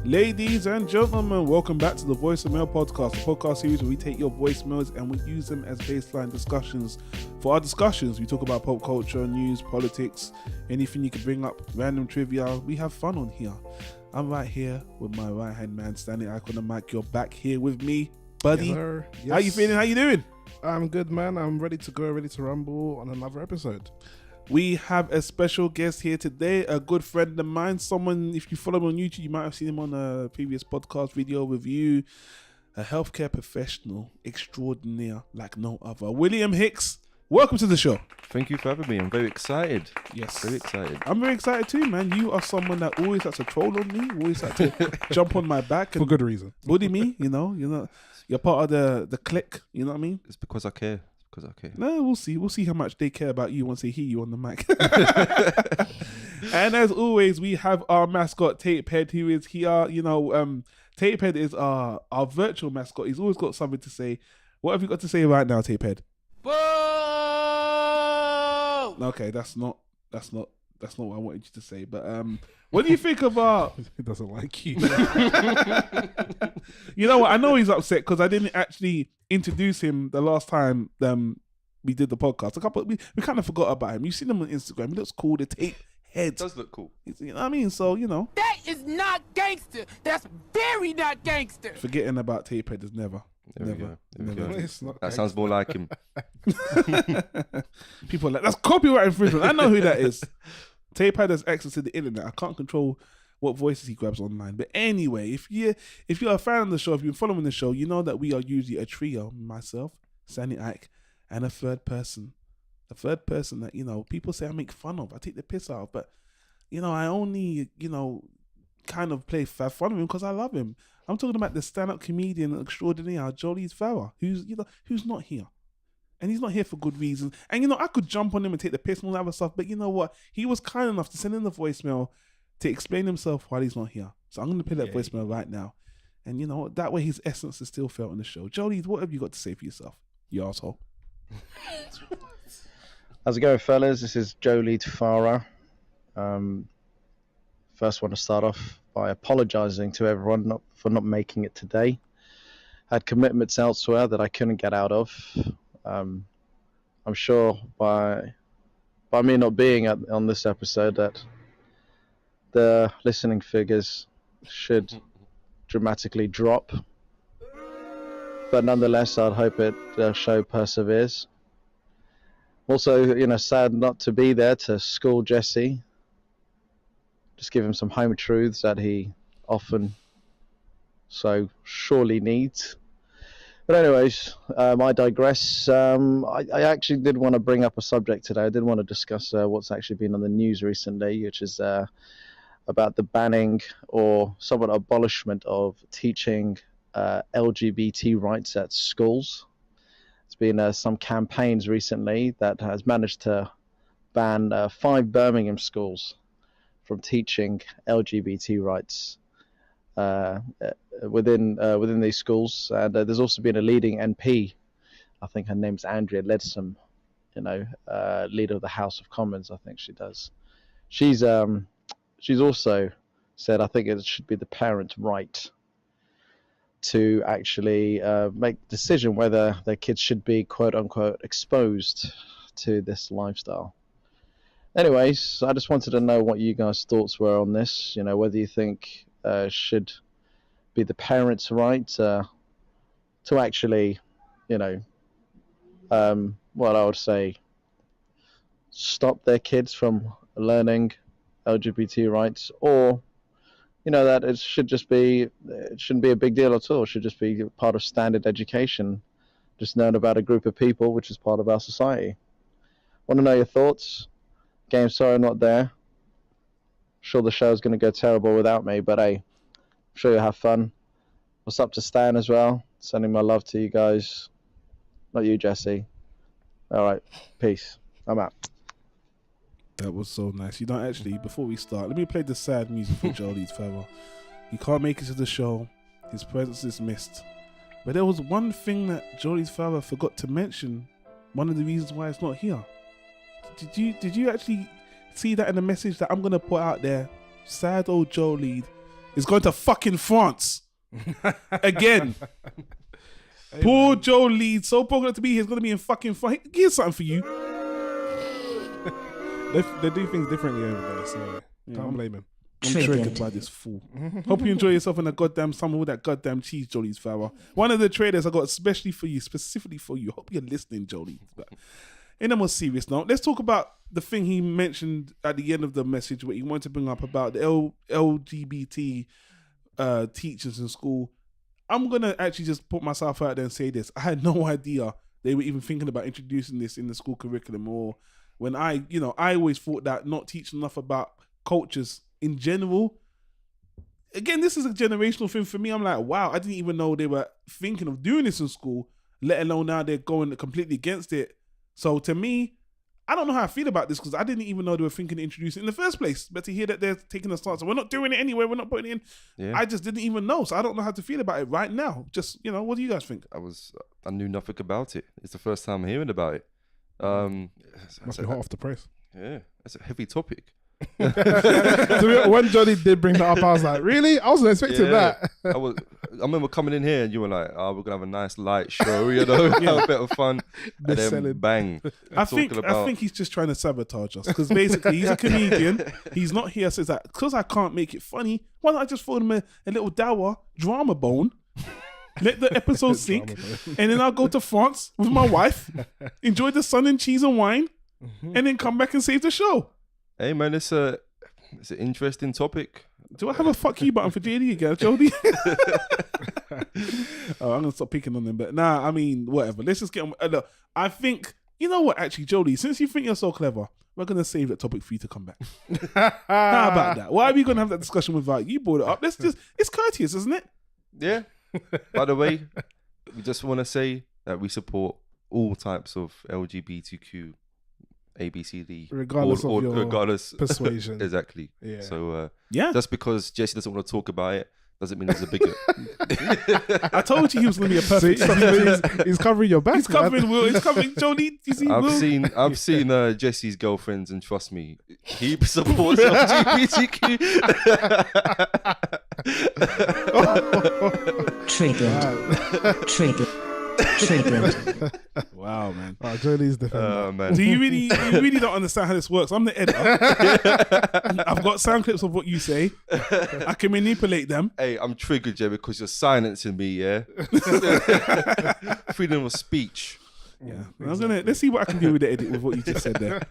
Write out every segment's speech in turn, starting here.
Ladies and gentlemen, welcome back to the Voicemail Podcast, the podcast series where we take your voicemails and we use them as baseline discussions. For our discussions, we talk about pop culture, news, politics, anything you can bring up, random trivia. We have fun on here. I'm right here with my right-hand man, Stanley Ike on the mic. You're back here with me, buddy. Yes. How you feeling? How you doing? I'm good, man. I'm ready to go, ready to rumble on another episode. We have a special guest here today, a good friend of mine, someone, if you follow him on YouTube, you might have seen him on a previous podcast video review, a healthcare professional extraordinaire like no other. William Hicks, welcome to the show. Thank you for having me. I'm very excited. Yes. Very excited. I'm very excited too, man. You are someone that always has to troll on me, always has to jump on my back and For good reason. bully me, You're part of the clique, you know what I mean? It's because I care. No, we'll see. We'll see how much they care about you once they hear you on the mic. And as always, we have our mascot, Tapehead, who is here. Tapehead is our virtual mascot. He's always got something to say. What have you got to say right now, Tapehead? Boo! Okay, that's not what I wanted you to say. But what do you think of our... He doesn't like you. You know what? I know he's upset because I didn't actually introduce him the last time we did the podcast. We kind of forgot about him. You've seen him on Instagram. He looks cool. The tape head. It does look cool. You know what I mean? So, That is not gangster. That's very not gangster. forgetting about Tapehead is never. There we go. It's not That sounds more like him. People are like, that's copyright infringement. I know who that is. Tapehead has access to the internet. I can't control what voices he grabs online. But anyway, if you're a fan of the show, if you're following the show, you know that we are usually a trio, myself, Stanley Ike, and a third person. A third person that, people say I make fun of. I take the piss out of. But, I only, kind of play fun of him because I love him. I'm talking about the stand-up comedian extraordinaire, Jolie Farah, who's not here. And he's not here for good reasons. And, I could jump on him and take the piss and all that other stuff. But you know what? He was kind enough to send in the voicemail to explain himself while he's not here. So I'm going to play that voicemail right now. And, that way his essence is still felt in the show. Jolie, what have you got to say for yourself, you asshole? How's it going, fellas? This is Jolie Farah. First, want to start off by apologising to everyone for not making it today. Had commitments elsewhere that I couldn't get out of. I'm sure by me not being on this episode that the listening figures should dramatically drop. But nonetheless, I'd hope the show perseveres. Also, sad not to be there to school Jesse. Just give him some home truths that he often so surely needs. But anyways, I digress. I actually did want to bring up a subject today. I did want to discuss what's actually been on the news recently, which is about the banning or somewhat abolishment of teaching LGBT rights at schools. There's been some campaigns recently that has managed to ban 5 Birmingham schools from teaching LGBT rights within these schools. And there's also been a leading MP, I think her name's Andrea Leadsom, leader of the House of Commons, I think she does. She's also said, I think it should be the parent's right to actually make the decision whether their kids should be quote unquote exposed to this lifestyle. Anyways, I just wanted to know what you guys' thoughts were on this, whether you think should be the parents' right to actually, what I would say, stop their kids from learning LGBT rights, or, that it shouldn't be a big deal at all. It should just be part of standard education, just known about a group of people, which is part of our society. Want to know your thoughts? Game, sorry I'm not there. Sure the show's going to go terrible without me, but hey, I'm sure you'll have fun. What's up to Stan as well? Sending my love to you guys. Not you, Jesse. All right, peace. I'm out. That was so nice. Actually, before we start, let me play the sad music for Jolie's Farah. He can't make it to the show. His presence is missed. But there was one thing that Jolie's Farah forgot to mention. One of the reasons why it's not here. Did you actually see that in the message that I'm gonna put out there? Sad old Jolie is going to fucking France again. Poor Jolie, so broken up to be here, is going to be in fucking France. Here's something for you. They do things differently over there, so can't blame him. I'm triggered by this fool. Hope you enjoy yourself in a goddamn summer with that goddamn cheese, Jolie's flower. One of the traders I got especially for you, specifically for you. Hope you're listening, Jolie. But in a more serious note, let's talk about the thing he mentioned at the end of the message, where he wanted to bring up about the LGBT teachers in school. I'm gonna actually just put myself out there and say this: I had no idea they were even thinking about introducing this in the school curriculum. Or when I always thought that not teaching enough about cultures in general. Again, this is a generational thing for me. I'm like, wow, I didn't even know they were thinking of doing this in school, let alone now they're going completely against it. So to me, I don't know how I feel about this because I didn't even know they were thinking to introduce it in the first place. But to hear that they're taking a stance, we're not doing it anyway, we're not putting it in. I just didn't even know. So I don't know how to feel about it right now. Just, what do you guys think? I knew nothing about it. It's the first time I'm hearing about it. Must be hot off the press. Yeah, it's a heavy topic. When Johnny did bring that up, I was like, really? I wasn't expecting that. I remember coming in here and you were like, oh, we're gonna have a nice light show, have a bit of fun, and then bang. I think he's just trying to sabotage us because basically he's a comedian. He's not here, says that because I can't make it funny. Why don't I just throw him a little dour drama bone? Let the episode sink, and then I'll go to France with my wife, enjoy the sun and cheese and wine, and then come back and save the show. Hey man, it's an interesting topic. Do I have a fuck you button for JD again, Jody? Oh, I'm gonna stop picking on them, but nah, I mean, whatever. Let's just get on. Look, I think what, actually, Jody, since you think you're so clever, we're gonna save that topic for you to come back. How about that? Why are we gonna have that discussion without you? Brought it up. It's courteous, isn't it? Yeah. By the way, we just want to say that we support all types of LGBTQ. ABCD, regardless of your persuasion. Exactly. Yeah. So just because Jesse doesn't want to talk about it doesn't mean he's a bigot. I told you he was going to be a perfect. He's covering your back. He's covering Will. He's covering Jody. You see, I've seen Jesse's girlfriends, and trust me, he supports LGBTQ. Triggered. Wow, man. Jody's defending. Man. So you really don't understand how this works. I'm the editor. I've got sound clips of what you say. I can manipulate them. Hey, I'm triggered, Jay, because you're silencing me, yeah? Freedom of speech. Yeah. Exactly. Let's see what I can do with the edit with what you just said there.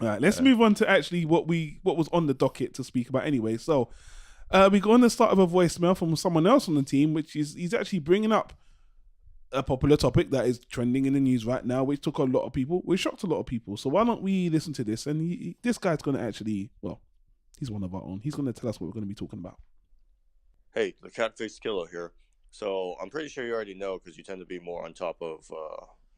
All right, let's move on to actually what was on the docket to speak about anyway. So we're going to start with a voicemail from someone else on the team, which is he's actually bringing up a popular topic that is trending in the news right now, which took a lot of people, which shocked a lot of people. So why don't we listen to this? And this guy's going to actually, he's one of our own. He's going to tell us what we're going to be talking about. Hey, the Catface Killer here. So I'm pretty sure you already know because you tend to be more on top of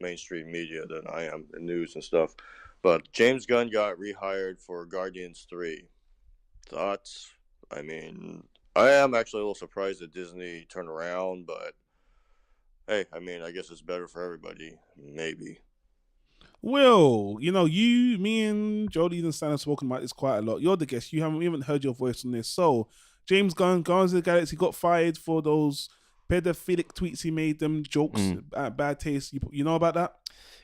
mainstream media than I am in news and stuff. But James Gunn got rehired for Guardians 3. Thoughts? I mean, I am actually a little surprised that Disney turned around, but hey, I mean, I guess it's better for everybody, maybe. Well, you, me, and Jody and Stan have spoken about this quite a lot. You're the guest. We haven't heard your voice on this. So, James Gunn, Guardians of the Galaxy, got fired for those pedophilic tweets he made, them jokes, bad taste. You know about that?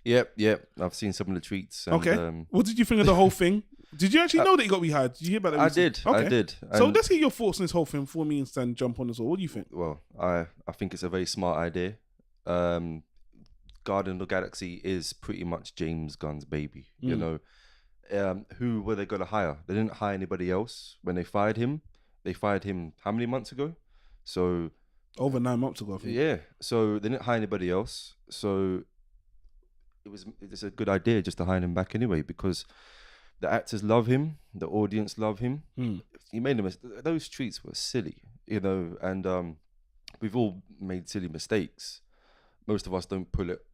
Yep. I've seen some of the tweets. And, okay. What did you think of the whole thing? Did you actually know that he got rehired? Did you hear about that? I did. So let's hear your thoughts on this whole thing before me and Stan jump on this. What do you think? Well, I think it's a very smart idea. Guardian of the Galaxy is pretty much James Gunn's baby. Who were they going to hire? They didn't hire anybody else when they fired him. They fired him how many months ago? So over 9 months ago, I think. Yeah. So they didn't hire anybody else. So it's a good idea just to hire him back anyway, because the actors love him, the audience love him. He made those tweets were silly, and we've all made silly mistakes. Most of us don't put it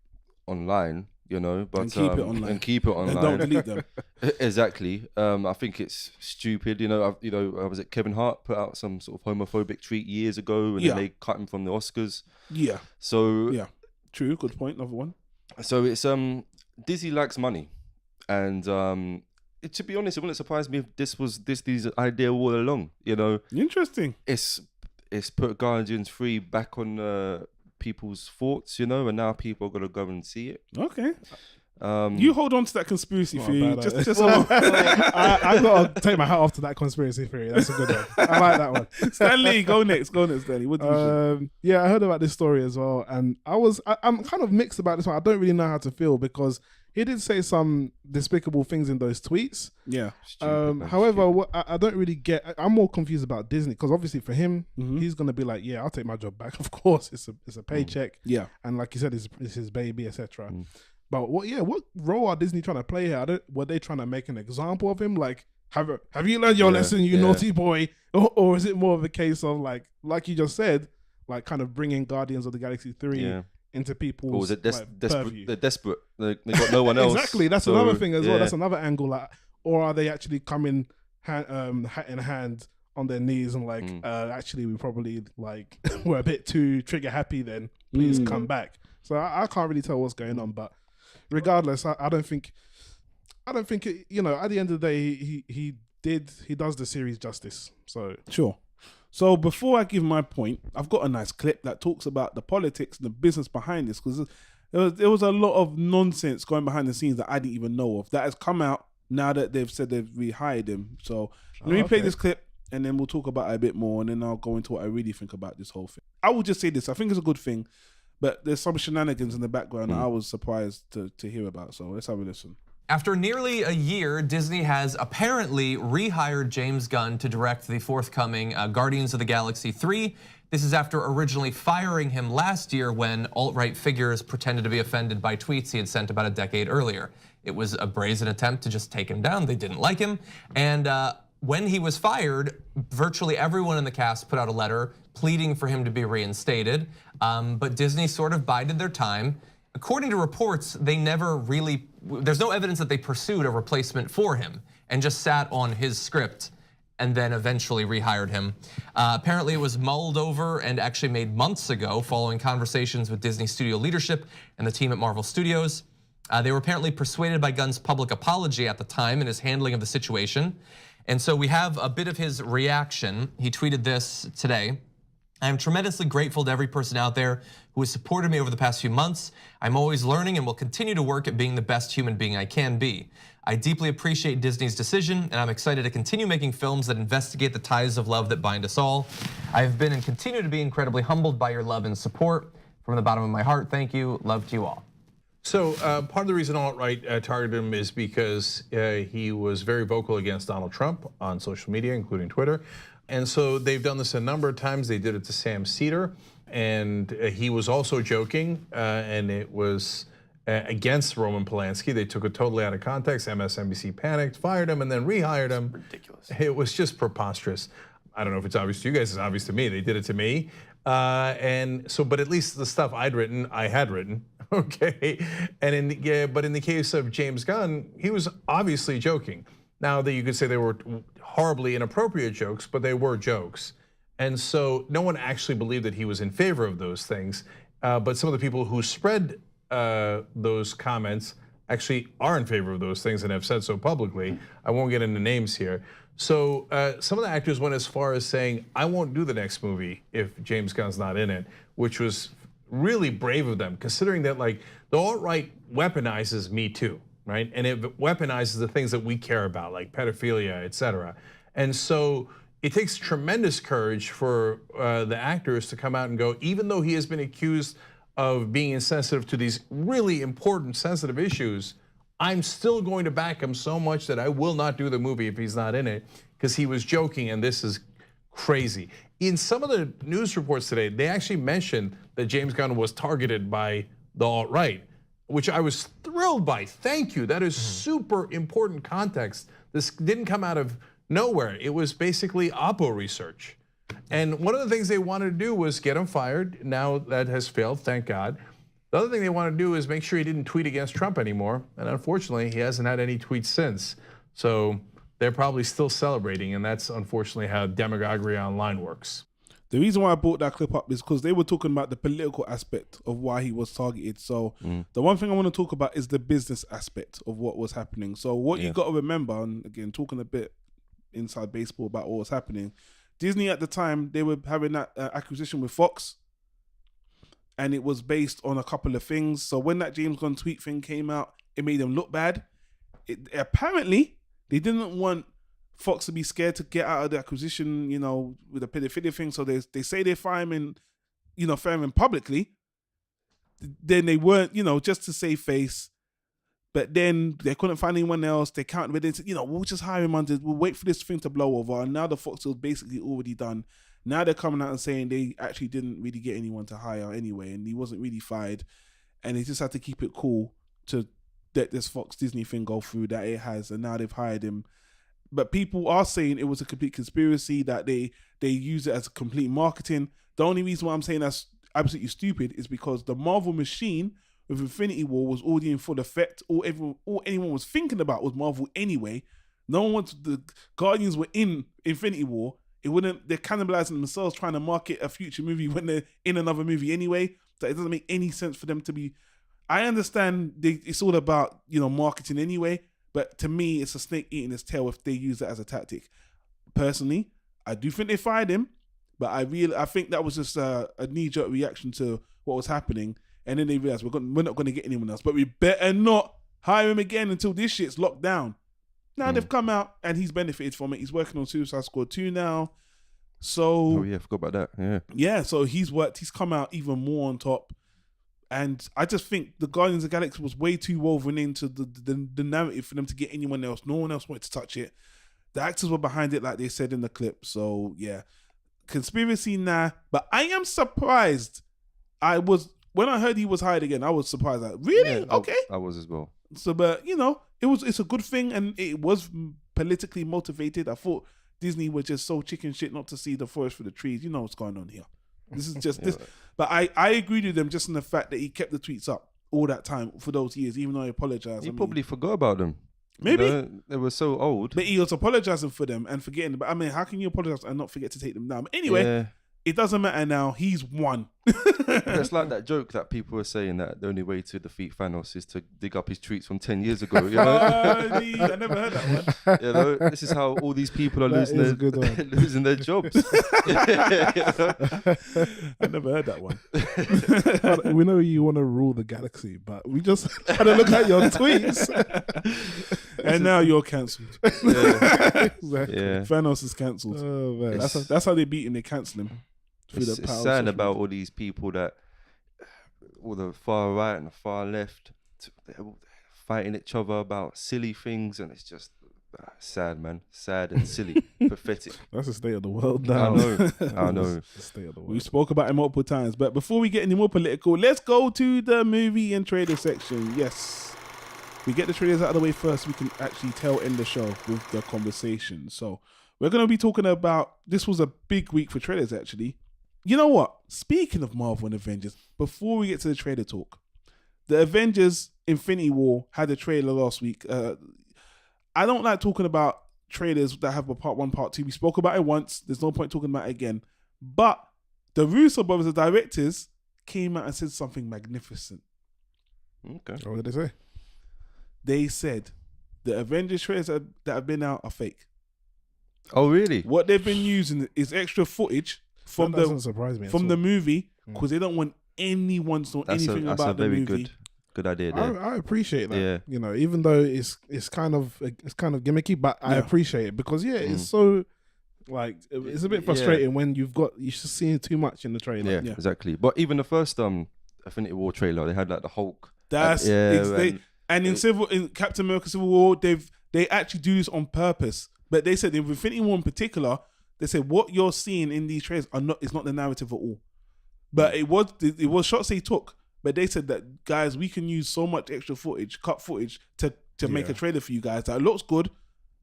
online, but and keep it online. And keep it online. And don't delete them. Exactly. I think it's stupid. Was it Kevin Hart put out some sort of homophobic tweet years ago, and then they cut him from the Oscars. Yeah. So yeah, true. Good point. Another one. So it's Disney likes money, and to be honest, it wouldn't surprise me if this was Disney's idea all along. You know, Interesting. it's put Guardians 3 back on people's thoughts, you know, and now people are gonna go and see it. Okay. You hold on to that conspiracy Not theory. bad, Just I gotta take my hat off to that conspiracy theory. That's a good one. I like that one. Stanley, go next, Stanley. What do you think? Yeah, I heard about this story as well, and I'm kind of mixed about this one. I don't really know how to feel because he did say some despicable things in those tweets. Yeah. However, what I don't really get, I'm more confused about Disney because obviously for him, he's gonna be like, yeah, I'll take my job back. Of course, it's a paycheck. Yeah. And like you said, it's his baby, etc. But what role are Disney trying to play here? Were they trying to make an example of him? Like, have you learned your lesson, you naughty boy? Or is it more of a case of like you just said, like kind of bringing Guardians of the Galaxy 3 into people's or was it purview? they're desperate. They got no one else. Exactly. That's another thing as well. That's another angle. Like, or are they actually coming hat in hand on their knees and like, actually, we probably like we're a bit too trigger happy. Then please come back. So I can't really tell what's going on, but. Regardless, I don't think it, you know, at the end of the day he does the series justice. So Sure. So before I give my point, I've got a nice clip that talks about the politics and the business behind this, because there was a lot of nonsense going behind the scenes that I didn't even know of that has come out now that they've said they've rehired him. So let me play this clip and then we'll talk about it a bit more, and then I'll go into what I really think about this whole thing. I will just say this: I think it's a good thing. But there's some shenanigans in the background that I was surprised to hear about. So let's have a listen. After nearly a year, Disney has apparently rehired James Gunn to direct the forthcoming Guardians of the Galaxy 3. This is after originally firing him last year when alt-right figures pretended to be offended by tweets he had sent about a decade earlier. It was a brazen attempt to just take him down. They didn't like him. And when he was fired, virtually everyone in the cast put out a letter pleading for him to be reinstated, but Disney sort of bided their time. According to reports, they never really, there's no evidence that they pursued a replacement for him and just sat on his script and then eventually rehired him. Apparently it was mulled over and actually made months ago following conversations with Disney studio leadership and the team at Marvel Studios. They were apparently persuaded by Gunn's public apology at the time and his handling of the situation. And so we have a bit of his reaction. He tweeted this today. I am tremendously grateful to every person out there who has supported me over the past few months. I'm always learning and will continue to work at being the best human being I can be. I deeply appreciate Disney's decision, and I'm excited to continue making films that investigate the ties of love that bind us all. I have been and continue to be incredibly humbled by your love and support. From the bottom of my heart, thank you. Love to you all. So part of the reason alt-right targeted him is because he was very vocal against Donald Trump on social media, including Twitter. And so they've done this a number of times. They did it to Sam Cedar, and he was also joking, and it was against Roman Polanski. They took it totally out of context. MSNBC panicked, fired him, and then rehired him. Ridiculous. It was just preposterous. I don't know if it's obvious to you guys. It's obvious to me. They did it to me. And so, but at least the stuff I had written, okay. And but in the case of James Gunn, he was obviously joking. Now that you could say they were horribly inappropriate jokes, but they were jokes. And so no one actually believed that he was in favor of those things. But some of the people who spread those comments actually are in favor of those things and have said so publicly. I won't get into names here. So some of the actors went as far as saying, I won't do the next movie if James Gunn's not in it, which was really brave of them, considering that like the alt-right weaponizes Me Too, right? And it weaponizes the things that we care about, like pedophilia, etc. And so it takes tremendous courage for the actors to come out and go, even though he has been accused of being insensitive to these really important, sensitive issues, I'm still going to back him so much that I will not do the movie if he's not in it, because he was joking and this is crazy. In some of the news reports today, they actually mentioned that James Gunn was targeted by the alt-right, which I was thrilled by. Thank you, that is super important context. This didn't come out of nowhere. It was basically Oppo research. And one of the things they wanted to do was get him fired. Now that has failed, thank God. The other thing they want to do is make sure he didn't tweet against Trump anymore. And unfortunately, he hasn't had any tweets since. So they're probably still celebrating, and that's unfortunately how demagoguery online works. The reason why I brought that clip up is because they were talking about the political aspect of why he was targeted. So the one thing I want to talk about is the business aspect of what was happening. So what you got to remember, and again, talking a bit inside baseball about what was happening, Disney at the time, they were having that acquisition with Fox, and it was based on a couple of things. So when that James Gunn tweet thing came out, it made them look bad. Apparently, they didn't want Fox to be scared to get out of the acquisition, you know, with the pedophilia thing. So they say they fire him in, you know, fire him publicly. Then they weren't, you know, just to save face. But then they couldn't find anyone else. They counted with it. You know, we'll just hire him we'll wait for this thing to blow over. And now the Fox was basically already done. Now they're coming out and saying they actually didn't really get anyone to hire anyway. And he wasn't really fired. And they just had to keep it cool to let this Fox Disney thing go through that it has. And now they've hired him. But people are saying it was a complete conspiracy, that they use it as complete marketing. The only reason why I'm saying that's absolutely stupid is because the Marvel machine with Infinity War was already in full effect. All anyone was thinking about was Marvel anyway. No one wanted, the Guardians were in Infinity War. They're cannibalizing themselves trying to market a future movie when they're in another movie anyway. So it doesn't make any sense for them to be. I understand it's all about, you know, marketing anyway. But to me, it's a snake eating its tail if they use that as a tactic. Personally, I do think they fired him, but I think that was just a knee-jerk reaction to what was happening. And then they realized we're not going to get anyone else, but we better not hire him again until this shit's locked down. Now they've come out and he's benefited from it. He's working on Suicide Squad 2 now. So I forgot about that. Yeah. Yeah, so he's come out even more on top. And I just think the Guardians of the Galaxy was way too woven into the narrative for them to get anyone else. No one else wanted to touch it. The actors were behind it, like they said in the clip. So, yeah. Conspiracy, nah. But I am surprised. When I heard he was hired again, I was surprised. Like, really? Yeah, okay. I was as well. So, but, you know, it's a good thing, and it was politically motivated. I thought Disney was just so chicken shit not to see the forest for the trees. You know what's going on here. This is just this. But I agreed with them just in the fact that he kept the tweets up all that time for those years, even though he apologized. He probably forgot about them. Maybe. You know, they were so old. But he was apologizing for them and forgetting. But I mean, how can you apologize and not forget to take them down? But anyway, it doesn't matter now. He's won. It's like that joke that people were saying that the only way to defeat Thanos is to dig up his tweets from 10 years ago. You know? I never heard that one. You know, this is how all these people are losing their jobs. I never heard that one. We know you want to rule the galaxy, but we just had to look at your tweets. And now you're cancelled. Exactly. Yeah. Thanos is cancelled. Oh, man. That's how they beat him. They cancel him. It's sad about all these people that, all the far right and the far left, they're fighting each other about silly things, and it's just sad, man. Sad and silly, pathetic. That's the state of the world now. I know. The state of the world. We spoke about it multiple times, but before we get any more political, let's go to the movie and trailer section. Yes, we get the trailers out of the way first. We can actually end the show with the conversation. So we're going to be talking about, this was a big week for trailers actually. You know what? Speaking of Marvel and Avengers, before we get to the trailer talk, the Avengers Infinity War had a trailer last week. I don't like talking about trailers that have a part 1, part 2. We spoke about it once. There's no point talking about it again. But the Russo brothers, the directors, came out and said something magnificent. Okay. What did they say? They said the Avengers trailers that have been out are fake. Oh, really? What they've been using is extra footage from That doesn't surprise me the movie, because they don't want anyone to know anything about the movie. That's a very good idea there. I appreciate that. Yeah. You know, even though it's kind of gimmicky, but I appreciate it because it's so like it's a bit frustrating when you're just seeing too much in the trailer. Yeah, exactly. But even the first Infinity War trailer, they had like the Hulk. In Captain America Civil War, they actually do this on purpose. But they said in Infinity War in particular, they said what you're seeing in these trailers is not the narrative at all. But it was shots they took. But they said that, guys, we can use so much extra footage, cut footage, to make a trailer for you guys that looks good,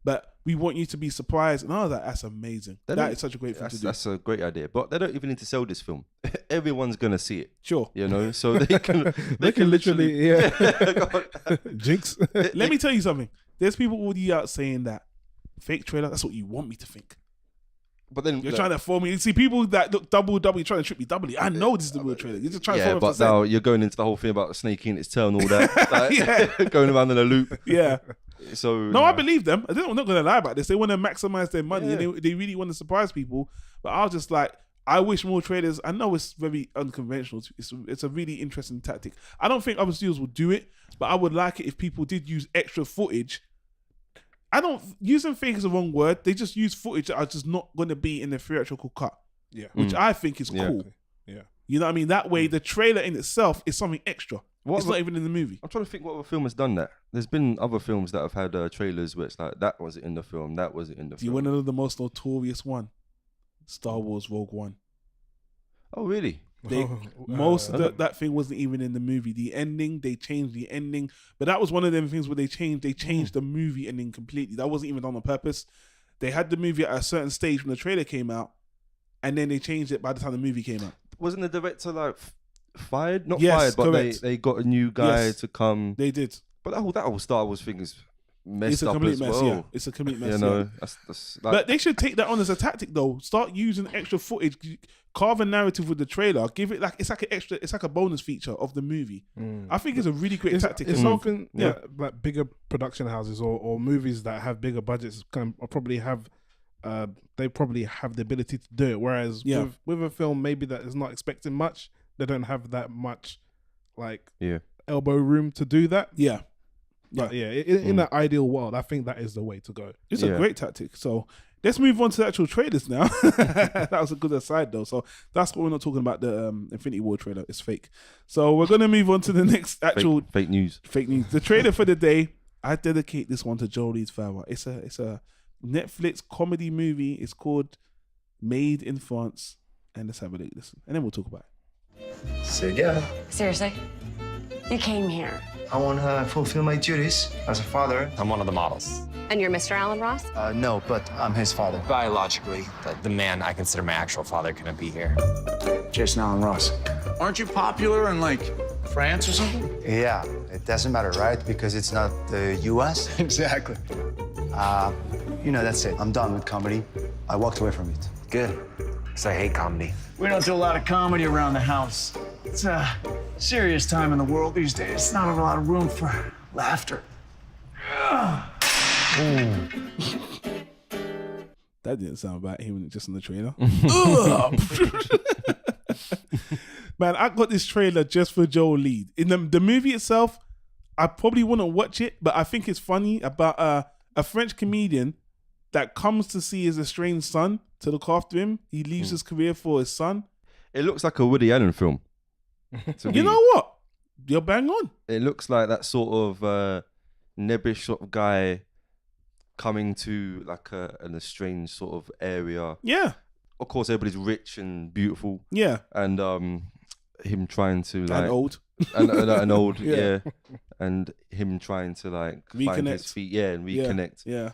but we want you to be surprised. And I was like, that's amazing. That is such a great thing to do. That's a great idea. But they don't even need to sell this film. Everyone's gonna see it. Sure. You know, so they can literally jinx. Let me tell you something. There's people already out saying that fake trailer, that's what you want me to think. But then you're trying to fool me. You see people that look double, you're trying to trick me doubly. I know this is the real trailer. You're just trying to fool me. But now you're going into the whole thing about the snake eating its tail and all that. Like, going around in a loop. Yeah. So no, I believe them. I'm not going to lie about this. They want to maximize their money and they really want to surprise people. But I was just like, I wish more trailers. I know it's very unconventional. It's a really interesting tactic. I don't think other studios will do it, but I would like it if people did use extra footage. Using fake is the wrong word. They just use footage that are just not going to be in the theatrical cut. Yeah. Which I think is cool. Yeah. You know what I mean? That way the trailer in itself is something extra. It's not even in the movie. I'm trying to think what other film has done that. There's been other films that have had trailers where it's like, that wasn't in the film, that wasn't in the film. Do you want to know the most notorious one? Star Wars Rogue One. Oh, really? That thing wasn't even in the movie. The ending, they changed the ending. But that was one of them things where they changed the movie ending completely. That wasn't even done on purpose. They had the movie at a certain stage when the trailer came out, and then they changed it by the time the movie came out. Wasn't the director like fired? Not yes, fired, but correct. they got a new guy to come. They did. But that whole Star Wars thing is messed it's a up complete as mess, well. yeah. It's a complete mess. You know, yeah. that's like, but they should take that on as a tactic, though. Start using extra footage, carve a narrative with the trailer, give it it's like a bonus feature of the movie. I think it's a really great tactic. It's something like bigger production houses or movies that have bigger budgets can probably have. They probably have the ability to do it. Whereas with a film maybe that is not expecting much, they don't have that much elbow room to do that. Yeah. But in the ideal world, I think that is the way to go. It's a great tactic. So let's move on to the actual trailers now. That was a good aside though. So that's what we're not talking about. The Infinity War trailer. It's fake. So we're going to move on to the next actual fake news. Fake news. The trailer for the day, I dedicate this one to Jolie's father. It's a Netflix comedy movie. It's called Made in France. And let's have a listen. And then we'll talk about it. Say yeah. Seriously? You came here. I want to fulfill my duties as a father. I'm one of the models. And you're Mr. Alan Ross? No, but I'm his father. Biologically, the man I consider my actual father couldn't be here. Jason Alan Ross. Aren't you popular in, like, France or something? Yeah, it doesn't matter, right? Because it's not the U.S.? Exactly. That's it. I'm done with comedy. I walked away from it. Good, because I hate comedy. We don't do a lot of comedy around the house. It's a serious time in the world these days. Not a lot of room for laughter. That didn't sound about him just in the trailer. Man, I got this trailer just for Joel Lee. In the movie itself, I probably wouldn't watch it, but I think it's funny about a French comedian that comes to see his estranged son to look after him. He leaves his career for his son. It looks like a Woody Allen film. You know what? You're bang on. It looks like that sort of nebbish sort of guy coming to like an estranged sort of area. Yeah. Of course, everybody's rich and beautiful. Yeah. And him trying to like... And old. And old, yeah. And him trying to like find his Reconnect. feet, and reconnect. Yeah.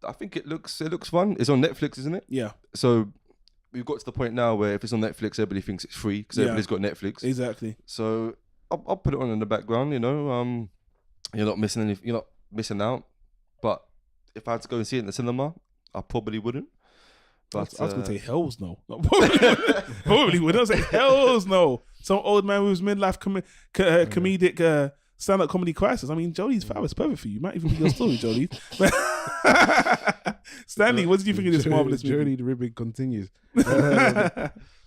I think it looks fun. It's on Netflix, isn't it? Yeah. So we've got to the point now where if it's on Netflix, everybody thinks it's free because everybody's got Netflix. Exactly. So I'll put it on in the background. You know, you're not missing anything. You're not missing out. But if I had to go and see it in the cinema, I probably wouldn't. But I was gonna say hells no. Probably would. I was like hells no. Some old man who's midlife comedic stand-up comedy crisis. I mean, Jolie's father is perfect for you. Might even be your story, Jolie. Stanley, what did you think of this marvelous movie? Journey the ribbon continues.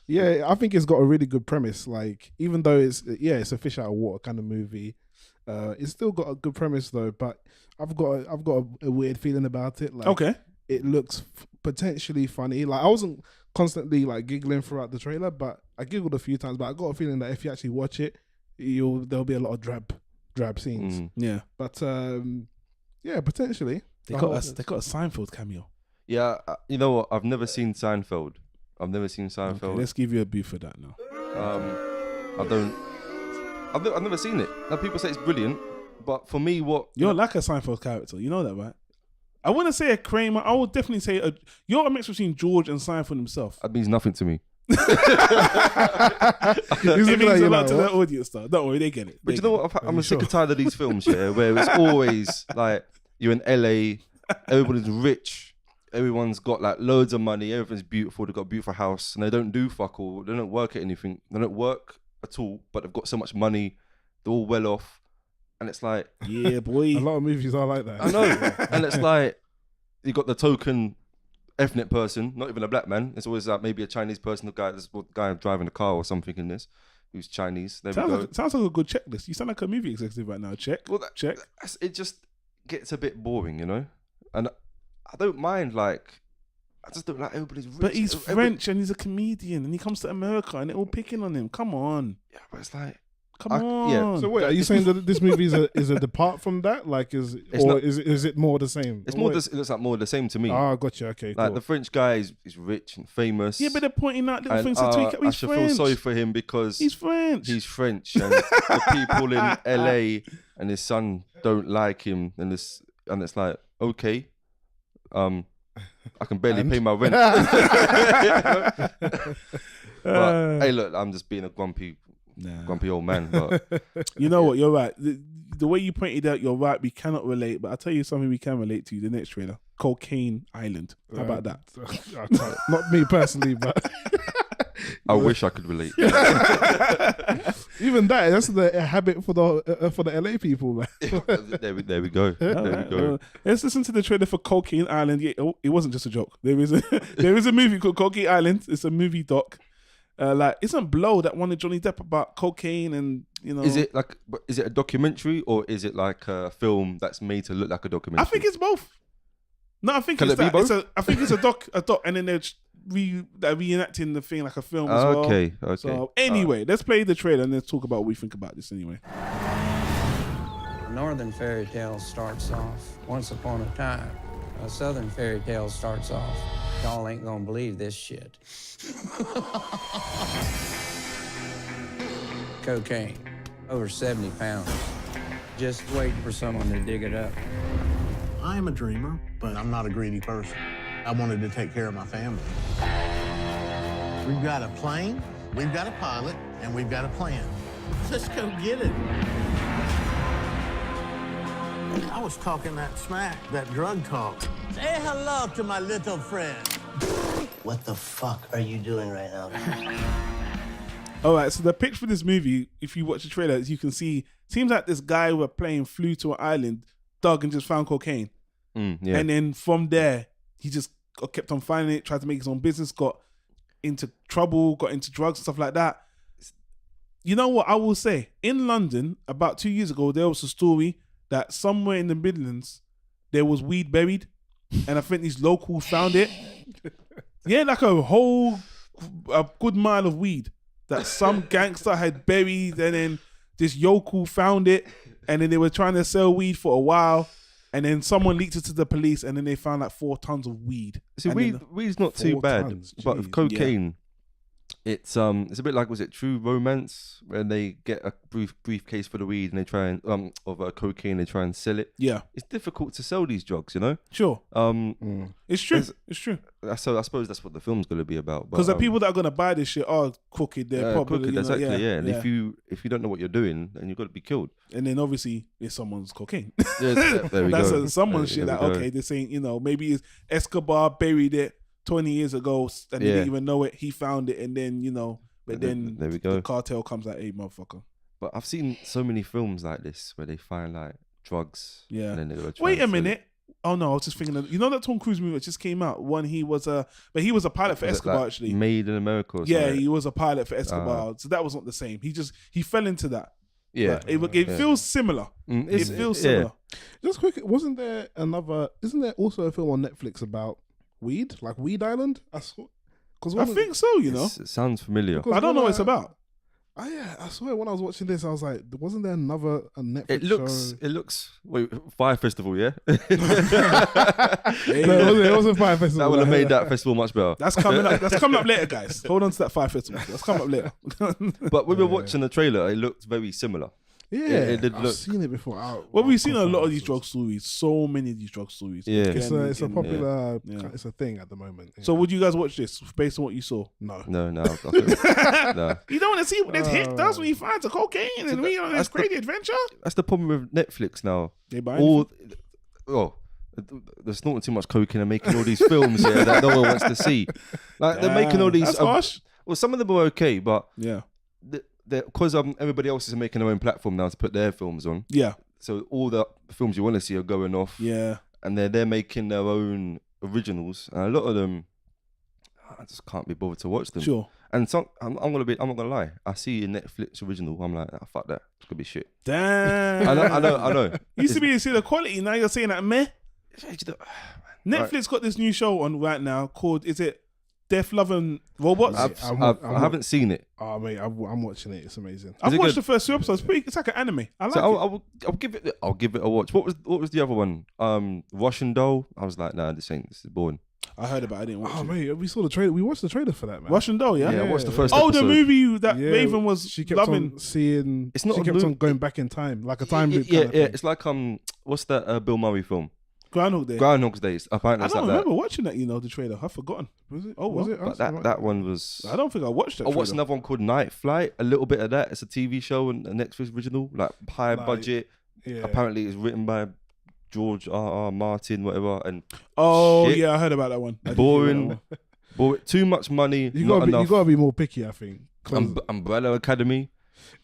Yeah, I think it's got a really good premise. Like, even though it's a fish out of water kind of movie, it's still got a good premise though. But I've got a weird feeling about it. Like, okay, it looks potentially funny. Like, I wasn't constantly like giggling throughout the trailer, but I giggled a few times. But I got a feeling that if you actually watch it, there'll be a lot of drab scenes. Yeah, but yeah, potentially they got a Seinfeld cameo. Yeah, you know what? I've never seen Seinfeld. Okay, let's give you a beef for that now. I've never seen it. Now people say it's brilliant, but for me, you're like a Seinfeld character. You know that, right? I wouldn't say a Kramer. I would definitely say you're a mix between George and Seinfeld himself. That means nothing to me. It means a lot to the audience, though. Don't worry, they get it. But you know what? I'm sick and tired of these films, where it's always like you're in LA, everybody's rich, everyone's got like loads of money, everything's beautiful, they've got a beautiful house, and they don't do fuck all. They don't work at anything. They don't work at all, but they've got so much money. They're all well off, and it's like, yeah, boy. A lot of movies are like that. I know, and it's like you got the token ethnic person, not even a black man. It's always like maybe a Chinese person, the guy driving a car or something in this, who's Chinese. There we go. Sounds like a good checklist. You sound like a movie executive right now. Check. Well, check. It just gets a bit boring, you know. And I don't mind, like, I just don't like everybody's rich. But he's French and he's a comedian and he comes to America and they're all picking on him. Come on. Yeah, but it's like, come on. Yeah. So wait, are you saying that this movie is a depart from that? Like, is it more the same? It's more. It looks like more the same to me. Ah, gotcha. Okay, like cool. the French guy is rich and famous. Yeah, but they're pointing out little things to tweak up. He's I should French. feel sorry for him because he's French. He's French, and the people in LA and his son don't like him, and it's like, okay, I can barely pay my rent. But hey, look, I'm just being a grumpy old man. But you know what? You're right. The way you pointed out, you're right. We cannot relate, but I'll tell you something we can relate to. The next trailer, Cocaine Island. How about that? Not me personally, but I wish I could relate. Even that's the habit for the LA people, man. There we go. There we go. Let's listen to the trailer for Cocaine Island. Yeah, it wasn't just a joke. There is a movie called Cocaine Island. It's a movie doc. Like, isn't Blow that one of Johnny Depp about cocaine and, you know? Is it a documentary or is it like a film that's made to look like a documentary? I think it's both. No, I think Can it's it be that. both? I think it's a doc, and then they're reenacting the thing like a film as well. Okay. So anyway, let's play the trailer and let's talk about what we think about this anyway. A northern fairy tale starts off once upon a time. A southern fairy tale starts off, y'all ain't gonna believe this shit. Cocaine, over 70 pounds. Just waiting for someone to dig it up. I am a dreamer, but I'm not a greedy person. I wanted to take care of my family. We've got a plane, we've got a pilot, and we've got a plan. Let's go get it. I was talking that smack, that drug talk. Say hello to my little friend. What the fuck are you doing right now? All right, so the pitch for this movie, if you watch the trailer, as you can see, seems like this guy who flew to an island, dug and just found cocaine. Yeah. And then from there, he just kept on finding it, tried to make his own business, got into trouble, got into drugs and stuff like that. You know what I will say? In London, about 2 years ago, there was a story that somewhere in the Midlands, there was weed buried. And I think these locals found it. Yeah, like a good mile of weed that some gangster had buried, and then this yokel found it, and then they were trying to sell weed for a while, and then someone leaked it to the police, and then they found like 4 tons of weed. See, weed's not too bad, but with cocaine, it's a bit like, was it True Romance, where they get a briefcase for the weed and they try and of cocaine, they try and sell it. Yeah, it's difficult to sell these drugs, you know. Sure. It's true. It's true. So I suppose that's what the film's going to be about. Because the people that are going to buy this shit are crooked. They're probably crooked, exactly. Yeah. And yeah. if you don't know what you're doing, then you've got to be killed. And then obviously it's someone's cocaine. Yes, there we go. That's someone's shit. That okay, they're saying, you know, maybe it's Escobar buried it 20 years ago and he didn't even know it. He found it, and then, you know, but then there we go. The cartel comes like, hey, motherfucker. But I've seen so many films like this where they find like drugs. Yeah. And then they wait a minute. Oh no, I was just thinking of, you know, that Tom Cruise movie that just came out. He was a pilot for Escobar, like actually. Made in America. Or yeah, he was a pilot for Escobar. So that was not the same. He fell into that. Yeah. But it feels similar. It feels similar. Just quick, isn't there also a film on Netflix about weed, like Weed Island? I think so, you know. It sounds familiar. I don't know what it's about. I swear when I was watching this, I was like, wasn't there a Netflix show? It looks. Wait, Fire Festival, yeah. No, it wasn't Fire Festival. That would have made that festival much better. That's coming up. That's coming up later, guys. Hold on to that Fire Festival. That's coming up later. But when we were watching the trailer, it looked very similar. Yeah, it did I've seen it before. Well, we've seen a lot of these drug stories. So many of these drug stories. Yeah, it's a popular. It's a thing at the moment. Yeah. So, would you guys watch this based on what you saw? No. No. You don't want to see what this Hick does when he finds a cocaine and we on this crazy adventure. That's the problem with Netflix now. They buy they're snorting too much cocaine and making all these films here that no one wants to see. Like they're making all these. That's harsh. Well, some of them are okay, but yeah, because everybody else is making their own platform now to put their films on. Yeah. So all the films you want to see are going off. Yeah. And they're making their own originals, and a lot of them, I just can't be bothered to watch them. Sure. And some, I'm not gonna lie. I see a Netflix original. I'm like, fuck that. It's gonna be shit. Damn. I know. Used to be you see the quality. Now you're saying that meh. Netflix Right. got this new show on right now called, is it Death, Love and Robots? I haven't seen it. Oh mate, I'm watching it. It's amazing. I've it watched good? the first 2 episodes. It's like an anime. I like So it. I'll give it a watch. What was the other one? Russian Doll. I was like, nah, this is boring. I heard about it. I didn't watch it. Oh mate, we saw the trailer. We watched the trailer for that, man. Russian Doll, yeah? Yeah, I watched the first Oh, episode. the movie that Yeah, Raven was she kept loving. on seeing. It's not She a kept movie. on going back in time, like a time loop. Yeah, kind of yeah. thing. It's like what's that Bill Murray film? Groundhog Day. Groundhog's Days. Apparently, I it's don't like remember that. watching that, the trailer. I've forgotten. Was it? Oh, was well. it? But that one was. I don't think I watched that I watched trailer. another one called Night Flight. A little bit of that. It's a TV show and a Netflix original, like high budget. Yeah. Apparently, it's written by George R.R. Martin, whatever. And Oh, shit. yeah, I heard about that one. I did hear boring. that one. Boring. Too much money. You not gotta enough. you gotta be more picky, I think. 'Cause- Umbrella Academy.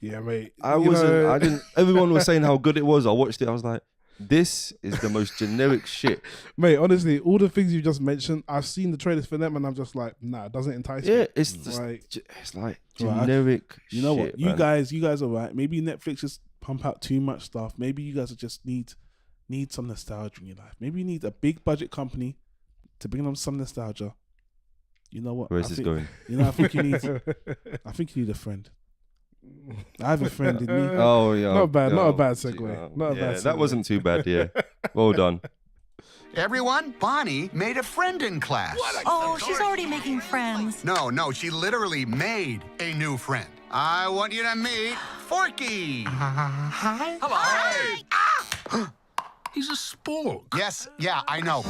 yeah, mate. I You wasn't. know- I didn't. Everyone was saying how good it was. I watched it. I was like, this is the most generic shit. Mate, honestly, all the things you just mentioned, I've seen the trailers for them, and I'm just like, nah, it doesn't entice me. Yeah, it's just Like- it's like Right. generic. You know what? shit, You man. guys are right. Maybe Netflix just pump out too much stuff. Maybe you guys just need some nostalgia in your life. Maybe you need a big budget company to bring them some nostalgia. You know what? Where's I this think- going? I think you need a friend. I have a friend in me. Oh yeah. Not bad. Not a Oh, bad gee, segue. Not a yeah, bad. that segue. wasn't too bad. Yeah. Well done. Everyone, Bonnie made a friend in class. Oh, she's already making friends. No, she literally made a new friend. I want you to meet Forky. Hi. Hello. He's a spork. Yes, yeah, I know.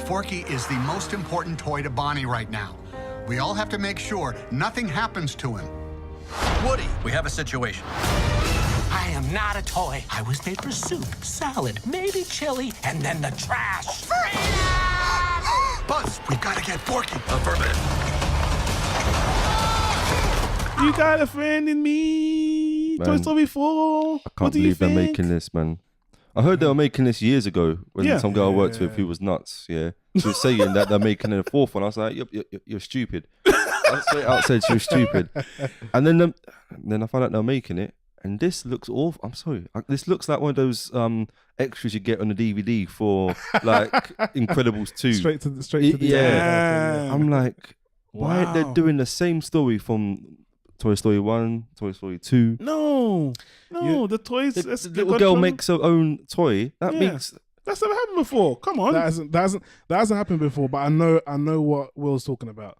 Forky is the most important toy to Bonnie right now. We all have to make sure nothing happens to him. Woody, we have a situation. I am not a toy. I was made for soup, salad, maybe chili, and then the trash. Buzz, we've got to get Forky. Affirmative. You got a friend in me. Toy Man, Story 4. I can't believe they're making this, man. I heard they were making this years ago when Yeah. some girl I worked with who was nuts. Yeah, she was saying that they're making a fourth one. I was like, you're stupid. I straight out said she was stupid. And then I found out they're making it, and this looks awful. I'm sorry, this looks like one of those extras you get on the DVD for like Incredibles 2. Straight to the yeah. I'm like, why Wow. they're doing the same story from Toy Story 1, Toy Story 2. No, the toys. The they're little gonna girl come- makes her own toy. That Yeah. makes That's never happened before. Come on. That hasn't happened before, but I know what Will's talking about,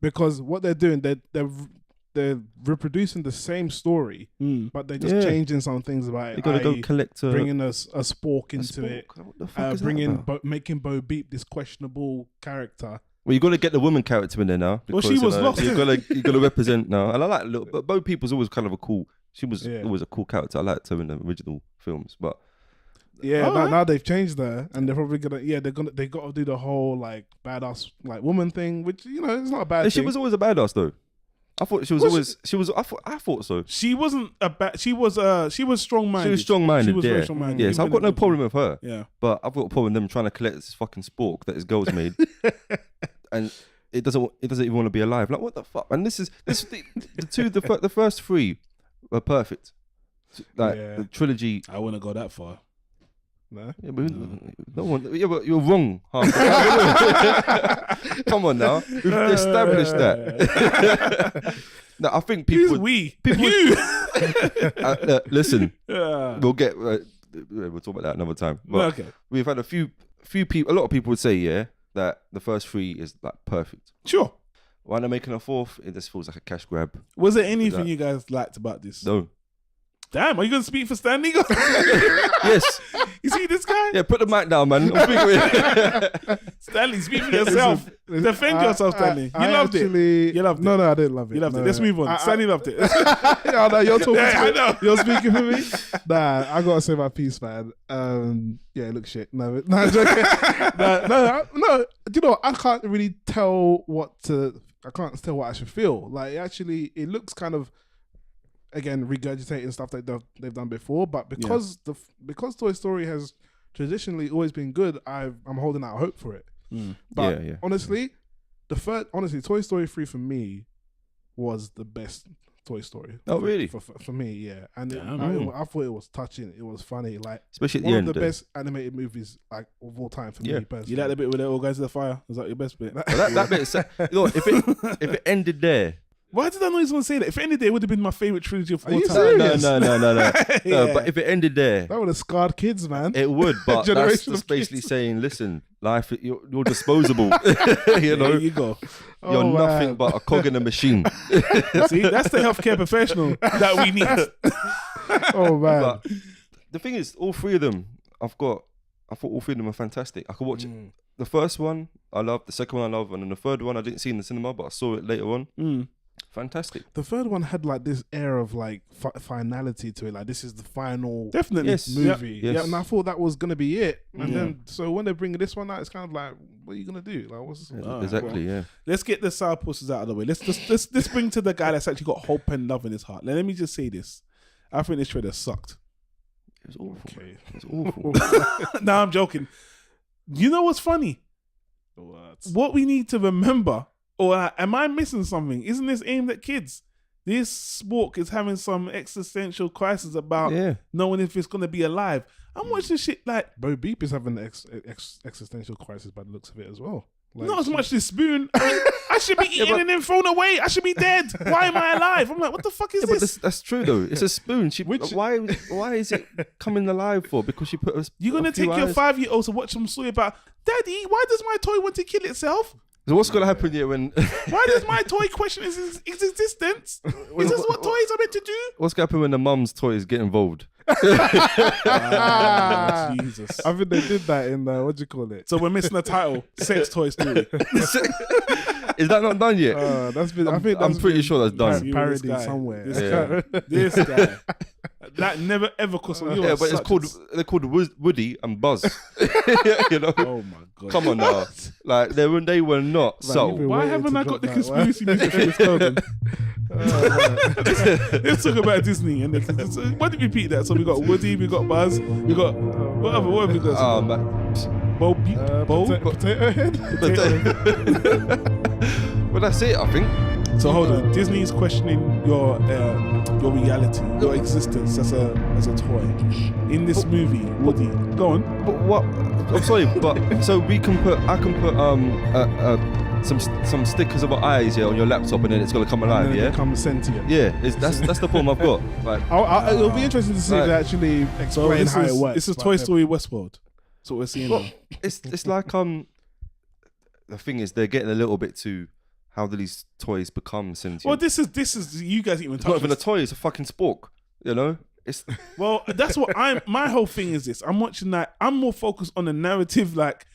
because what they're doing, they're reproducing the same story, but they're just Yeah. changing some things about it. You gotta go i.e. collect bringing a spork into spork? it, What the fuck is that about? making Bo Beep this questionable character. Well, you got to get the woman character in there now. Well, she because, was lost, You innit? got to represent now, and I like little. But Bo Peep was always kind of a cool. She was Yeah. always a cool character. I liked her in the original films, but Yeah, Alright. now they've changed her, and they're probably they got to do the whole like badass like woman thing, which it's not a bad. she thing. was always a badass though. I thought she was always. She was. I thought so. She wasn't a bad. She was strong-minded. She was strong-minded. She was yeah. very strong-minded. Yeah, so I've got no problem with her. Yeah. But I've got a problem with them trying to collect this fucking spork that his girl's made, and it doesn't even want to be alive. Like what the fuck? And the first three were perfect. Like Yeah. the trilogy. I wouldn't go that far. No? Yeah, but no one. Yeah, but you're wrong. Come on now, we've established that. No, I think people. People. You. Listen, Yeah. we'll get. We'll talk about that another time. But Okay. we've had a few people. A lot of people would say, that the first three is like perfect. Sure. Why they're making a fourth? It just feels like a cash grab. Was there anything you guys liked about this? No. Damn, are you gonna speak for Stanley? Yes. You see this guy? Yeah, put the mic down, man. I'm speaking with Stanley, speak for yourself. Defend yourself, Stanley. You loved it. You loved it. No, I didn't love it. You loved No, it. Let's move on. Stanley loved it. Oh, no, you're talking. Yeah, I know. You're speaking for me. Nah, I gotta say my piece, man. Yeah, it looks shit. No, I'm joking. No. You know, I can't really tell what to. I can't tell what I should feel. Like, actually, it looks kind of, again, regurgitating stuff that they've done before. But because Toy Story has traditionally always been good, I'm holding out hope for it. But honestly, Toy Story 3 for me was the best Toy Story. Oh, really? For me, yeah. And I thought it was touching. It was funny. Like, especially at one the of end the best animated movies like of all time for me personally. You like the bit where they all go to the fire? Was that your best bit? Well, that bit, you know, if it ended there. Why did I know he was going to say that? If it ended there, it would have been my favourite trilogy of all you time. serious? No. Yeah. But if it ended there, That would have scarred kids, man. it would. But that's Generation of basically kids. saying, listen, life, you're disposable. You know, There you go. you're Oh, nothing man. but a cog in a machine. See, that's the healthcare professional that we need. Oh man. But the thing is, all three of them, I thought all three of them are fantastic. I could watch the first one, I loved. The second one, I love, and then the third one, I didn't see in the cinema, but I saw it later on. Fantastic. The third one had like this air of like finality to it. Like, this is the final Definitely. movie. Yes. Yeah, and I thought that was gonna be it. And then so when they bring this one out, it's kind of like, what are you gonna do? Like, what's Exactly. Yeah. Let's get the sourpusses out of the way. Let's bring to the guy that's actually got hope and love in his heart. Let me just say this. I think this trailer sucked. It was awful. Okay. It was awful. No, I'm joking. You know what's funny? What we need to remember, or am I missing something? Isn't this aimed at kids? This book is having some existential crisis about knowing if it's going to be alive. I'm watching shit like... Bo Beep is having an existential crisis by the looks of it as well. Like, not as much this spoon. I mean, I should be eaten and then thrown away. I should be dead. Why am I alive? I'm like, what the fuck is this? But that's true though. It's a spoon. Why is it coming alive for? Because she put a. You're gonna take your 5-year-old to watch some story about, Daddy, why does my toy want to kill itself? So what's gonna happen here when? Why does my toy question its existence? Is this what toys are meant to do? What's gonna happen when the mum's toys get involved? Jesus. I think they did that in what do you call it? So we're missing the title, Sex Toy Story. Is that not done yet? That's been. I'm pretty sure that's done. Parody This guy. somewhere. This guy. That never ever cost me. Yeah, but they're called Woody and Buzz. You know? Oh my god! Come on now, like they were not subtle. Why haven't I got the conspiracy music for this clothing? Let's talk about Disney. And why did we repeat that? So we got Woody, we got Buzz, we got what have we got? Bo, Potato Head. Well, that's it, I think. So hold on, Disney's questioning your reality, your existence as a toy. In this movie, Woody, go on. But what? I'm sorry, but so I can put some stickers of our eyes on your laptop, and then it's gonna come alive. And then Yeah, it becomes sentient. yeah. That's the problem I've got. Like, It'll be interesting to see if they actually explain how it works. This is Toy Story Westworld. That's what we're seeing now. it's like the thing is they're getting a little bit too. How do these toys become sentient? Well, this is you guys even It's not even a toy; it's a fucking spork. You know, it's well. That's what my whole thing is. This I'm watching that. I'm more focused on the narrative. Like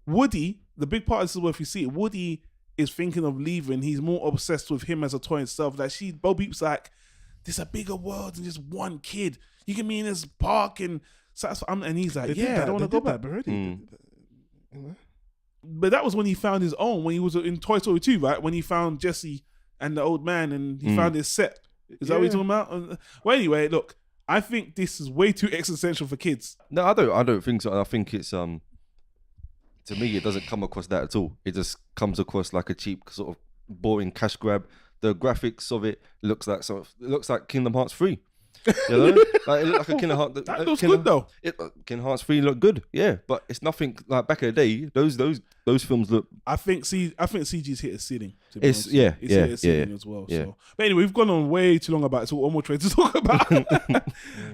Woody, the big part of this is where if you see it, Woody is thinking of leaving. He's more obsessed with him as a toy himself. Like Bo Beep's like, there's a bigger world than just one kid. You can be in this park and and he's like, I don't want to go back. Already. But that was when he found his own, when he was in Toy Story 2, right? When he found Jesse and the old man and he found his set. Is that what you're talking about? Well, anyway, look, I think this is way too existential for kids. no, I don't think so. I think it's to me it doesn't come across that at all. It just comes across like a cheap sort of boring cash grab. The graphics of it looks like Kingdom Hearts 3. You know, like it looked like a Kingdom Hearts. That looks good though. Kingdom Hearts 3 looked good, yeah, but it's nothing like back in the day. Those films look. I think CG's hit a ceiling. It's hit a ceiling as well. Yeah. So, but anyway, we've gone on way too long about it. So one more trade to talk about.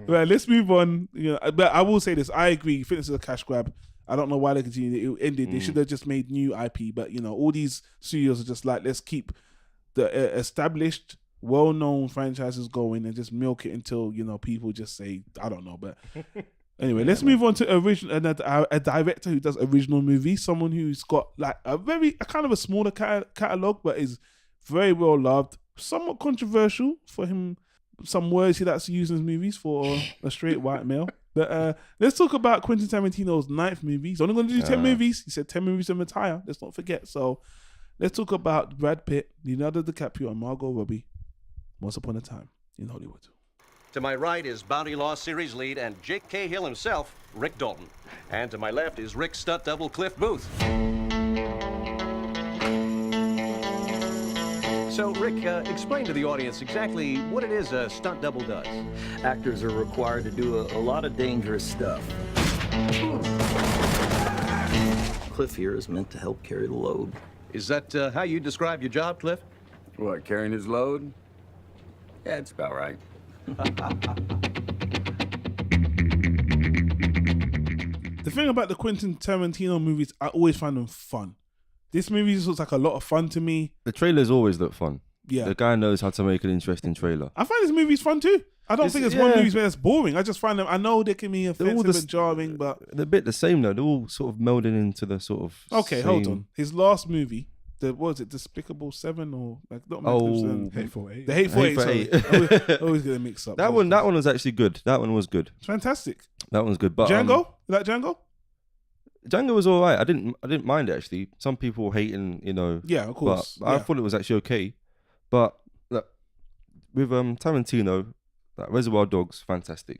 Right, let's move on. You know, but I will say this: I agree. Fitness is a cash grab. I don't know why they continued. It ended. They should have just made new IP. But you know, all these studios are just like, let's keep the established well-known franchises going and just milk it until people just say I don't know. But anyway, let's move on to a director who does original movies. Someone who's got like a kind of a smaller catalog, but is very well loved. Somewhat controversial for him. Some words he likes to use in his movies for a straight white male. But let's talk about Quentin Tarantino's 9th movie. He's only going to do 10 movies. He said 10 movies and retire. Let's not forget. So let's talk about Brad Pitt, Leonardo DiCaprio, and Margot Robbie. Once Upon a Time in Hollywood. To my right is Bounty Law series lead and Jake Cahill himself, Rick Dalton. And to my left is Rick's stunt double, Cliff Booth. So, Rick, explain to the audience exactly what it is a stunt double does. Actors are required to do a lot of dangerous stuff. Cliff here is meant to help carry the load. Is that how you describe your job, Cliff? What, carrying his load? Yeah, it's about right. The thing about the Quentin Tarantino movies, I always find them fun. This movie just looks like a lot of fun to me. The trailers always look fun. Yeah. The guy knows how to make an interesting trailer. I find this movie's fun too. I don't think there's one movie where it's boring. I just find them, I know they can be offensive and jarring, but... They're a bit the same though. They're all sort of melding into the sort of Okay, same... hold on. His last movie, what was it, Despicable 7 or... like not Hateful Eight. The Hateful Eight, sorry. always get it mixed up. That one was actually good. That one was good. It's fantastic. That one's good. But Django? You like Django? Django was all right. I didn't mind it actually. Some people were hating, Yeah, of course. But I thought it was actually okay. But look, with Tarantino, like Reservoir Dogs, fantastic,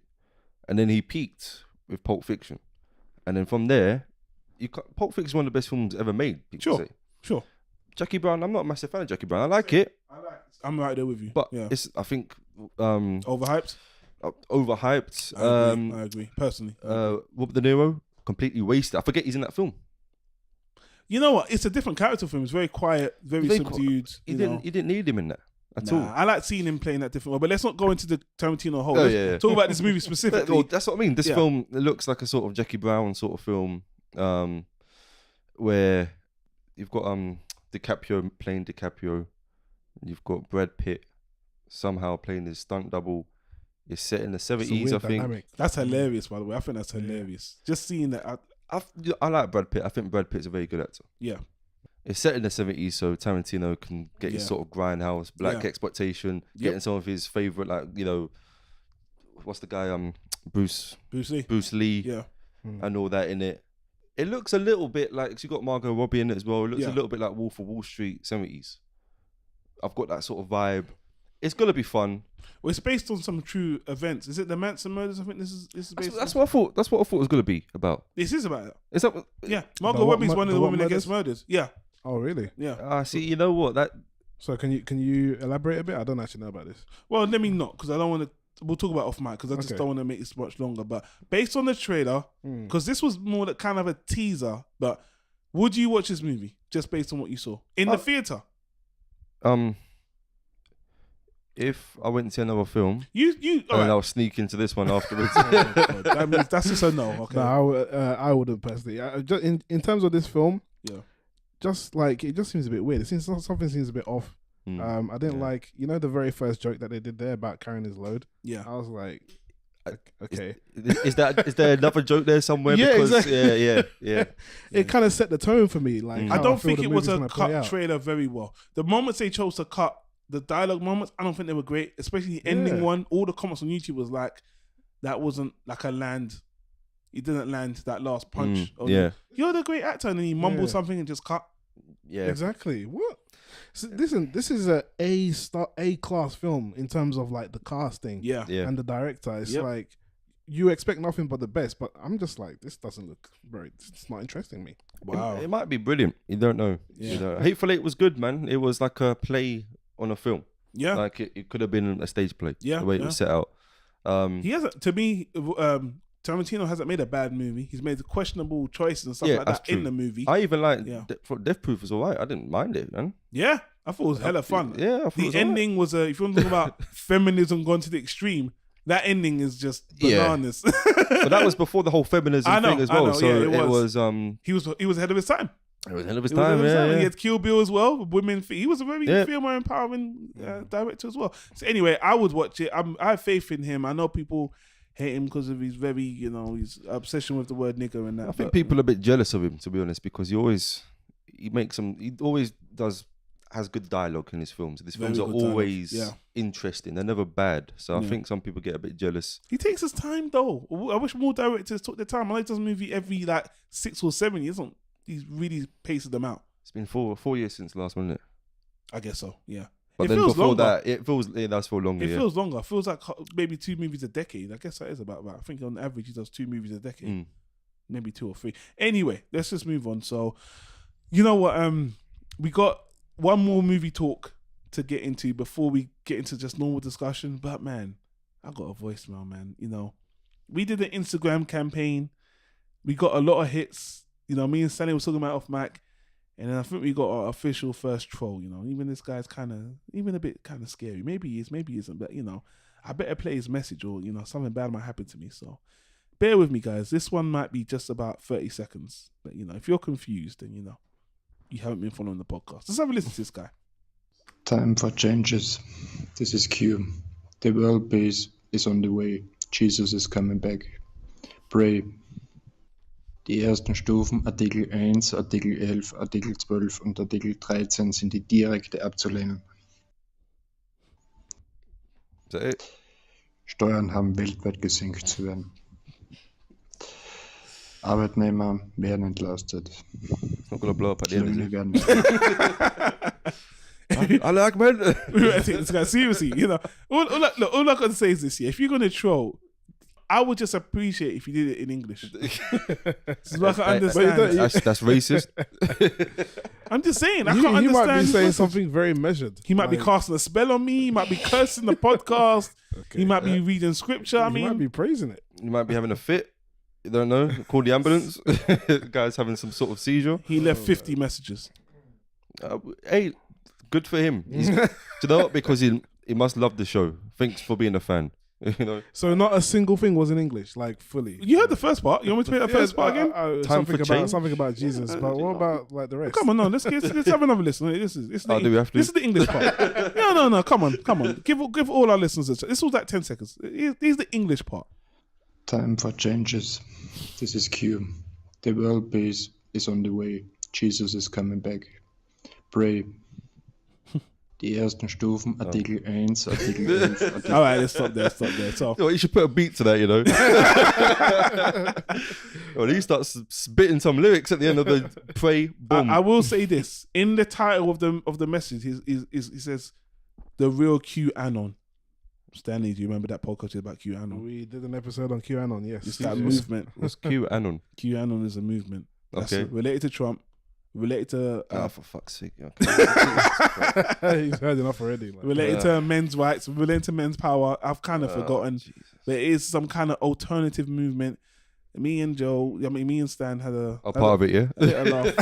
and then he peaked with Pulp Fiction, and then from there, Pulp Fiction is one of the best films ever made. People say. Sure. Jackie Brown, I'm not a massive fan of Jackie Brown. I like it. I'm right there with you. But yeah. it's, I think, overhyped. Overhyped. I agree. Personally, Robert De Niro, completely wasted. I forget he's in that film. You know what? It's a different character for him. It's very quiet, very subdued. He didn't need him in that at all. I like seeing him playing that different role. But let's not go into the Tarantino hole. Let's talk about this movie specifically. Well, that's what I mean. This film, it looks like a sort of Jackie Brown sort of film, where you've got DiCaprio playing DiCaprio, you've got Brad Pitt somehow playing his stunt double. It's set in the 70s, I think. Dynamic. That's hilarious, by the way. I think that's hilarious. Just seeing that. I like Brad Pitt. I think Brad Pitt's a very good actor. Yeah. It's set in the 70s, so Tarantino can get his sort of grindhouse, black exploitation, getting some of his favorite, like, what's the guy, Bruce Lee, and all that in it. It looks a little bit like, you got Margot Robbie in it as well. It looks a little bit like Wolf of Wall Street 70s. I've got that sort of vibe. It's gonna be fun. Well, it's based on some true events. Is it the Manson murders? I think this is based. That's what I thought. That's what I thought it was gonna be about. This is about it. Is that? Yeah, Margot Robbie's one of the women that gets murdered. Yeah. Oh, really? Yeah. See, you know what? That. So can you elaborate a bit? I don't actually know about this. Well, let me not, because I don't want to. We'll talk about it off mic because I just don't want to make this much longer. But based on the trailer, because this was more that kind of a teaser. But would you watch this movie just based on what you saw in the theater? If I went to another film, and I'll sneak into this one afterwards. That means that's just a no. Okay. No, I wouldn't personally. Just in terms of this film, just like it just seems a bit weird. It seems something seems a bit off. I didn't like the very first joke that they did there about carrying his load. Yeah, I was like, okay, is there another joke there somewhere? Yeah, because, exactly. yeah. It kind of set the tone for me. Like I don't think it was a cut trailer very well. The moments they chose to cut, the dialogue moments, I don't think they were great. Especially the ending one. All the comments on YouTube was like, that wasn't like a land. He didn't land that last punch. You're the great actor, and then he mumbled something and just cut. Yeah, exactly. What? So, listen, this is A class film in terms of like the casting, and the director. It's like you expect nothing but the best, but I'm just like, this doesn't look very. It's not interesting me. Wow, it might be brilliant. You don't know. Hateful Eight was good, man. It was like a play on a film. Yeah, like it could have been a stage play. Yeah, the way it was set out. He hasn't. To me, Tarantino hasn't made a bad movie. He's made questionable choices and stuff like that in the movie. I even like Death Proof was alright. I didn't mind it, man. Yeah, I thought it was hella fun. Yeah, I thought the ending was if you want to talk about feminism gone to the extreme, that ending is just bananas. But that was before the whole feminism thing as well. So it was he was ahead of his time. It was hell of his It was time, his yeah. He had Kill Bill as well. Women. He was a very Yeah. female empowering director as well. So anyway, I would watch it. I have faith in him. I know people hate him because of his very, his obsession with the word nigger and that. I think people are a bit jealous of him, to be honest, because he always has good dialogue in his films. His films are Very good always dialogue, interesting. They're never bad. So I Yeah. think some people get a bit jealous. He takes his time though. I wish more directors took their time. I know he does a movie every 6 or 7 years. He's really pacing them out. It's been 4 years since the last one, isn't it? I guess so. Yeah. But It then feels before longer. that, it does feel longer. It yeah. feels longer. It feels like maybe 2 movies a decade. I guess that is about. I think on average he does 2 movies a decade, maybe 2 or 3. Anyway, let's just move on. So, you know what? We got one more movie talk to get into before we get into just normal discussion. But man, I got a voicemail, man. We did an Instagram campaign. We got a lot of hits. Me and Stanley was talking about off mic. And then I think we got our official first troll, Even this guy's even a bit kind of scary. Maybe he is, maybe he isn't. But, I better play his message or, something bad might happen to me. So bear with me, guys. This one might be just about 30 seconds. But, if you're confused, then, you haven't been following the podcast. Let's have a listen to this guy. Time for changes. This is Q. The world peace is on the way. Jesus is coming back. Pray. Die ersten Stufen, Artikel 1, Artikel 11, Artikel 12 und Artikel 13 sind die direkte abzulehnen. Steuern haben weltweit gesenkt zu werden. Arbeitnehmer werden entlastet. Löhne werden I like men. We gotta take this guy seriously. All I gotta say is this: if you're gonna troll, I would just appreciate if you did it in English. So I can understand. That's racist. I'm just saying. I He can't understand. might be his saying message. something very measured. He might be casting a spell on me. He might be cursing the podcast. He might be reading scripture. He might be praising it. You might be having a fit. You don't know. Call the ambulance. The guy's having some sort of seizure. He left 50 messages. Hey, good for him. Do you know what? Because he must love the show. Thanks for being a fan. So not a single thing was in English, like fully. You heard the first part. You want me to play that first part again? Something about Jesus, but what about like the rest? Come on, no. Let's have another listen. This is do we have to? This is the English part. No. Come on. Give all our listeners this was like 10 seconds. Here's the English part. Time for changes. This is Q. The world peace is on the way. Jesus is coming back. Pray. Die ersten Stufen, Artikel 1, Artikel 11, Artikel... All right, let's stop there. So, you should put a beat to that, Well, he starts spitting some lyrics at the end of the pray, boom. I will say this. In the title of the message, he says, the real QAnon. Stanley, do you remember that podcast about QAnon? We did an episode on QAnon, yes. It's that movement. What's QAnon? QAnon is a movement. That's Okay. related to Trump. Related to for fuck's sake! He's heard enough already. Like. Related to men's rights, related to men's power. I've kind of forgotten. There is some kind of alternative movement. Me and Stan had a part of it, yeah. A laugh,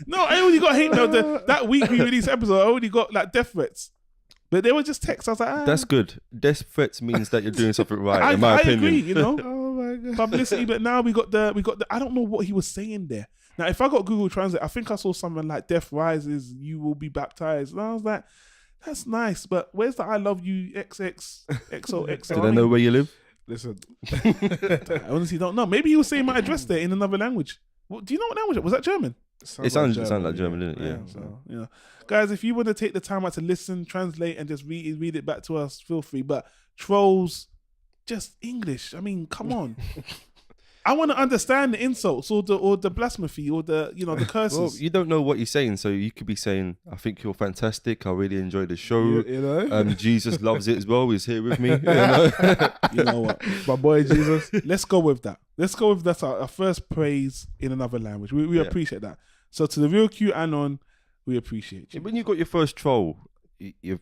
No, I only got hate. No, that week we released episode, I already got like death threats, but they were just texts. I was like, That's good. Death threats means that you're doing something right. In my I opinion, agree. Oh my god, publicity. But now we got the. I don't know what he was saying there. Now, if I got Google Translate, I think I saw something like "Death rises, you will be baptized," and I was like, "That's nice, but where's the I love you XXXOXO?" Do they know where you live? Listen, I honestly don't know. Maybe he was saying my address there in another language. Well, do you know what language it was? That German? It sounds like German, didn't it? Yeah. So, guys, if you want to take the time out to listen, translate, and just read it back to us, feel free. But trolls, just English. I mean, come on. I want to understand the insults or the blasphemy or the the curses. Well, you don't know what you're saying, so you could be saying, "I think you're fantastic. I really enjoy the show. Jesus loves it as well. He's here with me." You know what, my boy Jesus. Let's go with that. That's our first praise in another language. We appreciate that. So to the real QAnon, we appreciate you. When you got your first troll, you've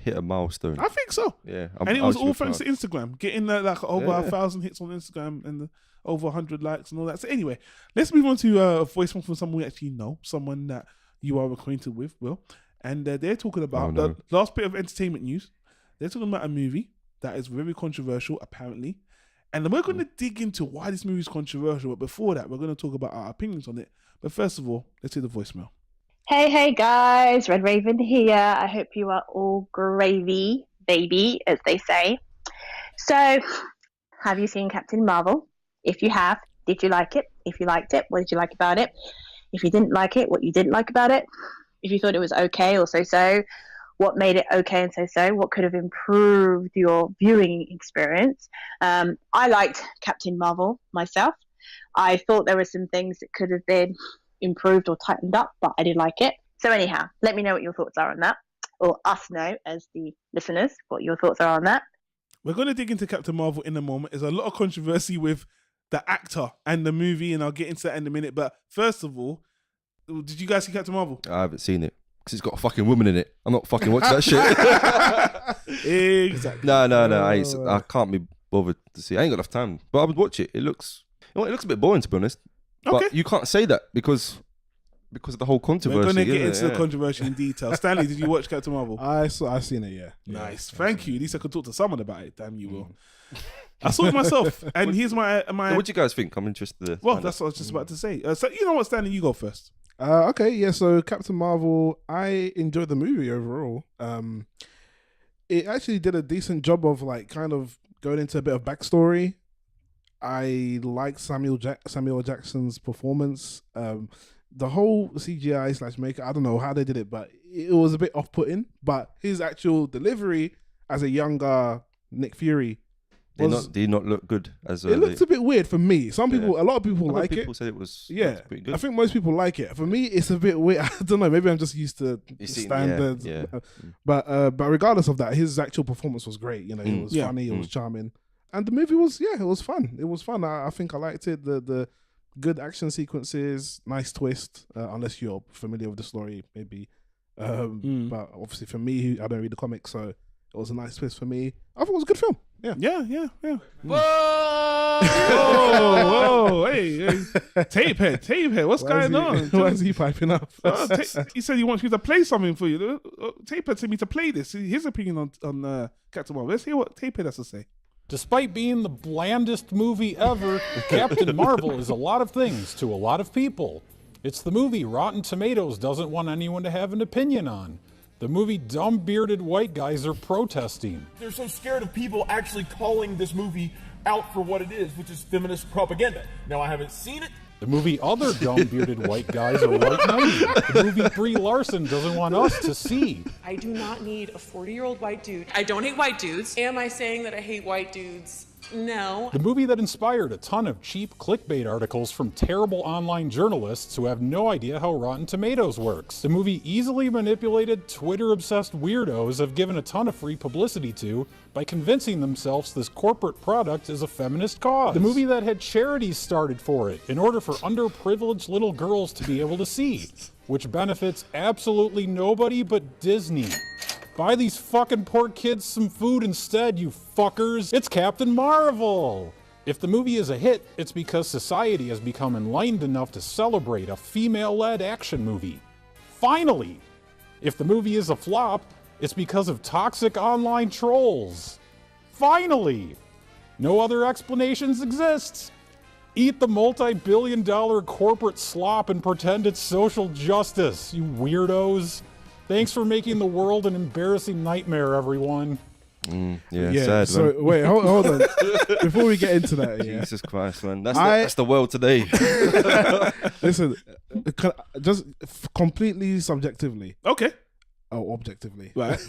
hit a milestone. I think so. Yeah, and it was all thanks to Instagram, getting like over 1,000 hits on Instagram and over 100 likes and all that. So anyway, let's move on to a voicemail from someone we actually know, someone that you are acquainted with, Will. And they're talking about the last bit of entertainment news. They're talking about a movie that is very controversial, apparently. And then we're going to dig into why this movie is controversial. But before that, we're going to talk about our opinions on it. But first of all, let's hear the voicemail. Hey guys, Red Raven here. I hope you are all gravy, baby, as they say. So, have you seen Captain Marvel? If you have, did you like it? If you liked it, what did you like about it? If you didn't like it, what you didn't like about it? If you thought it was okay or so-so, what made it okay and so-so? What could have improved your viewing experience? I liked Captain Marvel myself. I thought there were some things that could have been improved or tightened up, but I did like it. So anyhow, let me know what your thoughts are on that, or us know as the listeners what your thoughts are on that. We're going to dig into Captain Marvel in a moment. There's a lot of controversy with the actor and the movie, and I'll get into that in a minute. But first of all, did you guys see Captain Marvel? I haven't seen it because it's got a fucking woman in it. I'm not fucking watching that shit. Exactly. No. I can't be bothered to see. I ain't got enough time, but I would watch it. It looks a bit boring, to be honest. Okay. But you can't say that because of the whole controversy. We're going to get into the controversy in detail. Stanley, did you watch Captain Marvel? I seen it, yeah. Nice. Thank you. At least I could talk to someone about it. Damn you, Will. I saw it myself. And here's my... What do you guys think? I'm interested. Well, that's what I was just about to say. So you know what, Stanley? You go first. Okay, yeah, so Captain Marvel, I enjoyed the movie overall. It actually did a decent job of like kind of going into a bit of backstory. I like Samuel Jackson's performance. The whole CGI / makeup, I don't know how they did it, but it was a bit off-putting. But his actual delivery as a younger Nick Fury, did he not look good? It looked a bit weird for me. A lot of people like it. People said it was pretty good. I think most people like it. For me, it's a bit weird. I don't know. Maybe I'm just used to standards. Yeah. But regardless of that, his actual performance was great. You know, it was funny. It was charming. And the movie was, it was fun. It was fun. I think I liked it. The good action sequences, nice twist, unless you're familiar with the story, maybe. But obviously for me, I don't read the comics, so it was a nice twist for me. I thought it was a good film. Yeah. Whoa, hey. Tape head, what's going on? Why is he piping up? He said he wants you to play something for you. Tapehead told me to play this. His opinion on Captain Marvel. Let's hear what Tapehead has to say. Despite being the blandest movie ever, Captain Marvel is a lot of things to a lot of people. It's the movie Rotten Tomatoes doesn't want anyone to have an opinion on. The movie dumb bearded white guys are protesting. They're so scared of people actually calling this movie out for what it is, which is feminist propaganda. Now, I haven't seen it. The movie other dumb bearded white guys are white knighting. The movie Brie Lawson doesn't want us to see. I do not need a 40-year-old white dude. I don't hate white dudes. Am I saying that I hate white dudes? No. The movie that inspired a ton of cheap clickbait articles from terrible online journalists who have no idea how Rotten Tomatoes works. The movie easily manipulated, Twitter-obsessed weirdos have given a ton of free publicity to by convincing themselves this corporate product is a feminist cause. The movie that had charities started for it in order for underprivileged little girls to be able to see, which benefits absolutely nobody but Disney. Buy these fucking poor kids some food instead, you fuckers. It's Captain Marvel. If the movie is a hit, it's because society has become enlightened enough to celebrate a female-led action movie. Finally! If the movie is a flop, it's because of toxic online trolls. Finally! No other explanations exist. Eat the multi-billion-dollar corporate slop and pretend it's social justice, you weirdos. Thanks for making the world an embarrassing nightmare, everyone. Sad, so man. wait, hold on. Before we get into that, Jesus Christ, man. That's the world today. Listen, just completely subjectively. Okay. Oh, objectively. Right.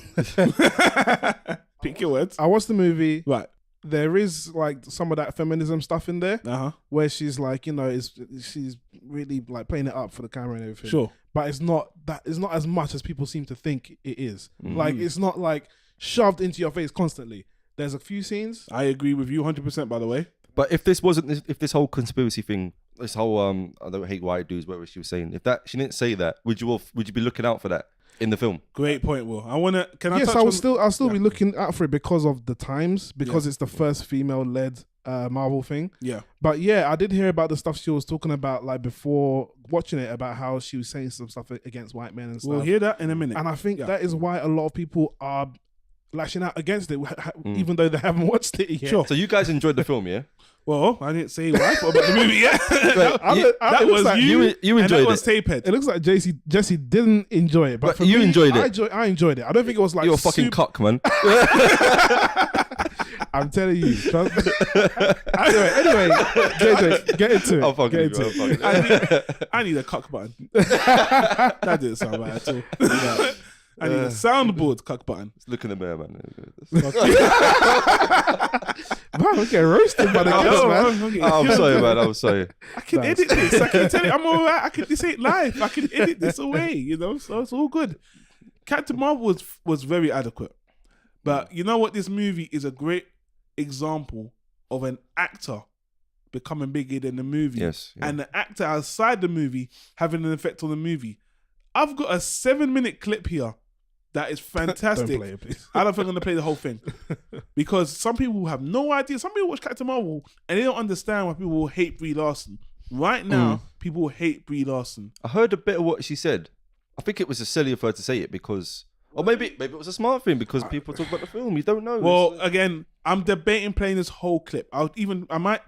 Pick your words. I watched the movie. Right. There is like some of that feminism stuff in there, where she's like, she's really like playing it up for the camera and everything. Sure. But it's not as much as people seem to think it is. Like it's not like shoved into your face constantly. There's a few scenes. I agree with you 100%, by the way. But if this whole conspiracy thing, this whole I don't hate white dudes, whatever she was saying, if she didn't say that, would you be looking out for that in the film? Great point, Will. Yes, I'll still be looking out for it because of the times, because it's the first female-led Marvel thing. Yeah. But yeah, I did hear about the stuff she was talking about like before watching it, about how she was saying some stuff against white men and stuff. We'll hear that in a minute. And I think that is why a lot of people are lashing out against it, even though they haven't watched it yet. Sure. So you guys enjoyed the film, yeah? Well, I didn't say what I thought about the movie yet. That was like you enjoyed that was Tapehead. It looks like Jesse didn't enjoy it, but for you me, enjoyed it. I enjoyed it. I don't think it was like You're a fucking cock, man. I'm telling you. Anyway, JJ, get into it. I'll fucking Get do into it. it. I need a cock button. That didn't sound right at all. Yeah. I need a soundboard cock button. Look in the mirror, man. Man, we're getting roasted by the guests, man. I'm sorry, man. I'm sorry. I can edit this. I can tell you, I'm all right. This ain't live. I can edit this away, you know, so it's all good. Captain Marvel was very adequate. But you know what? This movie is a great example of an actor becoming bigger than the movie. Yes. Yeah. And the actor outside the movie having an effect on the movie. I've got a 7-minute clip here that is fantastic. Don't play it, please. I don't think I'm going to play the whole thing. Because some people have no idea. Some people watch Captain Marvel and they don't understand why people hate Brie Lawson. Right now, people hate Brie Lawson. I heard a bit of what she said. I think it was just silly of her to say it because... Or maybe it was a smart thing because people talk about the film. You don't know. Well, again, I'm debating playing this whole clip. What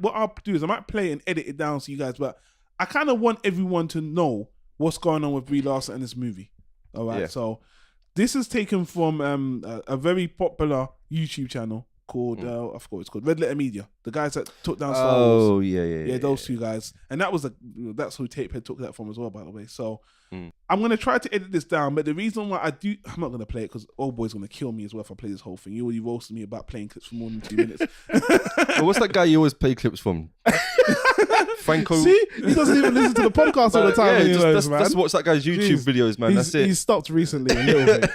I'll do is I might play and edit it down so you guys, but I kind of want everyone to know what's going on with Brie Larson in this movie. All right. Yeah. So this is taken from a very popular YouTube channel called I forgot what it's called, Red Letter Media. The guys that took down Star Wars. Oh yeah. Those two guys, and that's who Tapehead took that from as well, by the way. So I'm gonna try to edit this down, but the reason why I'm not gonna play it because old boy's gonna kill me as well if I play this whole thing. You already roasted me about playing clips for more than 2 minutes. Well, what's that guy you always play clips from? Franco. See, he doesn't even listen to the podcast all the time. Yeah, just watch that guy's YouTube videos, man. That's it. He stopped recently a little bit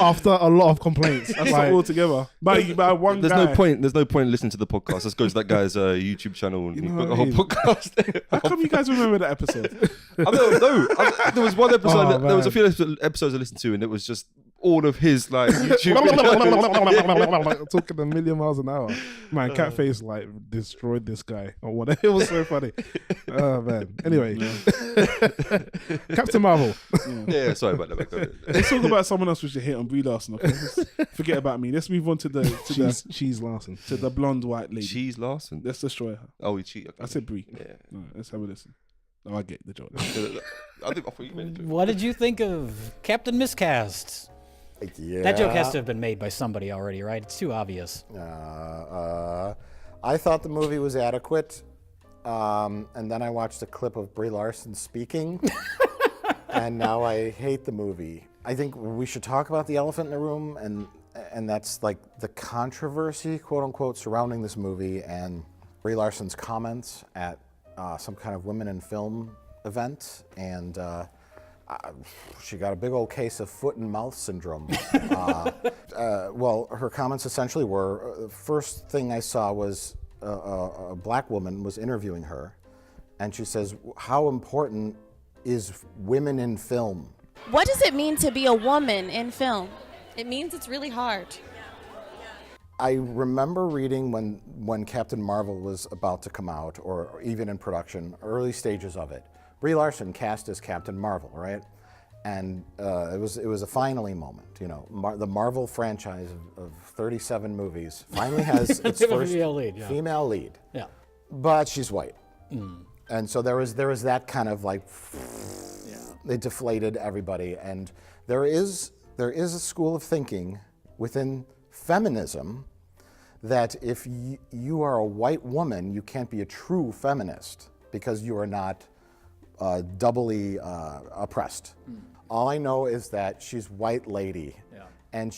after a lot of complaints. That's not all together. By one There's guy. no point. There's no point in listening to the podcast. Let's go to that guy's YouTube channel and you've got the whole podcast. How come you guys remember that episode? I don't know. There was one episode. Oh, there was a few episodes I listened to, and it was just all of his like YouTube videos. Talking a million miles an hour. Man, Catface like destroyed this guy or whatever. It was so funny. Oh man. Anyway, Captain Marvel. Yeah, sorry about that. Let's talk about someone else we should hate on Brie Larson. Okay? Forget about me. Let's move on to Cheese Larson. To the blonde white lady. Cheese Larson. Let's destroy her. Oh, okay. I said Brie. Yeah. All right, let's have a listen. Oh, I get the joke. I thought you meant it. What did you think of Captain Miscast? Yeah. That joke has to have been made by somebody already, right? It's too obvious. I thought the movie was adequate, and then I watched a clip of Brie Larson speaking, and now I hate the movie. I think we should talk about the elephant in the room, and that's like the controversy, quote unquote, surrounding this movie and Brie Larson's comments at some kind of women in film event, and she got a big old case of foot and mouth syndrome. Well, her comments essentially were, first thing I saw was a black woman was interviewing her, and she says, how important is women in film? What does it mean to be a woman in film? It means it's really hard. I remember reading when Captain Marvel was about to come out, or even in production, early stages of it. Brie Larson cast as Captain Marvel, right? And it was a finally moment, you know. The Marvel franchise of 37 movies finally has its first female lead. Yeah. But she's white. And so there was that kind of like, they deflated everybody. And there is a school of thinking within feminism that if you are a white woman, you can't be a true feminist because you are not doubly oppressed. All I know is that she's white lady, and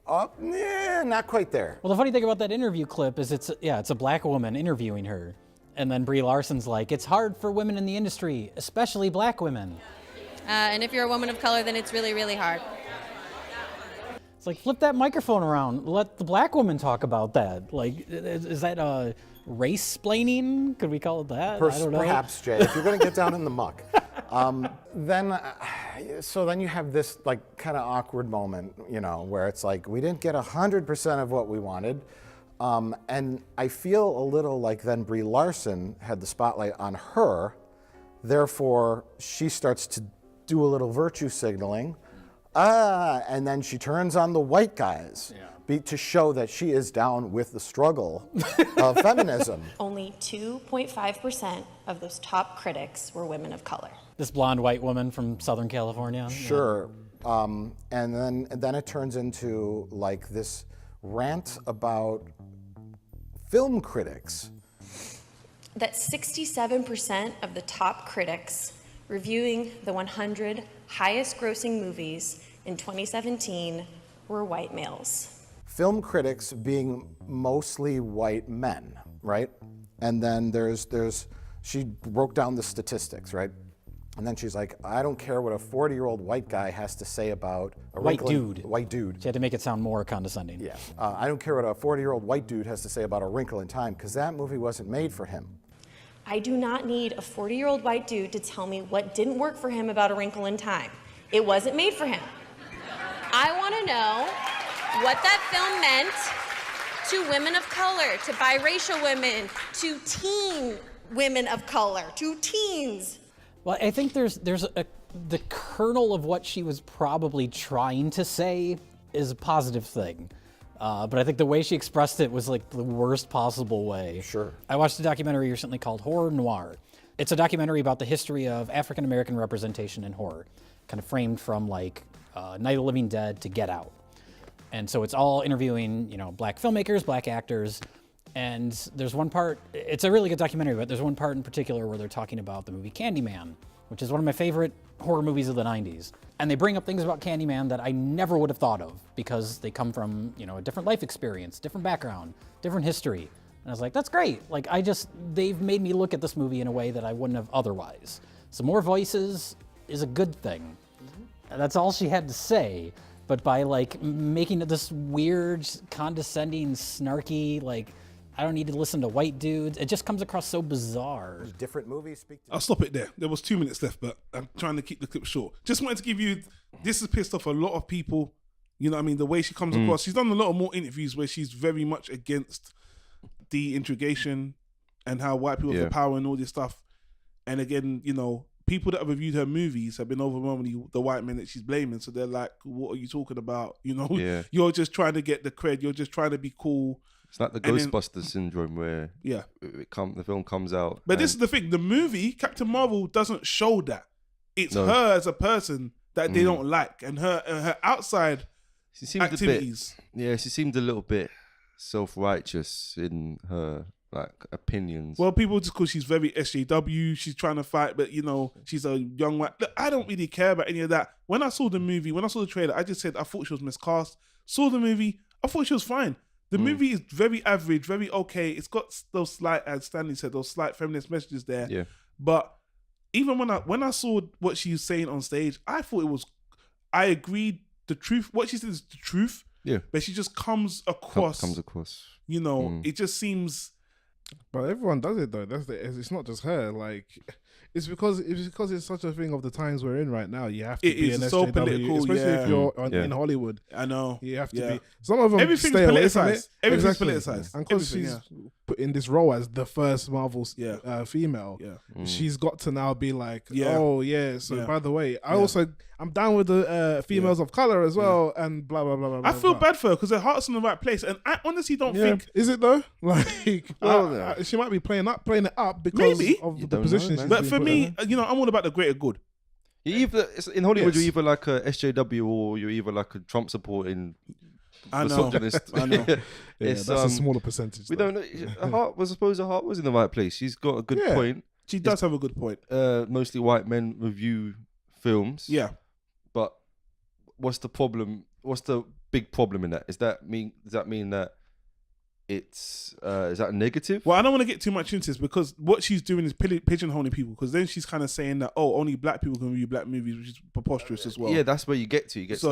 not quite there. Well, the funny thing about that interview clip is it's a black woman interviewing her, and then Brie Larson's like, it's hard for women in the industry, especially black women. And if you're a woman of color, then it's really, really hard. It's like, flip that microphone around, let the black woman talk about that. Like, is that race-splaining? Could we call it that? I don't know. Perhaps, Jay, if you're going to get down in the muck. Then you have this like kind of awkward moment, you know, where it's like, we didn't get 100% of what we wanted. And I feel a little like then Brie Larson had the spotlight on her, therefore she starts to do a little virtue signaling. And then she turns on the white guys to show that she is down with the struggle of feminism. Only 2.5% of those top critics were women of color. This blonde white woman from Southern California. Sure. And then it turns into like this rant about film critics. That 67% of the top critics reviewing the 100 highest grossing movies in 2017 were white males. Film critics being mostly white men, right? And then she broke down the statistics, right? And then she's like, I don't care what a 40-year-old white guy has to say about a White dude. She had to make it sound more condescending. Yeah. I don't care what a 40-year-old white dude has to say about A Wrinkle in Time, because that movie wasn't made for him. I do not need a 40-year-old white dude to tell me what didn't work for him about A Wrinkle in Time. It wasn't made for him. I want to know what that film meant to women of color, to biracial women, to teen women of color, to teens. Well, I think there's the kernel of what she was probably trying to say is a positive thing. But I think the way she expressed it was like the worst possible way. Sure. I watched a documentary recently called Horror Noir. It's a documentary about the history of African-American representation in horror, kind of framed from like Night of the Living Dead to Get Out. And so it's all interviewing, black filmmakers, black actors. And there's one part, it's a really good documentary, but there's one part in particular where they're talking about the movie Candyman, which is one of my favorite horror movies of the 90s. And they bring up things about Candyman that I never would have thought of because they come from, a different life experience, different background, different history. And I was like, that's great. Like, they've made me look at this movie in a way that I wouldn't have otherwise. So more voices is a good thing. And that's all she had to say. But by making it this weird, condescending, snarky, I don't need to listen to white dudes. It just comes across so bizarre. Different movies speak to... I'll stop it there. There was 2 minutes left, but I'm trying to keep the clip short. Just wanted to give you, this has pissed off a lot of people. You know what I mean? The way she comes across. She's done a lot of more interviews where she's very much against de-integration and how white people have the power and all this stuff. And again, people that have reviewed her movies have been overwhelmingly the white men that she's blaming. So they're like, what are you talking about? You're just trying to get the cred. You're just trying to be cool. It's like the Ghostbusters syndrome where the film comes out. But this is the thing. The movie, Captain Marvel, doesn't show that. It's her as a person that they don't like. And her outside activities. She seemed a little bit self-righteous in her opinions. Well, people just because she's very SJW, she's trying to fight, but she's a young white. Look, I don't really care about any of that. When I saw the movie, when I saw the trailer, I just said I thought she was miscast. Saw the movie, I thought she was fine. The movie is very average, very okay. It's got those slight, as Stanley said, those slight feminist messages there. Yeah. But even when I saw what she was saying on stage, I thought it was. I agreed. The truth. What she said is the truth. Yeah. But she just comes across. Mm. It just seems. But everyone does it though. It's not just her. It's because it's such a thing of the times we're in right now. You have to be an SJW, so political, especially if you're in Hollywood. I know. You have to be. Some of them Everything's stay away from politicized. it. Everything's Exactly. politicized. And because she's put in this role as the first Marvel female, Yeah. she's got to now be like, Yeah. oh yeah. So Yeah. by the way, I'm down with the females of color as well, and blah blah blah blah. I feel blah. bad for her because her heart's in the right place, and I honestly don't think. Is it though? She might be playing it up because Maybe. of You the don't position. know, she's man. But been for put me, in. I'm all about the greater good. In Hollywood, Yes. you're either like a SJW or you're either like a Trump supporting. I know. It's, that's a smaller percentage. We though. don't know. Her heart was in the right place. She's got a good point. She does have a good point. Mostly white men review films. Yeah. But what's the problem? What's the big problem in that? Does that mean that it's is that negative? Well, I don't want to get too much into this because what she's doing is pigeonholing people. Because then she's kind of saying that only black people can review black movies, which is preposterous as well. Yeah, that's where you get to. You get to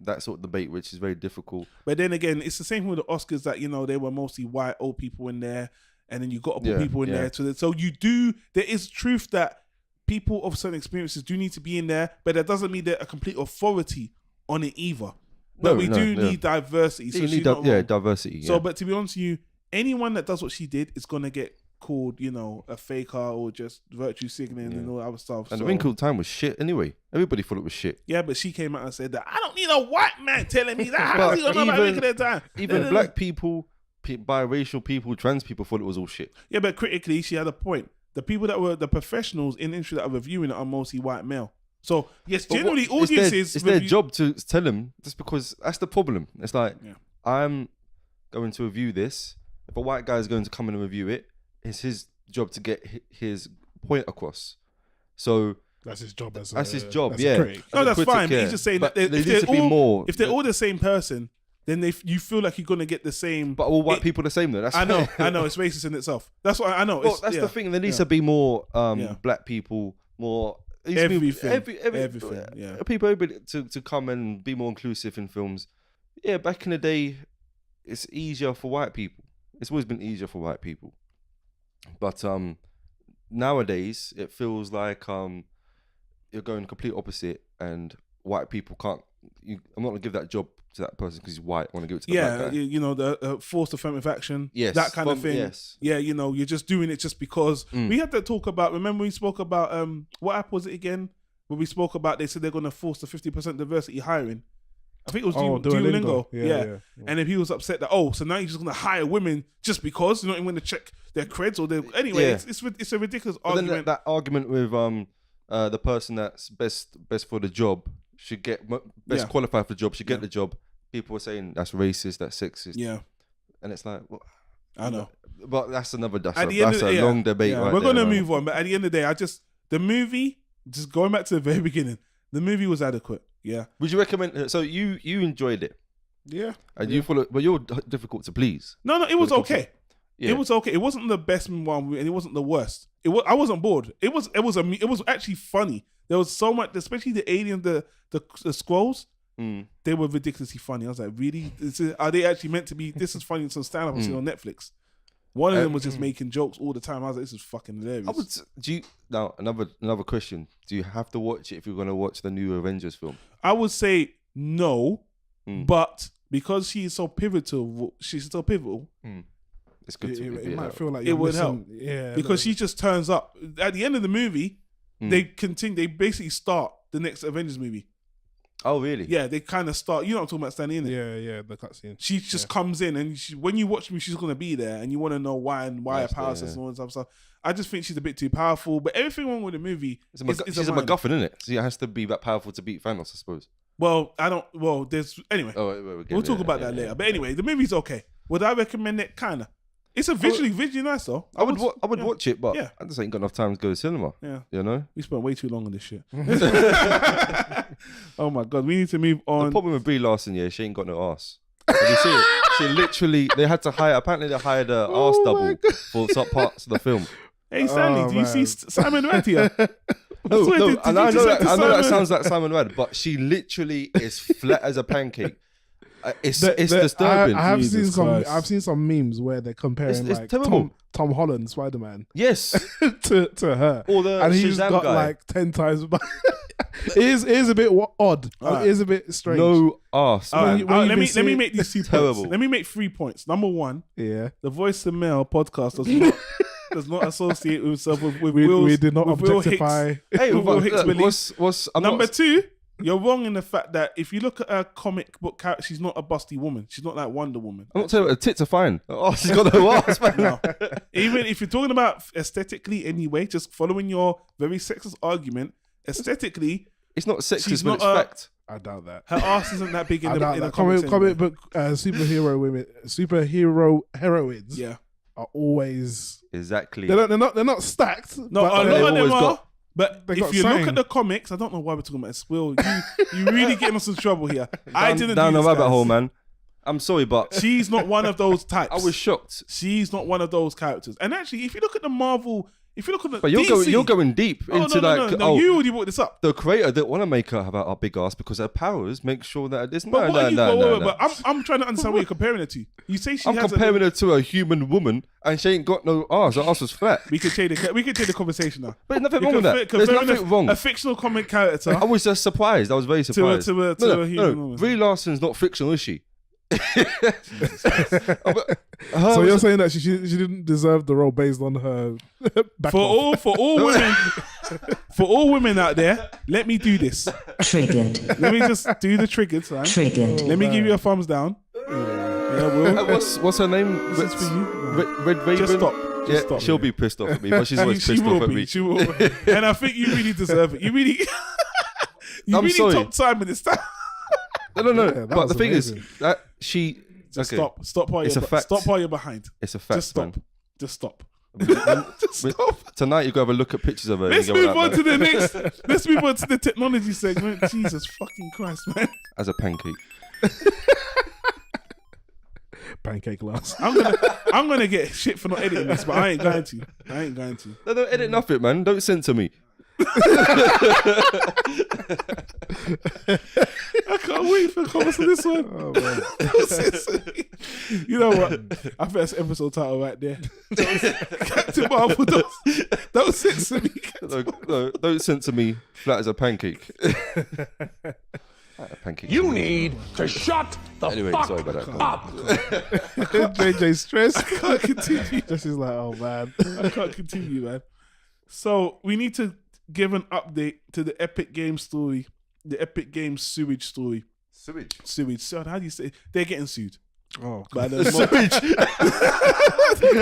that sort of debate, which is very difficult. But then again, it's the same with the Oscars that they were mostly white old people in there, and then you got to put people in there. So there is truth that people of certain experiences do need to be in there, but that doesn't mean they're a complete authority on it either. But we do need diversity. So you need diversity. So, but to be honest with you, anyone that does what she did is gonna get called, you know, a faker or just virtue signaling and all that other stuff. And so, the Wrinkle Time was shit anyway. Everybody thought it was shit. yeah, but she came out and said that I don't need a white man telling me that. How's he gonna know about Wrinkle Time? Even black people, biracial people, trans people thought it was all shit. Yeah, but critically, she had a point. The people that were the professionals in the industry that are reviewing it are mostly white male. So yes, generally audiences. It's their job to tell them. Just because that's the problem. It's like I'm going to review this. If a white guy is going to come in and review it, it's his job to get his point across. So that's his job. That's his job. That's yeah. No, that's fine. But he's just saying that if they're all the same person, then you feel like you're gonna get the same. But all white people are the same though. That's I know. It's racist in itself. That's what I know. Well, that's the thing. There needs to be more black people, more everything. Yeah. Everybody to come and be more inclusive in films. Yeah, back in the day, it's easier for white people. It's always been easier for white people. But nowadays, it feels like you're going complete opposite, and white people can't. I'm not gonna give that job to that person because he's white. I want to give it to the black guy. You know, the forced affirmative action, yes, that kind of thing. Yes. Yeah, you know, you're just doing it just because. We had to talk about. Remember, we spoke about what app was it again? When we spoke about, they said they're going to force the 50% diversity hiring. I think it was Duolingo. Yeah. And if he was upset that so now you're just going to hire women just because you're not even going to check their creds or their anyway. It's a ridiculous argument. Then that argument with the person that's best for the job should get best qualified for the job should get the job. People were saying that's racist, that's sexist. Yeah, and it's like, well, I know, but that's a long debate. Yeah. We're gonna move on, but at the end of the day, the movie. Just going back to the very beginning, the movie was adequate. Yeah. Would you recommend? So you enjoyed it? Yeah. And you follow, but you're difficult to please. No, it was okay. Yeah. It was okay. It wasn't the best one, and it wasn't the worst. I wasn't bored. It was actually funny. There was so much, especially the aliens, the squirrels. They were ridiculously funny. I was like, really? Are they actually meant to be? This is funny. Some stand-up I've seen on Netflix. One of them was just making jokes all the time. I was like, this is fucking hilarious. Now another question. Do you have to watch it if you're going to watch the new Avengers film? I would say no, but because she's so pivotal, it's good to it might feel like it would help. Yeah, because she just turns up at the end of the movie. They basically start the next Avengers movie. Oh, really? Yeah, they kind of start. You know what I'm talking about, Stanley, innit? Yeah, the cutscene. She just comes in, and when you watch me, she's going to be there, and you want to know why and why her power and all that stuff. So I just think she's a bit too powerful, but everything wrong with the movie she's a MacGuffin, isn't it? So it has to be that powerful to beat Thanos, I suppose. Well, anyway. We'll talk about that later. But anyway, the movie's okay. Would I recommend it? Kinda. It's visually nice though. I would watch it, but I just ain't got enough time to go to cinema. Yeah, you know, we spent way too long on this shit. Oh my god, we need to move on. The problem with Brie Lawson, she ain't got no ass. Have you see it? She literally, they hired a ass double for some parts of the film. Hey Stanley, do you see Simon Rad here? No, I know that sounds like Simon Rad, but she literally is flat as a pancake. It's disturbing. I've seen some memes where they're comparing Tom Holland Spider-Man. Yes, to her, and he's got guy. like 10 times. It is a bit odd. It is a bit strange. No arse. Let me make these 2 points. Let me make 3 points. Number 1, the Voice of Male podcast does not associate itself with we did not objectify. Will Hicks belief. Number 2. You're wrong in the fact that if you look at her comic book character, she's not a busty woman. She's not like Wonder Woman. I'm not telling you, her tits are fine. Oh, she's got no ass, man. No. Even if you're talking about aesthetically anyway, just following your very sexist argument, aesthetically... It's not sexist, but it's fact. I doubt that. Her ass isn't that big in the comic book superhero heroines are always... Exactly. They're not stacked. No, a lot of them are... But if you look at the comics, I don't know why we're talking about this. Will, you really getting us in trouble here. I didn't down do the this, rabbit guys. hole, man. I'm sorry, but she's not one of those types. I was shocked. She's not one of those characters. And actually, if you look at the Marvel, if you look at the but you're going deep into no, you already brought this up. The creator didn't want to make her have a big ass because her powers make sure that it's But I'm trying to understand what you're comparing it to. You say I'm comparing her to a human woman, and she ain't got no ass. Her ass was flat. We could take the conversation now. But there's nothing wrong with that. There's nothing wrong. A fictional comic character. I was just surprised. I was very surprised. To a human woman. Brie Larson's not fictional, is she? So you're saying that she didn't deserve the role based on her for all women out there, let me do this. Triggered. Let me just do the triggered sign. Triggered. Let me give you a thumbs down. Yeah, Will. What's her name? This is for you. Red Raven. Just stop. Yeah, stop. she'll be pissed off at me, but she's always She pissed will off at be. me. She will be. And I think you really deserve it. You really, I'm sorry. top time in this time. No. Yeah, that but was the thing amazing. is that she. Just okay. Stop while It's you're a fact. Stop while you're behind. It's a fact. Just stop. Man. Just stop. Tonight you gotta have a look at pictures of her. Let's and you move go, on "Right, to the man." next. Let's move on to the technology segment. Jesus fucking Christ, man. As a pancake. pancake glass. I'm gonna get shit for not editing this, but I ain't going to. No, don't edit nothing, man. Don't censor me. I can't wait for comments on this one. Oh, man. You know what? I think that's episode title right there. Captain Marvel, don't censor me. No, don't censor me flat as a pancake. You need to shut the Anyway, fuck sorry about that. up. JJ stress. I can't continue. This is like, oh man. I can't continue, man. So we need to give an update to the Epic Games story, the Epic Games sewage story. Sewage. So how do you say it? They're getting sued? Oh, by the sewage. I don't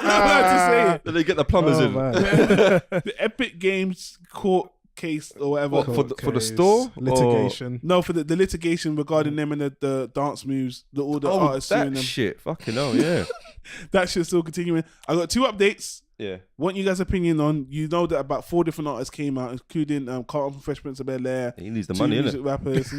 know how to say it. They get the plumbers in. The Epic Games court case or whatever. What, for the store? Litigation. No, for the litigation regarding them and the dance moves, all the artists that suing them. shit. Fucking hell, yeah. That shit's still continuing. I got 2 updates. Yeah. Want you guys' opinion on, you know that about 4 different artists came out, including Carlton from Fresh Prince of Bel-Air. He needs the 2 money, music innit? rappers.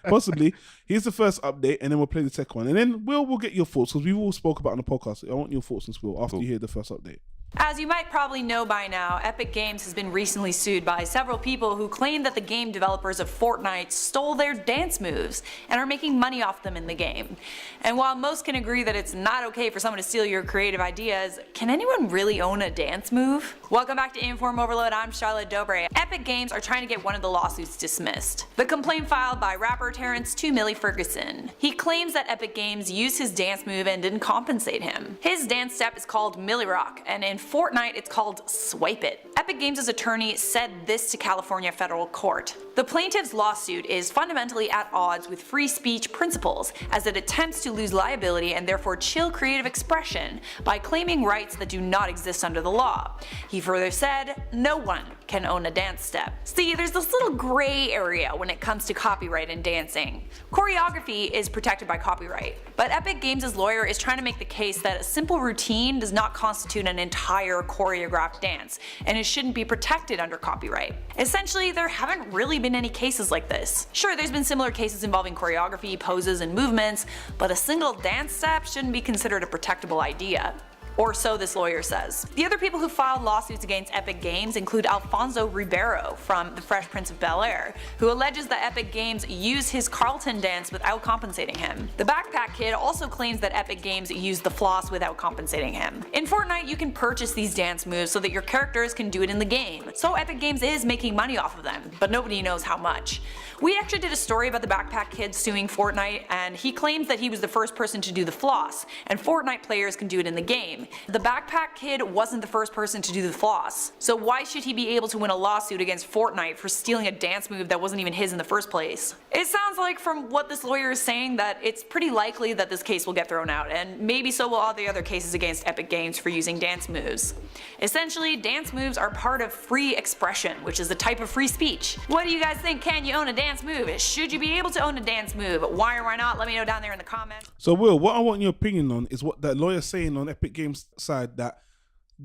Possibly. Here's the first update, and then we'll play the second one. And then we'll get your thoughts, because we've all spoke about it on the podcast. I want your thoughts as well after you hear the first update. As you might probably know by now, Epic Games has been recently sued by several people who claim that the game developers of Fortnite stole their dance moves and are making money off them in the game. And while most can agree that it's not okay for someone to steal your creative ideas, can anyone really own a dance move? Welcome back to Inform Overload, I'm Charlotte Dobre. Epic Games are trying to get one of the lawsuits dismissed. The complaint filed by rapper Terrence 2 Millie Ferguson. He claims that Epic Games used his dance move and didn't compensate him. His dance step is called Millie Rock, and in Fortnite it's called Swipe It. Epic Games' attorney said this to California federal court. The plaintiff's lawsuit is fundamentally at odds with free speech principles, as it attempts to lose liability and therefore chill creative expression by claiming rights that do not exist under the law. He further said, no one can own a dance step. See, there's this little gray area when it comes to copyright in dancing. Choreography is protected by copyright, but Epic Games' lawyer is trying to make the case that a simple routine does not constitute an entire choreographed dance, and it shouldn't be protected under copyright. Essentially, there haven't really been any cases like this. Sure, there's been similar cases involving choreography, poses, and movements, but a single dance step shouldn't be considered a protectable idea. Or so this lawyer says. The other people who filed lawsuits against Epic Games include Alfonso Ribeiro from The Fresh Prince of Bel-Air, who alleges that Epic Games used his Carlton dance without compensating him. The Backpack Kid also claims that Epic Games used the floss without compensating him. In Fortnite, you can purchase these dance moves so that your characters can do it in the game. So Epic Games is making money off of them, but nobody knows how much. We actually did a story about the Backpack Kid suing Fortnite, and he claims that he was the first person to do the floss, and Fortnite players can do it in the game. The Backpack Kid wasn't the first person to do the floss, so why should he be able to win a lawsuit against Fortnite for stealing a dance move that wasn't even his in the first place? It sounds like from what this lawyer is saying that it's pretty likely that this case will get thrown out, and maybe so will all the other cases against Epic Games for using dance moves. Essentially, dance moves are part of free expression, which is a type of free speech. What do you guys think? Can you own a dance move? Should you be able to own a dance move? Why or why not? Let me know down there in the comments. So Will, what I want your opinion on is what that lawyer's saying on Epic Games side, that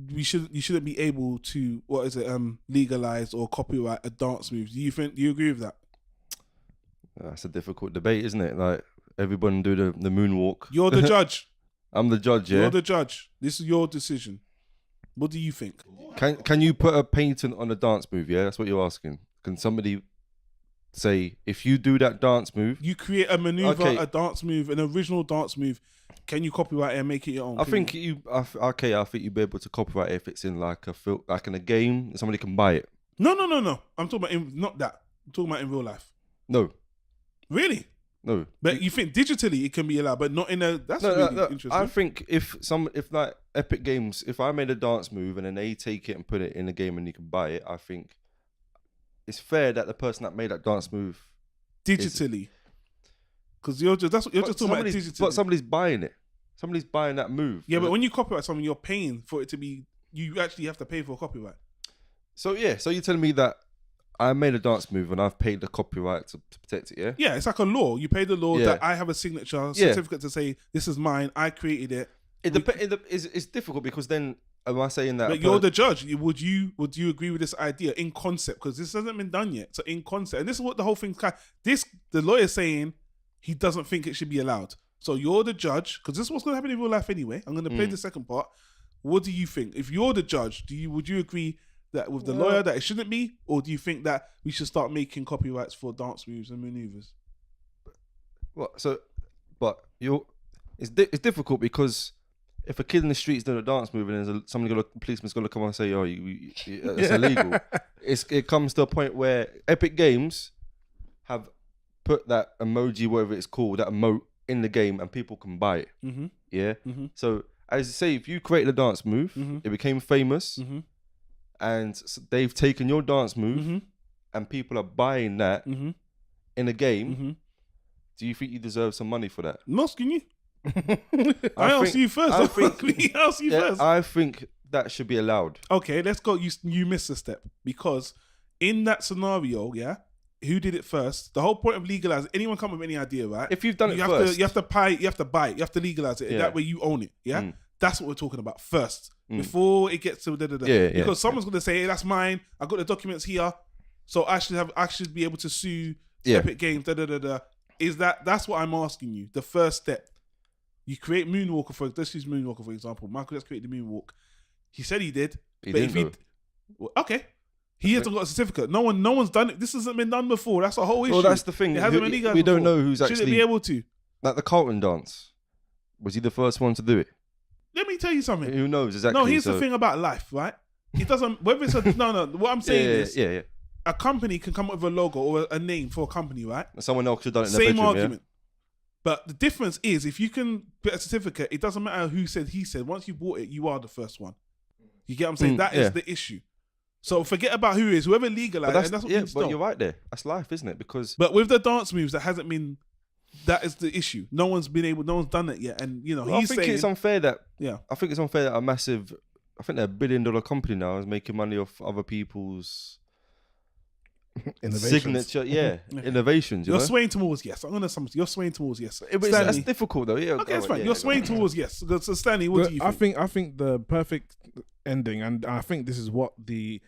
you shouldn't be able to legalize or copyright a dance move. Do you agree with that? That's a difficult debate, isn't it? Like, everyone do the moonwalk. You're the judge. I'm the judge, yeah? You're the judge. This is your decision. What do you think? Can you put a patent on a dance move, yeah? That's what you're asking. Can somebody say, if you do that dance move... You create a maneuver, a dance move, an original dance move. Can you copyright it and make it your own? I think you'd be able to copyright it if it's in like in a game, somebody can buy it. No. I'm talking about not that. I'm talking about in real life. No. Really? No. But you think digitally it can be allowed, but not in a. That's No, really no. interesting. I think if like Epic Games, if I made a dance move and then they take it and put it in a game and you can buy it, I think it's fair that the person that made that dance move digitally, because you're just talking about digitally. But somebody's buying it. Somebody's buying that move. Yeah, but when you copyright something, you're paying for it to be. You actually have to pay for a copyright. So yeah, so you're telling me that I made a dance move and I've paid the copyright to protect it, yeah? Yeah, it's like a law. You pay the law that I have a signature certificate to say this is mine. I created it. It's difficult because then am I saying that? But you're the judge. Would you agree with this idea in concept? Because this hasn't been done yet. So in concept, and this is what the whole thing's the lawyer's saying he doesn't think it should be allowed. So you're the judge, because this is what's going to happen in real life anyway. I'm going to play the second part. What do you think? If you're the judge, would you agree that with the lawyer that it shouldn't be, or do you think that we should start making copyrights for dance moves and maneuvers? It's difficult because if a kid in the street's doing a dance move and there's policeman's going to come and say, "Oh, it's illegal," it comes to a point where Epic Games have put that emoji, whatever it's called, that emote in the game, and people can buy it. Mm-hmm. Yeah. Mm-hmm. So as you say, if you created a dance move, it became famous. And they've taken your dance move and people are buying that in a game. Do you think you deserve some money for that? I'm asking you. I asked you first. I think that should be allowed. Okay, let's go. You missed a step, because in that scenario, who did it first? The whole point of legalizing, anyone come with any idea, right? If you've done it first. You have to buy it, you have to legalize it. That way you own it, That's what we're talking about first. Before it gets to because someone's going to say, hey, that's mine. I got the documents here, so I should be able to sue Epic Games. Is that's what I'm asking you? The first step, you create Moonwalker let's use Moonwalker for example. Michael just created the Moonwalk. He said he did, he hasn't got a certificate. No one's done it. This hasn't been done before. That's a whole issue. Well, that's the thing. It hasn't been legalized we don't before. know who's actually should it be able to. Like the Carlton dance. Was he the first one to do it? Let me tell you something. Who knows exactly? No, here's the thing about life, right? It doesn't. Whether it's no. What I'm saying is, a company can come up with a logo or a name for a company, right? Someone else should have done it in Same their bedroom, argument. But the difference is, if you can get a certificate, it doesn't matter who said he said. Once you bought it, you are the first one. You get what I'm saying? That is the issue. So forget about who is. Whoever legalized, and that's what means. But you're right there. That's life, isn't it? Because with the dance moves, that hasn't been. That is the issue. No one's done it yet, and I think it's unfair that. Yeah, I think it's unfair that I think they're $1 billion company now is making money off other people's signature. Innovations. You're swaying towards yes. I'm gonna assume you're swaying towards yes. That's difficult though. Yeah, okay, that's fine. You're swaying towards yes. So Stanley, what do you think? I think the perfect ending, and I think this is what the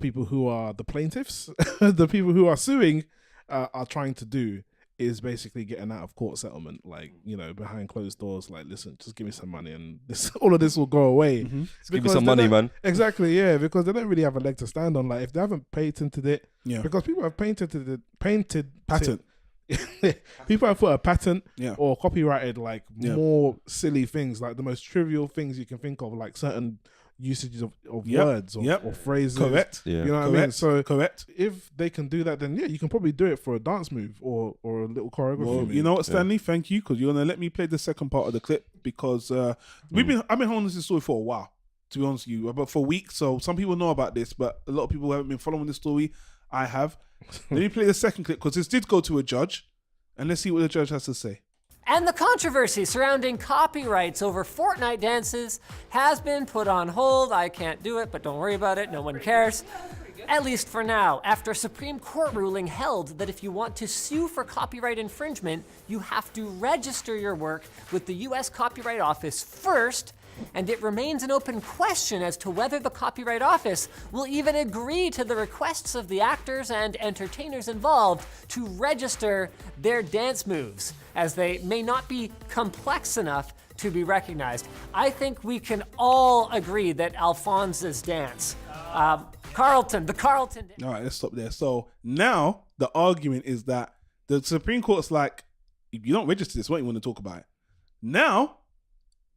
people who are the plaintiffs, the people who are suing, are trying to do. Is basically getting out of court settlement, like, behind closed doors. Like, listen, just give me some money, and all of this will go away. Give me some money, man. Exactly, yeah, because they don't really have a leg to stand on. Like, if they haven't patented it, because people have patented patent. People have put a patent or copyrighted more silly things, like the most trivial things you can think of, like certain usages of words or phrases. Correct. You know what I mean? So correct. If they can do that, then you can probably do it for a dance move or a little choreography. Well, you know what, Stanley? Thank you, because you're gonna let me play the second part of the clip, because I've been holding this story for a while, to be honest with you, but for weeks. So some people know about this, but a lot of people haven't been following the story. I have. Let me play the second clip, because this did go to a judge, and let's see what the judge has to say. And the controversy surrounding copyrights over Fortnite dances has been put on hold. I can't do it, but don't worry about it. No one cares. At least for now, after a Supreme Court ruling held that if you want to sue for copyright infringement, you have to register your work with the U.S. Copyright Office first, and it remains an open question as to whether the Copyright Office will even agree to the requests of the actors and entertainers involved to register their dance moves, as they may not be complex enough to be recognized. I think we can all agree that Alphonse's dance, the Carlton. All right, let's stop there. So now the argument is that the Supreme Court's like, if you don't register this, what you want to talk about it? Now,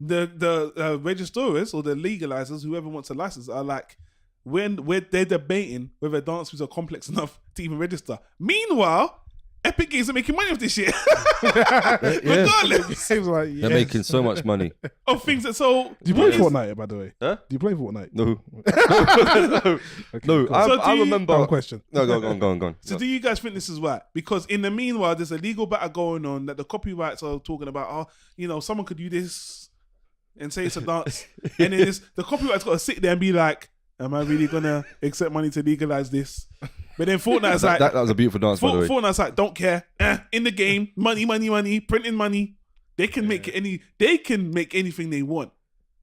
the registrars or the legalizers, whoever wants a license, are like, they're debating whether dance moves are complex enough to even register. Meanwhile, Epic Games are making money off this shit. Regardless. Games like, They're making so much money. Of things that so. Do you play Fortnite, by the way? Huh? Do you play Fortnite? No. Okay, No, cool. I remember. Dumb question. No, go on. So do you guys think this is right? Because in the meanwhile, there's a legal battle going on that the copyrights are talking about. Someone could do this and say it's a dance, and then the copyright's got to sit there and be like, "Am I really gonna accept money to legalize this?" But then Fortnite's like, that was a beautiful dance, by the way. Fortnite's like, don't care. In the game, money, printing money. They can make anything they want.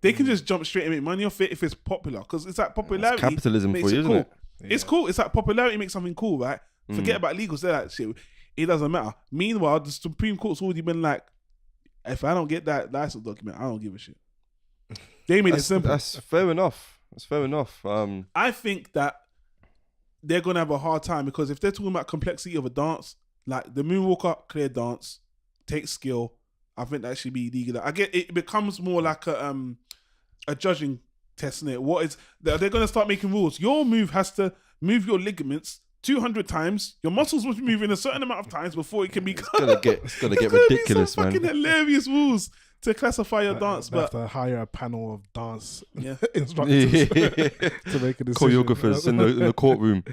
They can just jump straight and make money off it if it's popular. Because it's like popularity. It's capitalism makes for you, it cool. isn't it? It's cool. It's like popularity makes something cool, right? Forget about legals. They're like, shit, it doesn't matter. Meanwhile, the Supreme Court's already been like, if I don't get that license document, I don't give a shit. They made it simple. That's fair enough. I think that they're going to have a hard time because if they're talking about complexity of a dance, like the Moonwalker, clear dance, takes skill. I think that should be legal. I get it becomes more like a judging test, isn't it? They're going to start making rules. Your move has to move your ligaments 200 times. Your muscles must be moving a certain amount of times before it can be. It's gonna get ridiculous, man. Fucking hilarious rules to classify your dance, They have but to hire a panel of dance instructors to make a decision. Choreographers in the courtroom.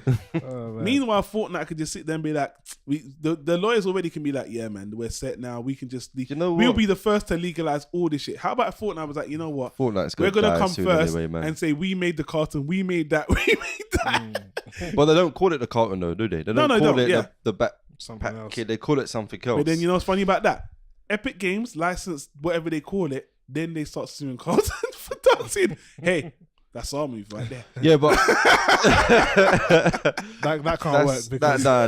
Meanwhile, Fortnite could just sit there and be like, the lawyers already can be like, yeah, man, we're set now. We can just, we'll be the first to legalize all this shit. How about Fortnite was like, you know what? Fortnite's we're gonna die come soon first anyway, man. and say we made the cartoon, we made that, we made that. But they don't call it the cartoon though, do they? They don't call it the back something else. kid. They call it something else. But then you know what's funny about that? Epic Games licensed whatever they call it. Then they start suing cartoons for dancing. Hey, that's our move right there. Yeah, but that can't work because no.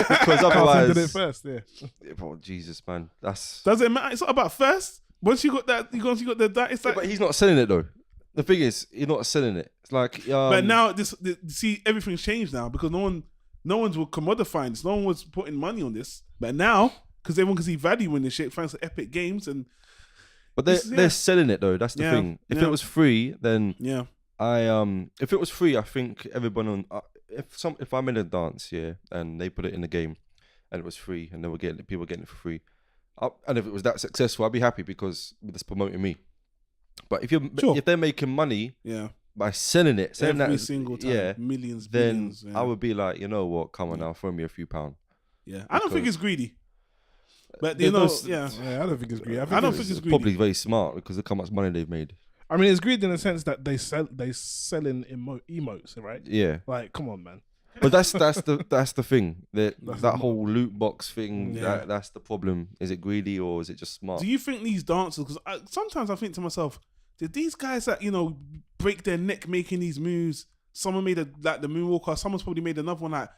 Because otherwise, did it first. Yeah. Oh, Jesus, man, does it matter? It's not about first. Once you got that, it's like. But he's not selling it though. The thing is, you're not selling it. It's like. But now see, everything's changed now because no one's commodifying this. No one was putting money on this. But now, because everyone can see value in this shit, thanks to Epic Games and. But they're selling it though. That's the thing. If it was free, then if it was free, I think everyone on if I made a dance and they put it in the game, and it was free, and people were getting it for free, and if it was that successful, I'd be happy because it's promoting me. But if they're making money, by selling it, every single time, millions, then billions, I would be like, you know what? Come on now, throw me a few pounds. Yeah, I don't think it's greedy. But I don't think it's greedy. I don't think it's greedy. Probably very smart because look how much money they've made. I mean, it's greedy in the sense that they selling emotes, right? Yeah. Like, come on, man. But that's the thing. That whole loot box thing. Yeah. That's the problem. Is it greedy or is it just smart? Do you think these dancers? Because sometimes I think to myself, did these guys that break their neck making these moves? Someone made the Moonwalker. Someone's probably made another one like.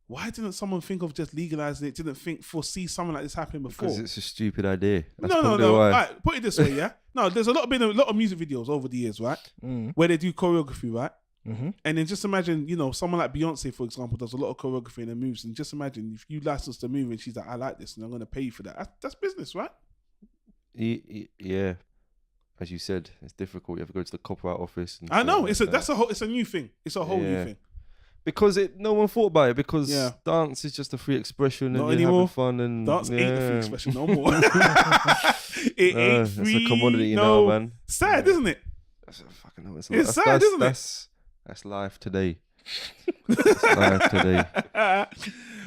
Why didn't someone think of just legalizing it? Didn't foresee something like this happening before? Because it's a stupid idea. That's No. why. Right, put it this way, yeah. No, there's been a lot of music videos over the years, right, where they do choreography, right. Mm-hmm. And then just imagine, someone like Beyonce, for example, does a lot of choreography in her moves, and just imagine if you license the move and she's like, I like this, and I'm going to pay you for that. That's business, right? Yeah. As you said, it's difficult. You have to go to the copyright office. I know it's a new thing. It's a whole new thing. Because no one thought about it. Because dance is just a free expression, and you're having fun. And dance ain't a free expression no more. It ain't free. It's a commodity now, man. Sad, isn't it? It's sad, isn't it? That's life today.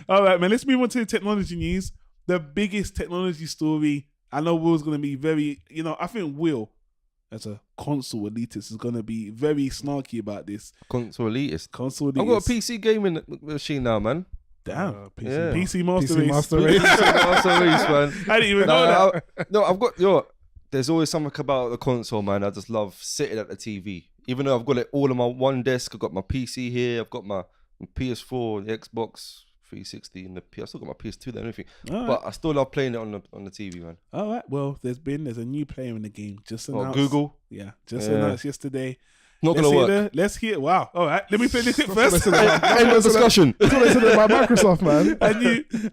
All right, man. Let's move on to the technology news. The biggest technology story. I know Will's going to be very. I think Will, as a console elitist, is going to be very snarky about this. Console elitist. I've got a PC gaming machine now, man. Damn. PC Master Race. Master Race. Master Race, man. I didn't even know that. I've got there's always something about the console, man. I just love sitting at the TV. Even though I've got it all on my one desk, I've got my PC here, I've got my PS4, the Xbox 360, and I still got my PS2 there and everything. But I still love playing it on the TV, man. All right. Well, there's a new player in the game. Just announced. Google? Yeah. Announced yesterday. Not going to work. Let's hear. Wow. All right. Let me play the clip first. End of discussion. That's what they said about Microsoft, man.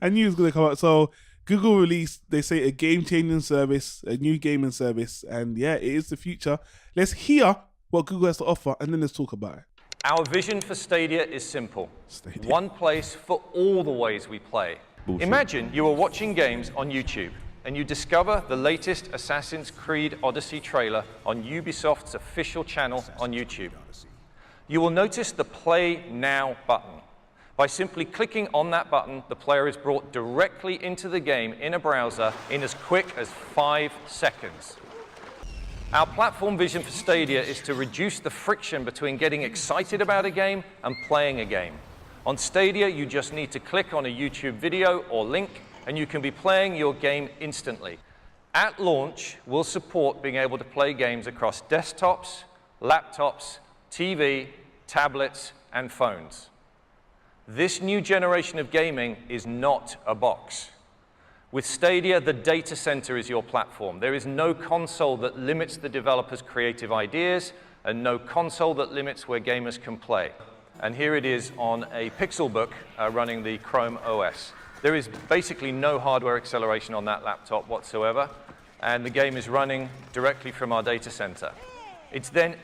I knew it was going to come out. So Google released, they say, a game-changing service, a new gaming service. And yeah, it is the future. Let's hear what Google has to offer, and then let's talk about it. Our vision for Stadia is simple. One place for all the ways we play. Bullshit. Imagine you are watching games on YouTube and you discover the latest Assassin's Creed Odyssey trailer on Ubisoft's official channel on YouTube. You will notice the Play Now button. By simply clicking on that button, the player is brought directly into the game in a browser in as quick as 5 seconds. Our platform vision for Stadia is to reduce the friction between getting excited about a game and playing a game. On Stadia, you just need to click on a YouTube video or link, and you can be playing your game instantly. At launch, we'll support being able to play games across desktops, laptops, TV, tablets, and phones. This new generation of gaming is not a box. With Stadia, the data center is your platform. There is no console that limits the developer's creative ideas and no console that limits where gamers can play. And here it is on a Pixelbook running the Chrome OS. There is basically no hardware acceleration on that laptop whatsoever, and the game is running directly from our data center. It's then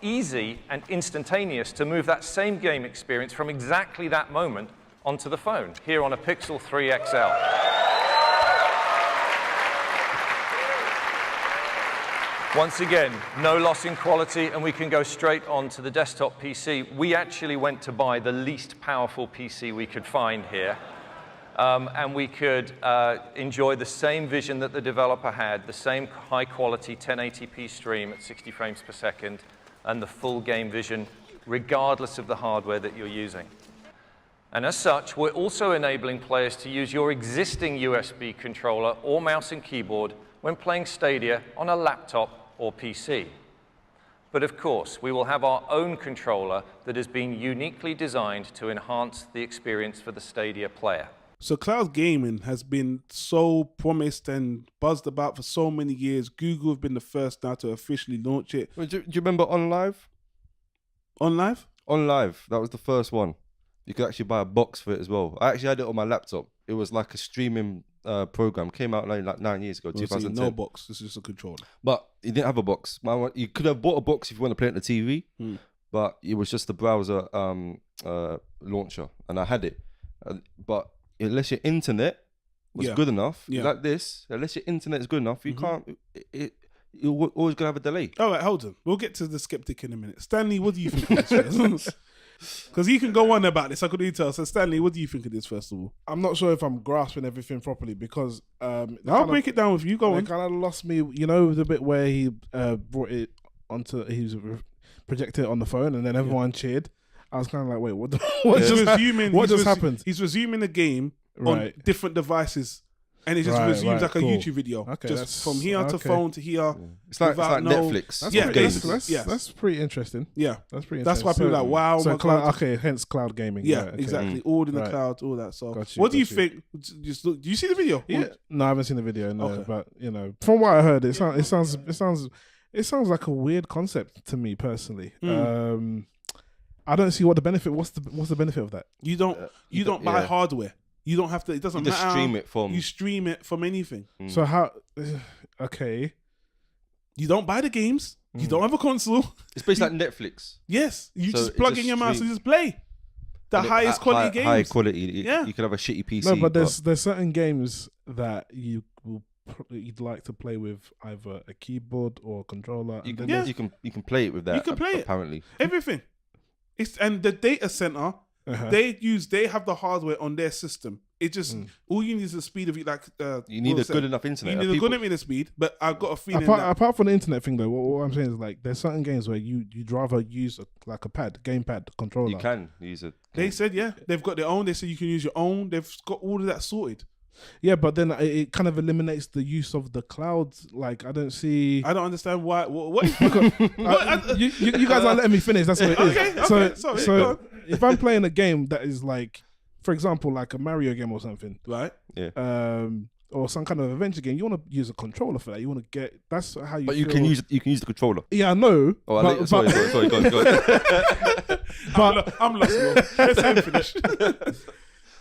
easy and instantaneous to move that same game experience from exactly that moment onto the phone, here on a Pixel 3 XL. Once again, no loss in quality, and we can go straight on to the desktop PC. We actually went to buy the least powerful PC we could find here, and we could enjoy the same vision that the developer had, the same high-quality 1080p stream at 60 frames per second, and the full game vision, regardless of the hardware that you're using. And as such, we're also enabling players to use your existing USB controller or mouse and keyboard when playing Stadia on a laptop or PC. But of course, we will have our own controller that has been uniquely designed to enhance the experience for the Stadia player. So cloud gaming has been so promised and buzzed about for so many years. Google have been the first now to officially launch it. Do you remember OnLive? OnLive? OnLive, that was the first one. You could actually buy a box for it as well. I actually had it on my laptop. It was like a streaming program. Came out like 9 years ago, 2010. No box. This is just a controller. But you didn't have a box. You could have bought a box if you want to play it on the TV, but it was just the browser launcher, and I had it. But unless your internet was good enough, like this, unless your internet is good enough, you can't. You're always gonna have a delay. All right, hold on. We'll get to the skeptic in a minute. Stanley, what do you think of this? Because he can go on about this, I couldn't tell. So Stanley, what do you think of this first of all? I'm not sure if I'm grasping everything properly because I'll break it down with you. Go on. Kind of lost me. You know the bit where he brought it onto, he was projected it on the phone, and then everyone cheered. I was kind of like, wait, what just happened? He's resuming the game on different devices. And it just resumes like a YouTube video. Okay, just from here to phone to here. It's like Netflix. That's pretty interesting. Yeah. That's pretty interesting. That's why people are like, wow. So hence cloud gaming. Yeah, exactly. All in the cloud, all that. So what do you think? Do you see the video? Yeah. No, I haven't seen the video, no. But you know, from what I heard, it sounds like a weird concept to me personally. I don't see what the benefit. What's the benefit of that? You don't buy hardware. You don't have to. It doesn't matter. You stream it from. You stream it from anything. So how? Okay. You don't buy the games. You don't have a console. It's basically like Netflix. Yes. You just plug in your mouse and just play the highest quality games. High quality. You can have a shitty PC. No, but there's certain games that you'd like to play with either a keyboard or a controller. You can play it with that. You can play apparently. Everything. And the data center. They have the hardware on their system. It just all you need is the speed of it. Like you need a good enough internet. You need a good enough internet speed. But I've got a feeling apart from the internet thing though, what I'm saying is like there's certain games where you'd rather use a gamepad controller. You can use it. They said they've got their own. They said you can use your own. They've got all of that sorted. Yeah, but then it kind of eliminates the use of the cloud. Like I don't understand why. What is you guys aren't letting me finish. That's what it is. Okay, sorry. So if I'm playing a game that is like, for example, like a Mario game or something, right? Yeah. Or some kind of adventure game, you want to use a controller for that. You want to get. That's how you. But you can use the controller. Yeah, I know. Oh, sorry. Go on. I'm lost. Let's finish.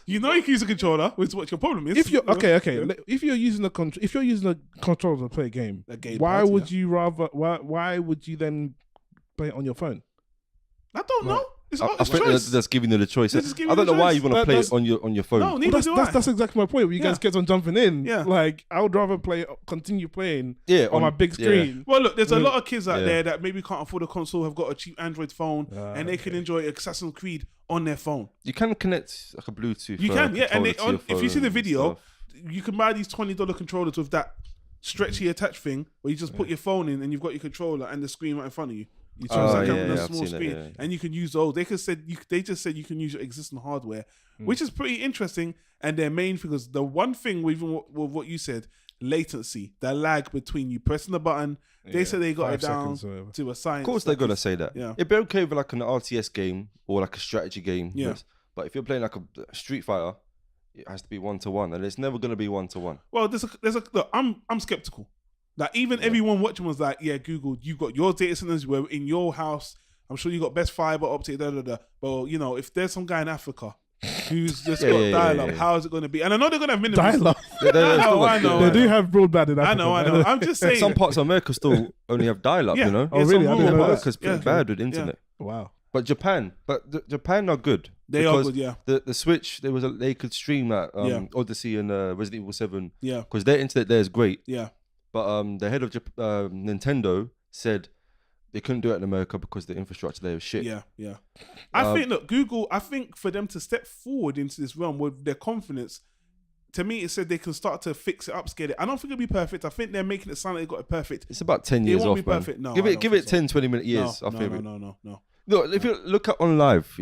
You know you can use a controller, which is what your problem is. If you're if you're using a controller to play a game, why would you then play it on your phone? I don't know. I think that's giving you the choice. I don't know why you want to play it on your phone. No, neither do I. That's exactly my point. You guys kept on jumping in. Yeah. Like, I would rather continue playing on my big screen. Well, look, there's a lot of kids out there that maybe can't afford a console, have got a cheap Android phone, and they can enjoy Assassin's Creed on their phone. You can connect like a Bluetooth. You can, yeah. And if you see the video, stuff. you can buy these $20 controllers with that stretchy attach thing where you just put your phone in and you've got your controller and the screen right in front of you. You turn on a small screen and you can use those. They just said you can use your existing hardware, which is pretty interesting. And their main thing is the one thing with what you said, latency, the lag between you pressing the button. They said they got it down to a science. Of course, they're gonna say that. Yeah, it'd be okay with like an RTS game or like a strategy game. Yeah, but if you're playing like a Street Fighter, it has to be 1-to-1, and it's never gonna be 1-to-1. Well, look, I'm skeptical. Like even everyone watching was like, yeah, Google, you got your data centers where in your house. I'm sure you got best fiber optic. But you know, if there's some guy in Africa who's just got dial-up, how is it going to be? And I know they're going to have minimum dial-up. I know. They do have broadband in Africa. I know. I'm just saying. Some parts of America still only have dial-up. You know. Oh really? America's pretty bad with internet. Wow. But Japan are good. They are good, yeah. The Switch, they could stream that Odyssey and Resident Evil 7. Yeah. Because their internet there is great. Yeah. But the head of Nintendo said they couldn't do it in America because the infrastructure there was shit. Yeah. I think, look, Google, I think for them to step forward into this realm with their confidence, to me, it said they can start to fix it, upscale it. I don't think it'll be perfect. I think they're making it sound like they got it perfect. It's about 10 years off, man. It won't be perfect. No, give it 10, 20 minute years. No. No. Look, if you look at on live,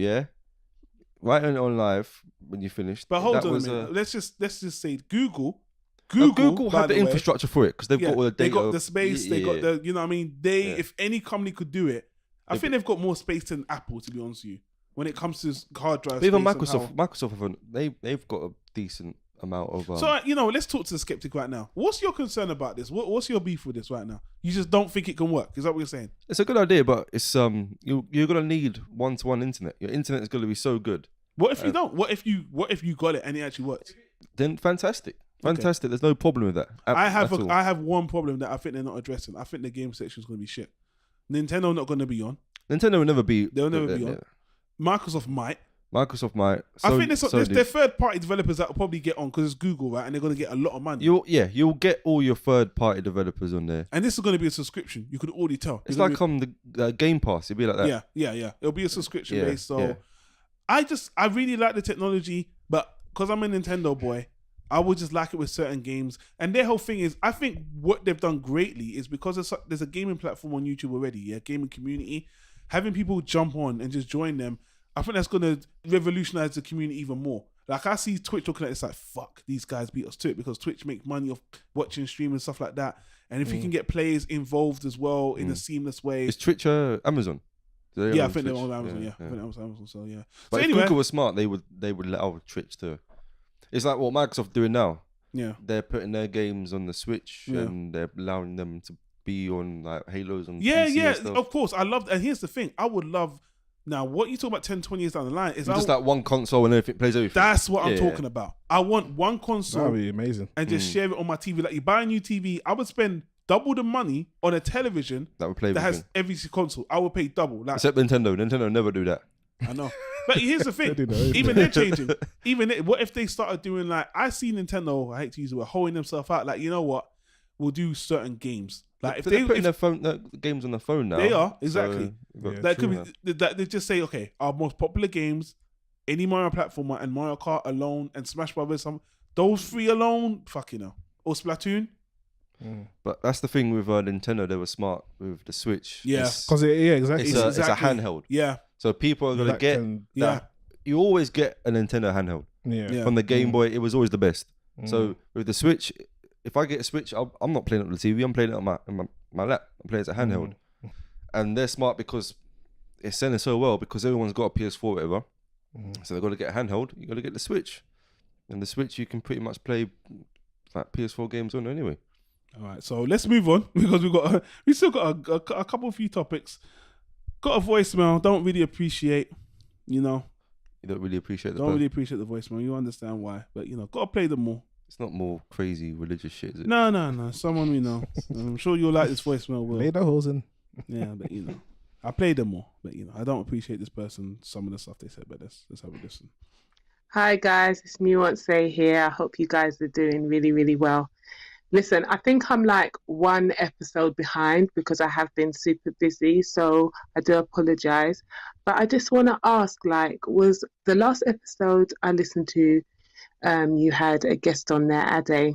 right on live when you finished. But hold on a minute. Let's just say Google had the infrastructure for it because they've got all the data. They got the space. They got the, you know what I mean? If any company could do it, I think they've got more space than Apple, to be honest with you, when it comes to hard drives. Even Microsoft, they've got a decent amount of. So let's talk to the skeptic right now. What's your concern about this? What's your beef with this right now? You just don't think it can work? Is that what you're saying? It's a good idea, but it's you're gonna need 1-to-1 internet. Your internet is gonna be so good. What if you don't? What if you got it and it actually works? Then fantastic. Fantastic. There's no problem with that. I have one problem that I think they're not addressing. I think the game section is going to be shit. Nintendo not going to be on. Nintendo will never be. They'll never be on. Microsoft might. So, I think there's third-party developers that will probably get on because it's Google, right? And they're going to get a lot of money. You'll get all your third-party developers on there. And this is going to be a subscription. You could already tell. It's like the Game Pass. It'll be like that. Yeah. It'll be a subscription based. So I really like the technology, but because I'm a Nintendo boy, I would just like it with certain games. And their whole thing is, I think what they've done greatly is because there's a gaming platform on YouTube already, gaming community, having people jump on and just join them. I think that's going to revolutionize the community even more. Like I see Twitch looking at it, it's like, fuck, these guys beat us to it because Twitch make money off watching stream and stuff like that. And if you can get players involved as well in a seamless way. Is Twitch Amazon? I think they're on Amazon, I think that was Amazon, so yeah. But so if Google was smart, they would let our Twitch to. It's like what Microsoft doing now. Yeah. They're putting their games on the Switch and they're allowing them to be on like Halos on PC and stuff. Of course. I love, and here's the thing, I would love. Now, what you talk about 10, 20 years down the line is just that one console and everything plays everything. That's what I'm talking about. I want one console. That'd be amazing. And just share it on my TV. Like you buy a new TV, I would spend double the money on a television that has every console. I would pay double. Like, except Nintendo. Nintendo never do that. I know. But here's the thing. Even they're changing. What if they started doing like, I see Nintendo, I hate to use the word, holding themselves out. Like, you know what? We'll do certain games. Like if they're putting their games on the phone now. They are, exactly. So, that could be, they just say, okay, our most popular games, any Mario platform and Mario Kart alone and Smash Brothers, those three alone, fucking hell. Or Splatoon. But that's the thing with Nintendo, they were smart with the Switch. Yeah. Because exactly. It's a handheld. Yeah. So people are going to get that. You always get a Nintendo handheld. Yeah. From the Game Boy, it was always the best. So with the Switch, if I get a Switch, I'm not playing it on the TV. I'm playing it on my lap. I'm playing it as a handheld. And they're smart because it's selling so well because everyone's got a PS4 or whatever. So they've got to get a handheld. You got to get the Switch. And the Switch, you can pretty much play like PS4 games on anyway. All right, so let's move on because we still got a couple of few topics. Got a voicemail. Don't really appreciate, You don't really appreciate the voicemail. You understand why, but got to play them more. It's not more crazy religious shit, is it? No. Someone we know. I'm sure you'll like this voicemail. Will. Lederhosen. Yeah, but I play them more, but I don't appreciate this person, some of the stuff they said. But let's have a listen. Hi guys, it's Nuance here. I hope you guys are doing really, really well. Listen, I think I'm like one episode behind because I have been super busy, so I do apologize. But I just want to ask, was the last episode I listened to, you had a guest on there, Ade,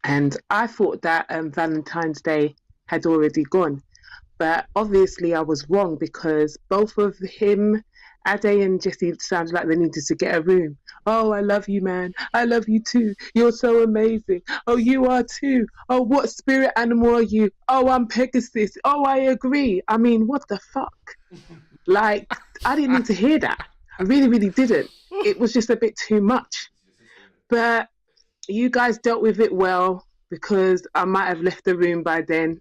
and I thought that Valentine's Day had already gone. But obviously I was wrong because both of him, Ade and Jesse, sounded like they needed to get a room. Oh, I love you, man. I love you too. You're so amazing. Oh, you are too. Oh, what spirit animal are you? Oh, I'm Pegasus. Oh, I agree. I mean, what the fuck? I didn't need to hear that. I really, really didn't. It was just a bit too much. But you guys dealt with it well because I might have left the room by then.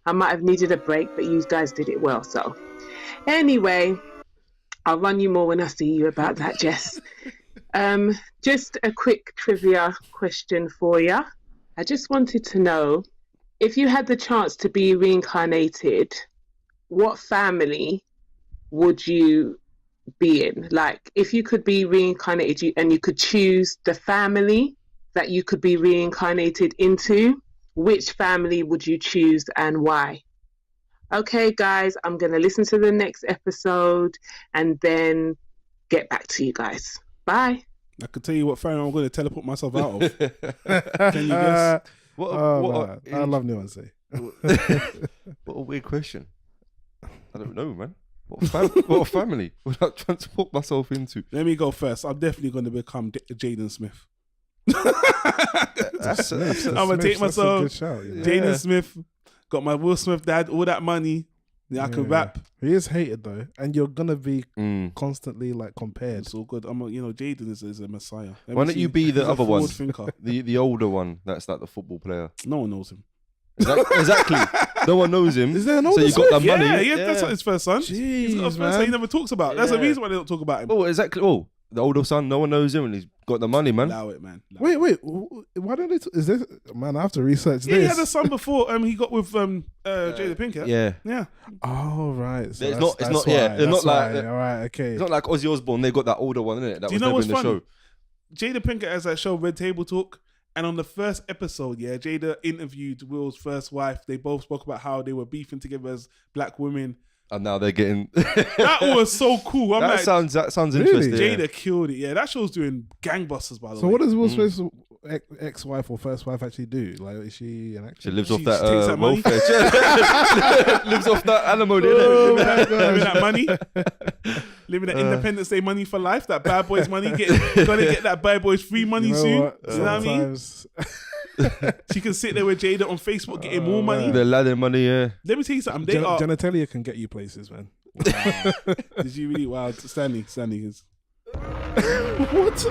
I might have needed a break, but you guys did it well. So anyway, I'll run you more when I see you about that, Jess. Just a quick trivia question for you. I just wanted to know, if you had the chance to be reincarnated, what family would you be in? If you could be reincarnated and you could choose the family that you could be reincarnated into, which family would you choose and why? Okay, guys, I'm going to listen to the next episode and then get back to you guys. Bye. I could tell you what family I'm going to teleport myself out of. Can you guess? I love Nuance. What a weird question. I don't know, man. What family would I transport myself into? Let me go first. I'm definitely going to become Jaden Smith. I'm going to take myself, Jaden Smith, got my Will Smith dad, all that money. Yeah, I can rap. He is hated though, and you're gonna be constantly compared. It's all good. Jaden is a messiah. Why don't you be the other one, the older one? That's like the football player. No one knows him. Exactly. No one knows him. Is there an older so you got that money? Yeah, that's not his first son. He's got a first son he never talks about. That's the reason why they don't talk about him. Oh, exactly. Oh, the older son, no one knows him, and he's got the money, man. Allow it, man. Wait. Why don't they? Is this man? I have to research this. He had a son before. He got with Jada Pinkett. Yeah. Oh right. So it's not. They're not like. All right. Okay. It's not like Ozzy Osbourne. They got that older one, innit? That Do you was know never what's in the funny? show. Jada Pinkett has that show Red Table Talk, and on the first episode, Jada interviewed Will's first wife. They both spoke about how they were beefing together as black women. And now they're getting. That was so cool. That sounds interesting. Jada killed it. Yeah, that show's doing gangbusters, by the way. So what does Will Smith's ex-wife or first wife actually do? Is she an actress? She lives off that welfare. Lives off that alimony. Oh my God. Living that money. Living that Independence Day money for life. That Bad Boys money. Gonna get that Bad Boys free money soon. You know what I mean? She can sit there with Jada on Facebook getting more money. The ladder money, yeah. Let me tell you something. Genitalia can get you places, man. Wow. Did you really? Wow. Stanley is. What?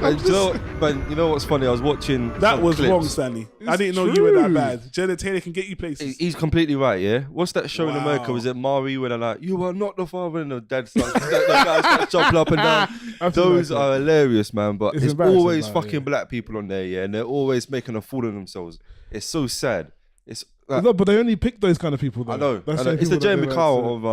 You know what's funny? I was watching. That was clips. wrong, Stanley. I didn't know you were that bad. Genitalia can get you places. He's completely right, yeah? What's that show in America? Was it Mari where they're like, you are not the father, and the dad starts, the guy starts jumping up and down. Those are hilarious, man. But it's always fucking black people on there, yeah? And they're always making a fool of themselves. It's so sad. It's no, but they only pick those kind of people, though. I know. It's the Jamie Kyle of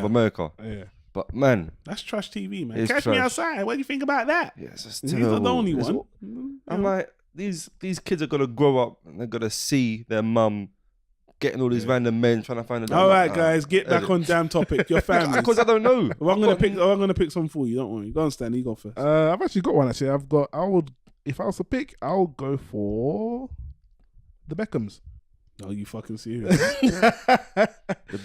America. Yeah. But man, that's trash TV, man. Catch Me Outside. What do you think about that? Yes, he's not the only one. I'm like, these kids are gonna grow up and they're gonna see their mum getting all these random men trying to find a. All right, guys, get back on damn topic. Your family. Because I don't know. I'm gonna pick some for you. Don't worry. Go on, Stanley. You go first. I've actually got one. Actually, if I was to pick, I'll go for the Beckhams. No, you fucking serious? The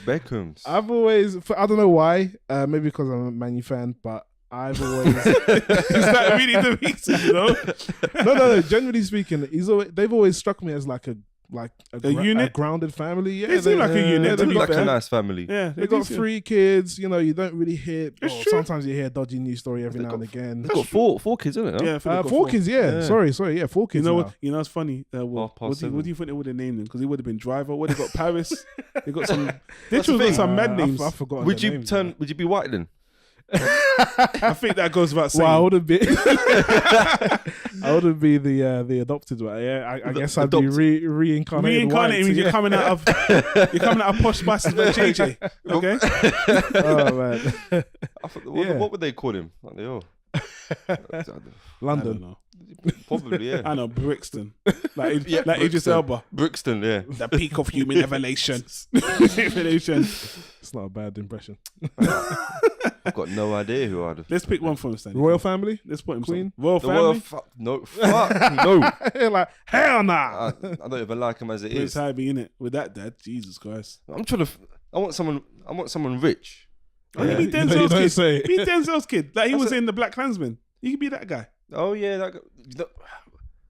Beckhams. I've always, I don't know why, maybe because I'm a Man U fan, but I've always. Is that really the reason, you know? No. Generally speaking, they've always struck me as like a unit, a grounded family. Yeah, they seem like a unit. They look like a nice family. Yeah, they got 3 kids. You know, you don't really hear. Sometimes you hear a dodgy news story every now and again. They've got four kids, isn't it? Yeah, 4 kids. Yeah, sorry. Yeah, 4 kids. You know, it's funny. What do you think they would have named them? Because he would have been Driver. What they got? Paris. They got some. They chose some mad names. I've forgotten. Would you be white then? I think that goes without saying. Well, I wouldn't be. I wouldn't be the adopted one. Yeah, I guess I'd be reincarnated. Reincarnated means you're coming out of posh spices with JJ. Okay. Oh man. What would they call him? Like they all. London. I don't know. Probably, yeah. I know Brixton, like Idris Elba. Brixton, yeah. The peak of human evolution. It's not a bad impression. I've got no idea who I'd. Let's pick one for him, Stanley. Royal family. Let's put him. Queen. Royal family. No, fuck no. You're like hell nah. I don't even like him as it Prince is. Harry in it with that dad. Jesus Christ. I'm trying to. I want someone rich. Oh, you be Denzel's kid. Be Denzel's kid. Like he was in the Black Klansman. You could be that guy. Oh yeah, that guy.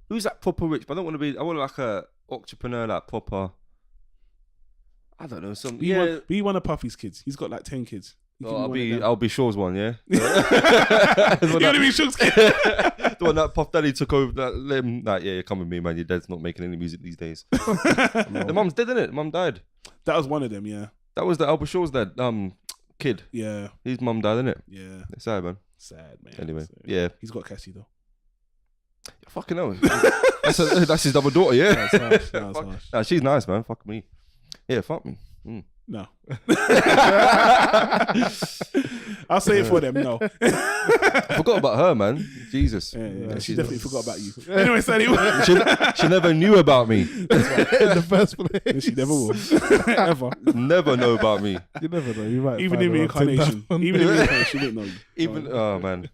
Who's that proper rich? But I don't want to be. I want like a entrepreneur, like proper. I don't know. Be one of Puffy's kids. He's got like 10 kids. I'll be Shaw's one. Yeah. You want to be Shaw's kid? The one that Puff Daddy took over. Yeah, come with me, man. Your dad's not making any music these days. The mum's dead, isn't it? Mum died. That was one of them. Yeah. That was the Albert Shaw's dad. Kid. Yeah. His mum died, innit? Yeah. It's sad, man. Sad, man. Anyway, sad. yeah. He's got Cassie though. Fucking hell. That's his double daughter, yeah. That's harsh. Nah, she's nice, man. Fuck me. Yeah, fuck me. No. I'll say it for them. No. I forgot about her, man. Jesus. Yeah, she definitely forgot about you. Anyway, Stanley. She never knew about me. That's right. In the first place. She never will. Ever. Never know about me. You never know. You might even in reincarnation. Even in reincarnation, she wouldn't know you. Oh man.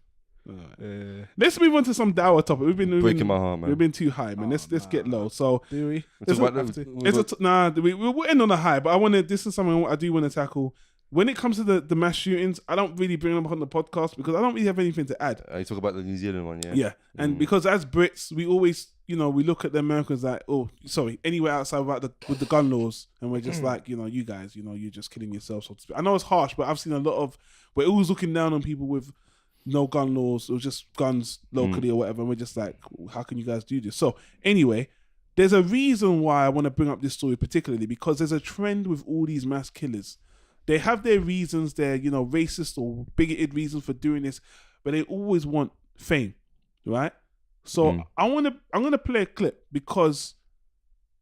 Let's move on to some dour topic. We've been breaking my heart, man. We've been too high, man. Let's get low. So do we? We'll end on a high, but I want to. This is something I do want to tackle. When it comes to the mass shootings, I don't really bring them up on the podcast because I don't really have anything to add. You talk about the New Zealand one, yeah. Yeah, and because as Brits, we always, we look at the Americans like, anywhere outside with the gun laws, and we're just like, you guys, you're just killing yourselves, so to speak. I know it's harsh, but I've seen a lot of we're always looking down on people with no gun laws or just guns locally or whatever, and we're just like, how can you guys do this? So anyway, there's a reason why I want to bring up this story particularly, because there's a trend with all these mass killers. They have their reasons, their racist or bigoted reasons for doing this, but they always want fame, right? So I'm gonna play a clip because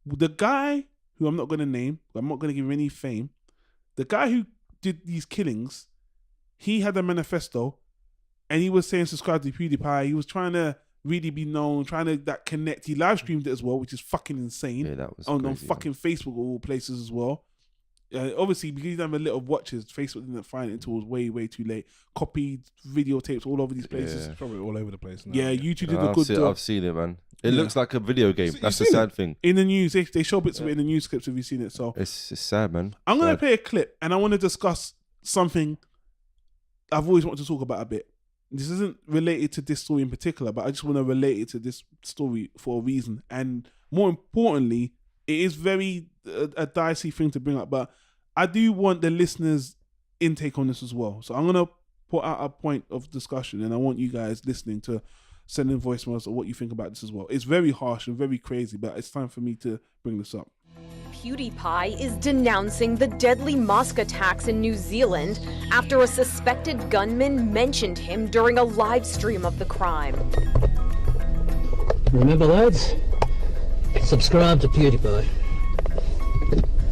the guy who I'm not gonna name, I'm not gonna give him any fame, the guy who did these killings, he had a manifesto. And he was saying subscribe to PewDiePie. He was trying to really be known, trying to connect. He live streamed it as well, which is fucking insane. Yeah, that was on crazy, fucking Facebook of all places as well. Obviously, because he didn't have a lot of watches, Facebook didn't find it until it was way, way too late. Copied videotapes all over these places. It's probably all over the place now. Yeah, YouTube did a good job. I've seen it, man. It looks like a video game. That's the sad thing. In the news, they show bits of it in the news clips. Have you seen it? So it's sad, man. I'm going to play a clip and I want to discuss something I've always wanted to talk about a bit. This isn't related to this story in particular, but I just want to relate it to this story for a reason. And more importantly, it is very a dicey thing to bring up, but I do want the listeners' intake on this as well. So I'm going to put out a point of discussion and I want you guys listening to send in voicemails of what you think about this as well. It's very harsh and very crazy, but it's time for me to bring this up. PewDiePie is denouncing the deadly mosque attacks in New Zealand after a suspected gunman mentioned him during a live stream of the crime. Remember, lads? Subscribe to PewDiePie.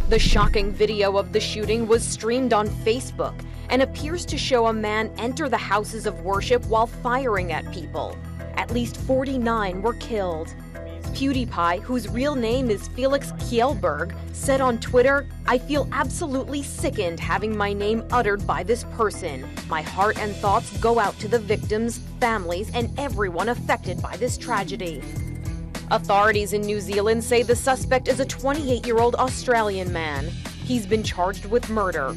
The shocking video of the shooting was streamed on Facebook and appears to show a man enter the houses of worship while firing at people. At least 49 were killed. PewDiePie, whose real name is Felix Kjellberg, said on Twitter, "I feel absolutely sickened having my name uttered by this person. My heart and thoughts go out to the victims, families, and everyone affected by this tragedy." Authorities in New Zealand say the suspect is a 28-year-old Australian man. He's been charged with murder.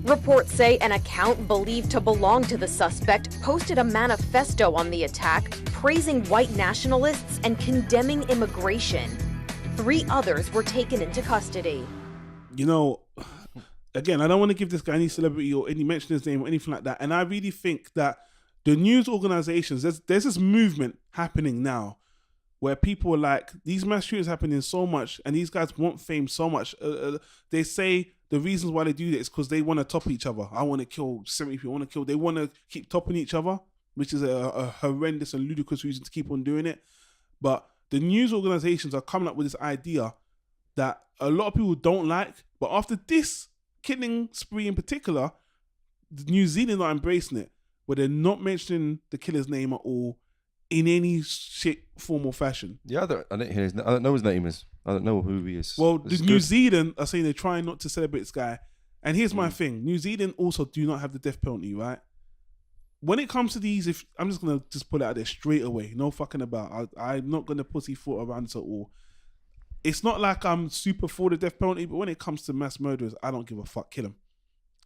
Reports say an account believed to belong to the suspect posted a manifesto on the attack, praising white nationalists and condemning immigration. 3 others were taken into custody. Again, I don't want to give this guy any celebrity or any mention his name or anything like that. And I really think that the news organizations, there's this movement happening now where people are like, these mass shootings happening so much and these guys want fame so much. They say the reasons why they do that is because they want to top each other. I want to kill 70 people. I want to kill. They want to keep topping each other, which is a horrendous and ludicrous reason to keep on doing it. But the news organizations are coming up with this idea that a lot of people don't like. But after this killing spree in particular, New Zealand are embracing it, where they're not mentioning the killer's name at all in any shape, form, or fashion. Yeah, I don't hear his name. I don't know his name is. I don't know who he is. Well, the New Zealand are saying they're trying not to celebrate this guy. And here's my thing. New Zealand also do not have the death penalty, right? When it comes to these, if I'm just going to just put it out there straight away. No fucking about. I'm not going to pussyfoot around this at all. It's not like I'm super for the death penalty, but when it comes to mass murderers, I don't give a fuck. Kill them.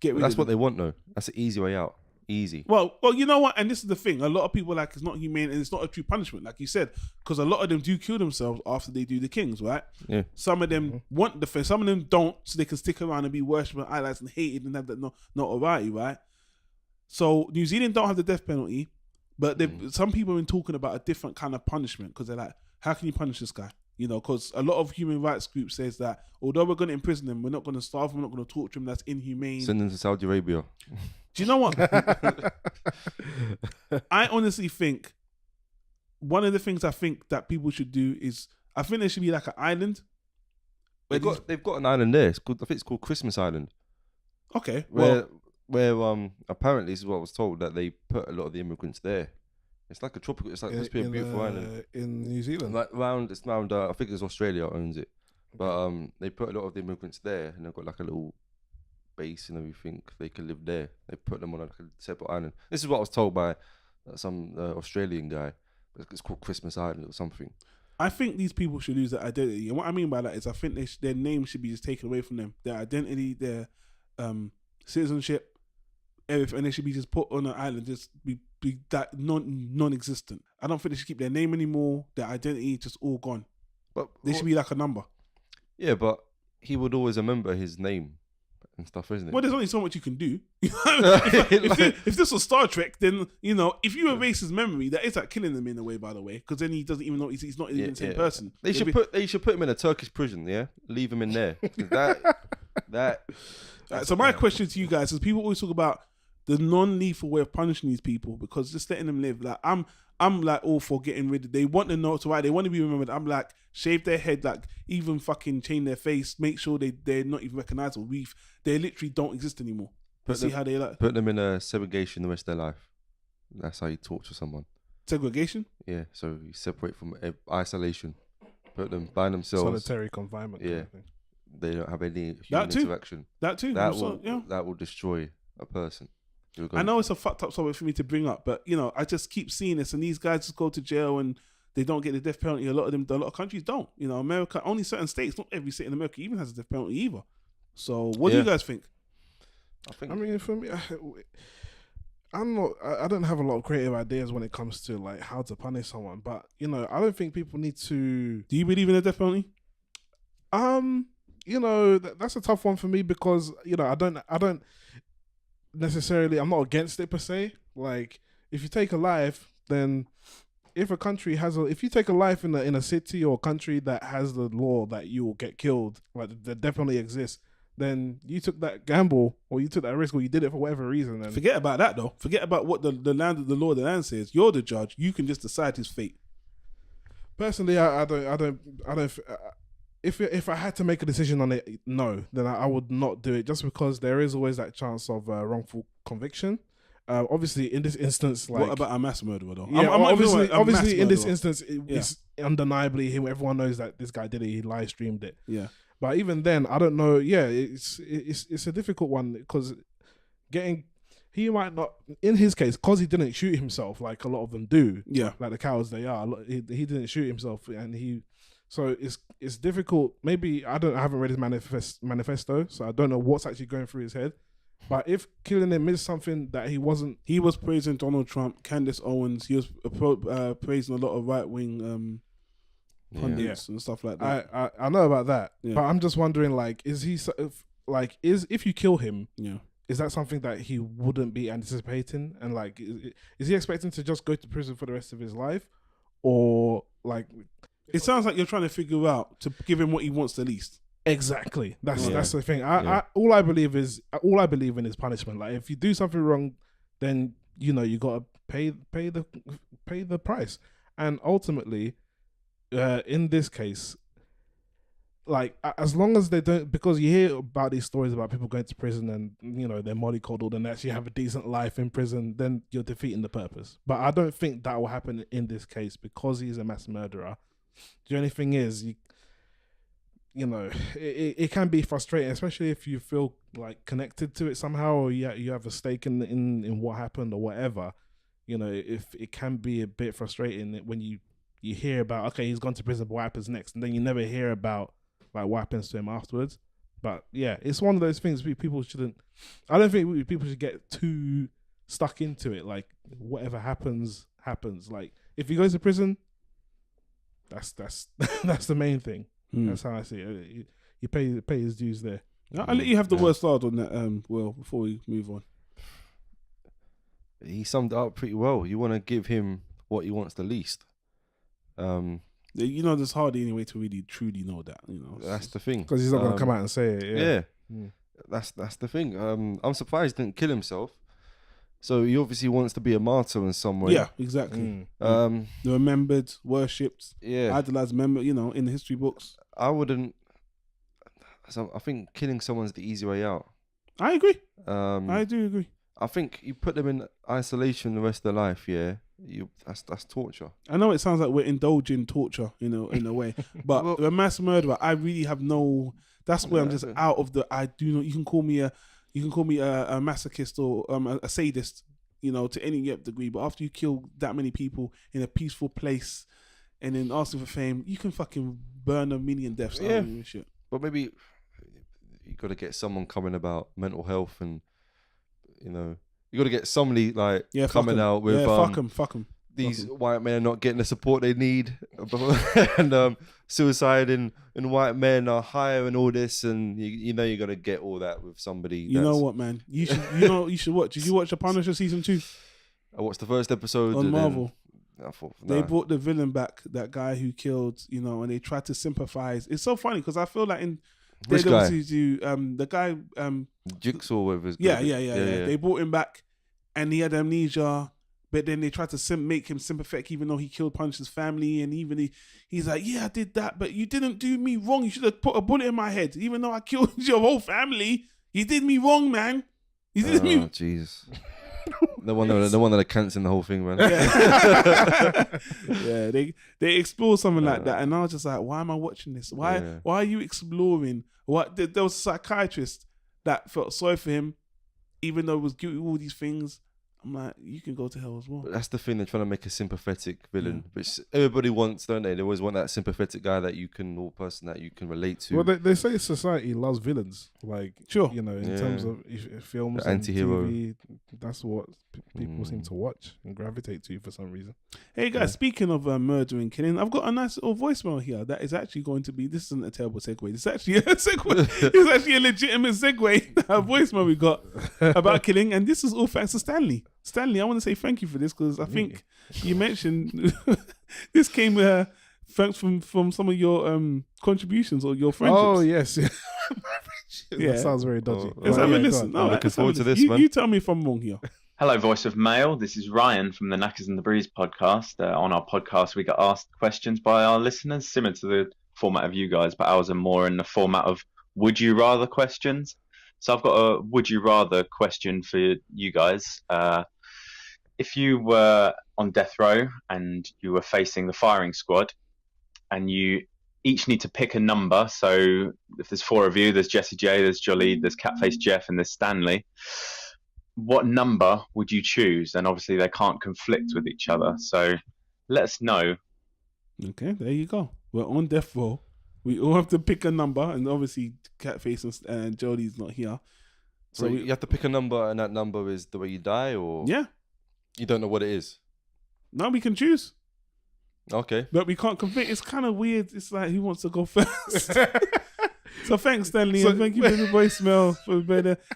Get rid of them. That's what they want, though. That's the easy way out. Easy. Well, you know what? And this is the thing. A lot of people like it's not humane and it's not a true punishment, like you said, because a lot of them do kill themselves after they do the kings, right? Yeah. Some of them want the fame. Some of them don't, so they can stick around and be worshipped and idolized and hated and have that notoriety, right? So New Zealand don't have the death penalty, but some people have been talking about a different kind of punishment because they're like, how can you punish this guy? You know, because a lot of human rights groups says that although we're going to imprison him, we're not going to starve him, we're not going to torture him. That's inhumane. Send him to Saudi Arabia. Do you know what? I honestly think one of the things I think that people should do is I think there should be like an island. They've got an island there. I think it's called Christmas Island. Okay. Where apparently this is what I was told, that they put a lot of the immigrants there. It's like a tropical. It's like supposed to be a beautiful island in New Zealand. Like it's around. I think it's Australia owns it, but they put a lot of the immigrants there, and they've got like a little base and everything. They can live there. They put them on like a separate island. This is what I was told by some Australian guy. It's called Christmas Island or something. I think these people should lose their identity, and what I mean by that is I think their name should be just taken away from them. Their identity, their citizenship, everything, and they should be just put on an island, just be that non-existent. I don't think they should keep their name anymore. Their identity just all gone. But they should be like a number. Yeah, but he would always remember his name and stuff, isn't it? Well, there's only so much you can do. if this was Star Trek, then if you erase his memory, that is like killing him in a way. By the way, because then he doesn't even know he's not even the same person. They should put him in a Turkish prison. Yeah, leave him in there. So my question to you guys is: people always talk about the non-lethal way of punishing these people because just letting them live. Like I'm like all for getting rid of. They want the notoriety. They want to be remembered. I'm like shave their head, like even fucking chain their face. Make sure they're not even recognizable. They literally don't exist anymore. Put them in a segregation the rest of their life. That's how you torture someone. Segregation? Yeah. So you separate from isolation. Put them by themselves. Solitary confinement. Yeah. They don't have any human interaction. That too. That will destroy a person. I know it's a fucked up subject for me to bring up, but I just keep seeing this, and these guys just go to jail and they don't get the death penalty. A lot of countries don't. America, only certain states, not every state in America even has a death penalty either. So, what do you guys think? I mean, for me, I don't have a lot of creative ideas when it comes to like how to punish someone, but I don't think people need to. Do you believe in a death penalty? That's a tough one for me because I don't necessarily. I'm not against it per se. Like, if you take a life, then if a country if you take a life in a city or country that has the law that you will get killed, like that definitely exists, then you took that gamble or you took that risk or you did it for whatever reason. And forget about that though. Forget about what the law of the land says. You're the judge. You can just decide his fate. Personally, I don't. If I had to make a decision on it, no, then I would not do it just because there is always that chance of wrongful conviction. Obviously, in this instance, like what about a mass murderer though? Yeah, obviously, in this instance, it's undeniably him. Everyone knows that this guy did it. He live streamed it. Yeah, but even then, I don't know. Yeah, it's a difficult one because he might not, in his case, because he didn't shoot himself like a lot of them do. Yeah, like the cowards they are. He didn't shoot himself, and so it's difficult. Maybe I haven't read his manifesto, so I don't know what's actually going through his head. But if killing him is something that he wasn't, he was praising Donald Trump, Candace Owens. He was praising a lot of right wing pundits and stuff like that. I know about that, but I'm just wondering, like, if you kill him, is that something that he wouldn't be anticipating? And like, is he expecting to just go to prison for the rest of his life, or like? It sounds like you're trying to figure out to give him what he wants the least. Exactly. That's the thing. All I believe in is punishment. Like if you do something wrong, then you gotta pay the price. And ultimately, in this case, like as long as they don't, because you hear about these stories about people going to prison and they're mollycoddled and actually have a decent life in prison, then you're defeating the purpose. But I don't think that will happen in this case because he's a mass murderer. The only thing is, it can be frustrating, especially if you feel like connected to it somehow, or you have a stake in what happened or whatever. If it can be a bit frustrating when you hear about, okay, he's gone to prison, but what happens next, and then you never hear about like what happens to him afterwards. But yeah, it's one of those things people shouldn't. I don't think people should get too stuck into it. Like whatever happens. Like if he goes to prison, that's the main thing. That's how I see it. You pay his dues there. I'll let you have the worst start on that. Well, before we move on, he summed it up pretty well. You want to give him what he wants the least. There's hardly any way to really truly know that. That's the thing, because he's not going to come out and say it. Yeah. That's the thing. I'm surprised he didn't kill himself. So he obviously wants to be a martyr in some way. Yeah, exactly. Remembered, worshipped, idolized. In the history books. I wouldn't. I think killing someone's the easy way out. I agree. I do agree. I think you put them in isolation the rest of their life. Yeah, that's torture. I know it sounds like we're indulging torture, in a way, but a mass murderer, I really have no. That's where I'm just out of the. I do not. You can call me a masochist or a sadist, to any degree. But after you kill that many people in a peaceful place, and then asking for fame, you can fucking burn a million deaths. Yeah, and shit. But maybe you got to get someone coming about mental health and. You got to get somebody like coming out with fuck them. These white men are not getting the support they need, and suicide in white men are higher and all this, and you got to get all that with somebody. You know what, man? You should watch. Did you watch The Punisher season 2? I watched the first episode on Marvel. They nah. brought the villain back, that guy who killed, and they tried to sympathize. It's so funny because I feel like Which guy? The guy Jigsaw with his yeah. They brought him back, and he had amnesia. But then they tried to make him sympathetic, even though he killed Punisher's family, and even he's like, yeah, I did that, but you didn't do me wrong. You should have put a bullet in my head, even though I killed your whole family. You did me wrong, man. You did me. Oh, Jesus. The one that are cancelling the whole thing, man. Yeah, they explore something like that, and I was just like, why am I watching this? Why are you exploring? What there was a psychiatrist that felt sorry for him, even though he was guilty of all these things. I'm like, you can go to hell as well. But that's the thing, they're trying to make a sympathetic villain, which everybody wants, don't they? They always want that sympathetic guy or person that you can relate to. Well, they say society loves villains, like in terms of films, anti-hero. TV, that's what people seem to watch and gravitate to for some reason. Hey guys, speaking of murder and killing, I've got a nice little voicemail here that is actually going to be. This isn't a terrible segue. It's actually a segue. It's actually a legitimate segue. A voicemail we got about killing, and this is all thanks to Stanley. Stanley, I want to say thank you for this because I think you mentioned this came thanks from some of your contributions or your friendships. Oh yes, that sounds very dodgy. Let's have a listen. I'm looking forward to this, man. You tell me if I'm wrong here. Hello, Voice of Mail. This is Ryan from the Knackers and the Breeze podcast. On our podcast, we get asked questions by our listeners, similar to the format of you guys, but ours are more in the format of would you rather questions. So I've got a would you rather question for you guys. If you were on death row and you were facing the firing squad and you each need to pick a number, so if there's 4 of you, there's Jessie J, there's Jolly, there's Catface Jeff, and there's Stanley, what number would you choose? And obviously they can't conflict with each other, so let us know. Okay, there you go. We're on death row. We all have to pick a number, and obviously Catface and Jolie's not here. So you have to pick a number, and that number is the way you die, or you don't know what it is. No, we can choose. Okay, but we can't conflict. It's kind of weird. It's like who wants to go first? So thanks, Stanley, and thank you for the voicemail.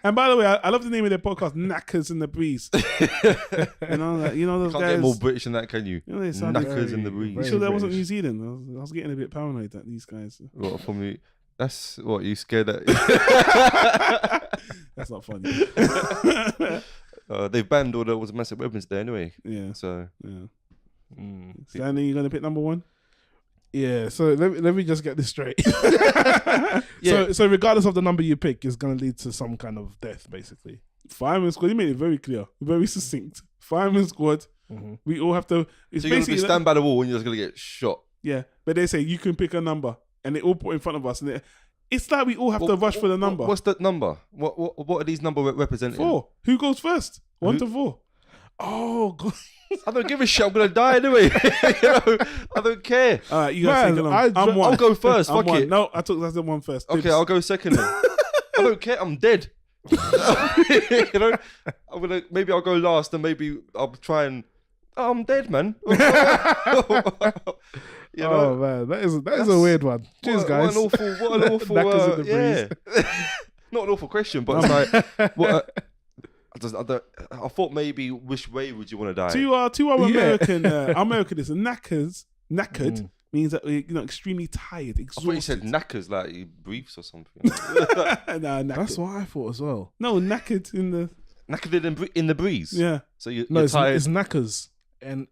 And by the way, I love the name of their podcast, Knackers and the Breeze. And I was like, those can't guys. get more British than that, can you? They Knackers and the Breeze. You sure that wasn't New Zealand? I was getting a bit paranoid that these guys. What, from That's what you scared that. That's not funny. They've banned all the massive weapons there anyway. Yeah. So Stanley, you gonna pick number one? Yeah, so let me just get this straight. Yeah. So regardless of the number you pick, it's gonna lead to some kind of death, basically. Fireman Squad. You made it very clear, very succinct. Fireman Squad. We all have to. It's So you're gonna basically stand by the wall and you're just gonna get shot. Yeah, but they say you can pick a number, and they all put in front of us, and it's like we all have to rush for the number. What's the number? What are these numbers representing? 4. Who goes first? 1 to 4. Oh God. I don't give a shit. I'm gonna die anyway. You know, I don't care. All right, you guys take it on. I'm one. I'll go first. I'm Fuck one. it. No, I took the one first. Okay, Tips. I'll go second then. I don't care. I'm dead. You know, maybe I'll go last, and maybe I'll try and. Oh, I'm dead, man. You know? Oh man, that is a weird one. Cheers, guys. What an awful. Knackers in the breeze. Not an awful question, but it's like what. I thought maybe which way would you want to die? To our American, Americanism, knackered means that we're extremely tired, I exhausted. thought you said knackers, like briefs or something. Nah, knackered. That's what I thought as well. No, knackered in the in the breeze. Yeah. So you're No, tired. it's knackers and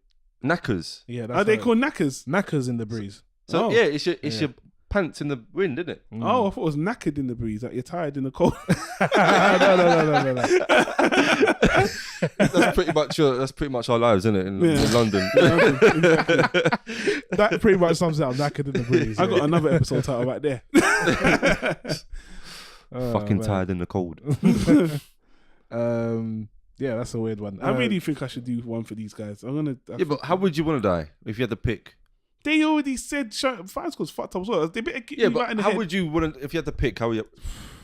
Knackers. yeah. That's Are they how called knackers? knackers in the breeze? So Oh. yeah, it's your pants in the wind, isn't it? Oh, I thought it was knackered in the breeze. Like you're tired in the cold. No. That's pretty much our lives, isn't it? In London. Exactly. That pretty much sums it up. Knackered in the breeze. I got another episode title right there. Fucking man. tired in the cold. Yeah, that's a weird one. I really think I should do one for these guys. Yeah, but how would you want to die if you had to pick? They already said Fire Squad's fucked up as well. They better get Yeah, you but right in the how head. would you want to, if you had to pick? How would you?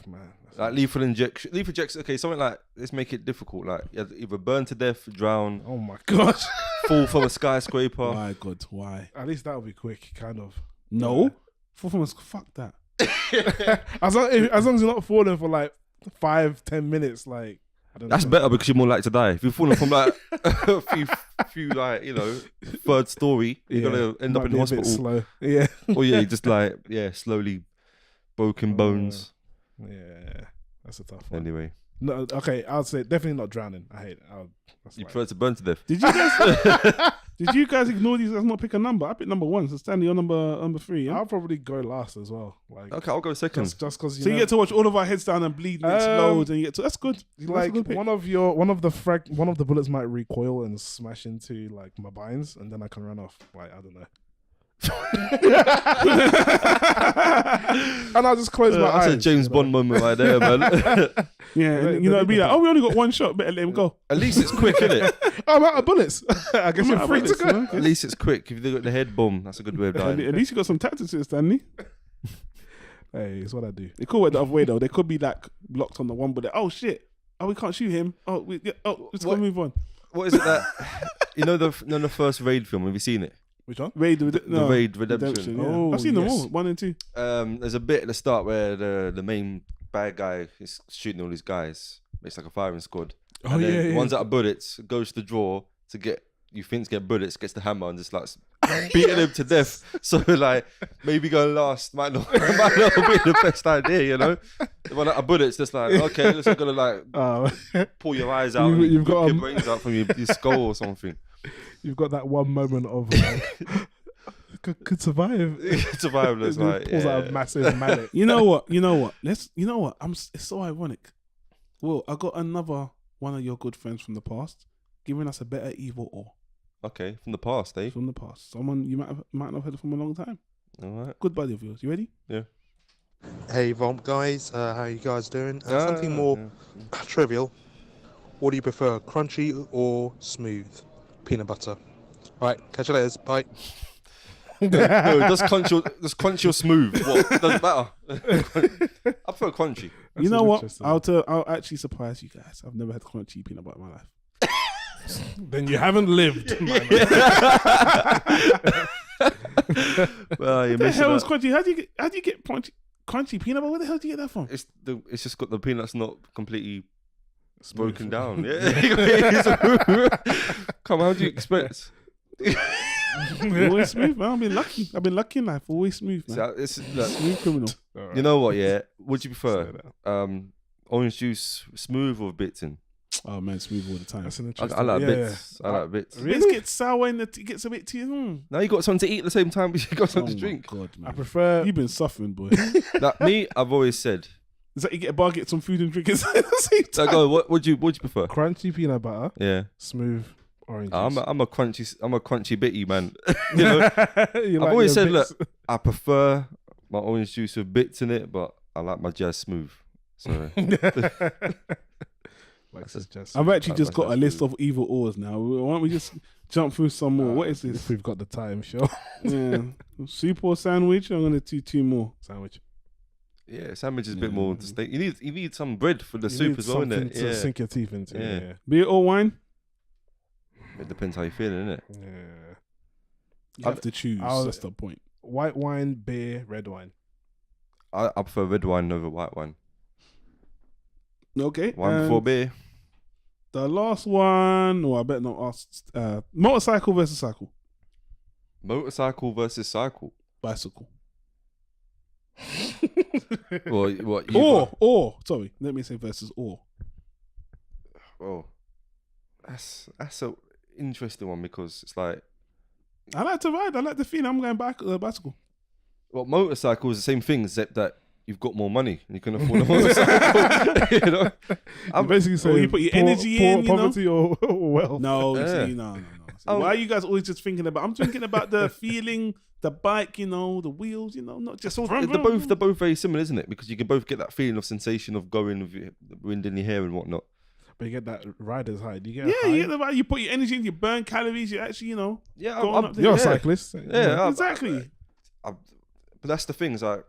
Man, like lethal injection. Lethal injection. Okay, something like, let's make it difficult. Like you have to either burn to death, drown. Oh my gosh. Fall from a skyscraper. My God, why? At least that would be quick, kind of. No, fuck that. As long as you're not falling for like 5-10 minutes, like I don't That's know. better because you're more likely to die. If you're falling from like a few like third story, you're gonna end up Might in be the a bit hospital. slow. Yeah. Or you just like slowly broken bones. Yeah, that's a tough one. Anyway, No, okay, I'll say definitely not drowning. I hate it. you prefer to burn to death. Did you guys ignore these guys not pick a number? I picked number 1, so Stanley, you're number 3. Yeah? I'll probably go last as well. Like, Okay, I'll go second. just because So you get to watch all of our heads down and bleed and explode, and you get to. That's good. That's a like good pick. one of the bullets might recoil and smash into like my binds, and then I can run off. Like I don't know. And I'll just close my eyes. That's a James Bond moment right there, man. Yeah, and, it'd be like, oh, we only got one shot. Better let him go. At least it's quick, isn't it? I'm out of bullets. I guess I'm you're out of free to bullets, go. man. At least it's quick. If they got the head bomb, that's a good way of dying. At least you got some tactics to it, Stanley. Hey, it's what I do. It could work the other way though. They could be like locked on the one bullet. Oh shit! Oh, we can't shoot him. Oh, let's go move on. What is it that the first Raid film? Have you seen it? Which one? Raid Redemption. Yeah. Oh, I've seen them yes. all, 1 and 2. There's a bit at the start where the main bad guy is shooting all these guys. It's like a firing squad. Oh, And then yeah, yeah. one's out of bullets, goes to the drawer to get bullets, gets the hammer and just like beating him to death. So like maybe going last might not be the best idea, you know. When out of bullets, just like okay, let's gonna like pull your eyes out, and You've got your brains out from your skull or something. You've got that one moment of like, could survive. Survival is like pulls out a massive mallet. You know what? It's so ironic. Well, I got another one of your good friends from the past giving us a better either or. Okay, from the past, eh? From the past. Someone you might not have heard from a long time. All right. Good buddy of yours. You ready? Yeah. Hey Vomp guys, how you guys doing? Something more trivial. What do you prefer, crunchy or smooth peanut butter? Alright, catch you later, bye. No, does crunchy or smooth? What? Doesn't matter. I prefer crunchy. You know what? I'll actually surprise you guys. I've never had crunchy peanut butter in my life. Then you haven't lived. Well, you're What the missing hell is out. crunchy? How do you get crunchy peanut butter? Where the hell do you get that from? It's just got the peanuts not completely broken down. Yeah. Come on, how do you expect? Always smooth, man. I've been lucky in life. Always smooth, man. So Smooth criminal. You know what? Yeah. Would you prefer orange juice smooth or Bitten? Oh man, smooth all the time. That's an interesting. I like bits. I like bits. Bits get sour and it gets a bit too. Now you got something to eat at the same time, but you got something to drink. God, man. I prefer. You've been suffering, boy. Like me, I've always said. Is that you get a bar, get some food and drink at the same time? So go. What would you prefer? Crunchy peanut butter. Yeah. Smooth orange. I'm a crunchy bitty man. You know. I've always said, bits. look, I prefer my orange juice with bits in it, but I like my jazz smooth. So. I've actually just got a list of evil ors now. Why don't we just jump through some more? What is this? If we've got the time, sure. Yeah. Soup or sandwich? I'm gonna do two more. Sandwich. Yeah, sandwich is a bit more steak. You need some bread for the soup as well, something innit? to sink your teeth into. Yeah. Beer or wine? It depends how you're feeling, innit? Yeah. You have to choose. That's the point. White wine, beer, red wine. I prefer red wine over white wine. Okay. Wine before beer. The last one. I better not ask. Motorcycle versus cycle. Motorcycle versus cycle. Bicycle. What? Sorry, let me say versus or. Oh, that's a interesting one because it's like I like to ride. I like the feeling. I'm going back bicycle. Well, motorcycle is the same thing except that you've got more money and you can afford a motorcycle. You know, I'm basically saying you put your energy in, poverty or wealth. No, Yeah. no. Why are you guys always just thinking about? I'm thinking about the feeling, the bike, the wheels, not just. They're both very similar, isn't it? Because you can both get that feeling of sensation of going with the wind in your hair and whatnot. But you get that rider's high. Do you get you get the ride. You put your energy in, you burn calories. You actually, Yeah, going up there. You're a cyclist. Yeah, exactly. But that's the thing. Is like,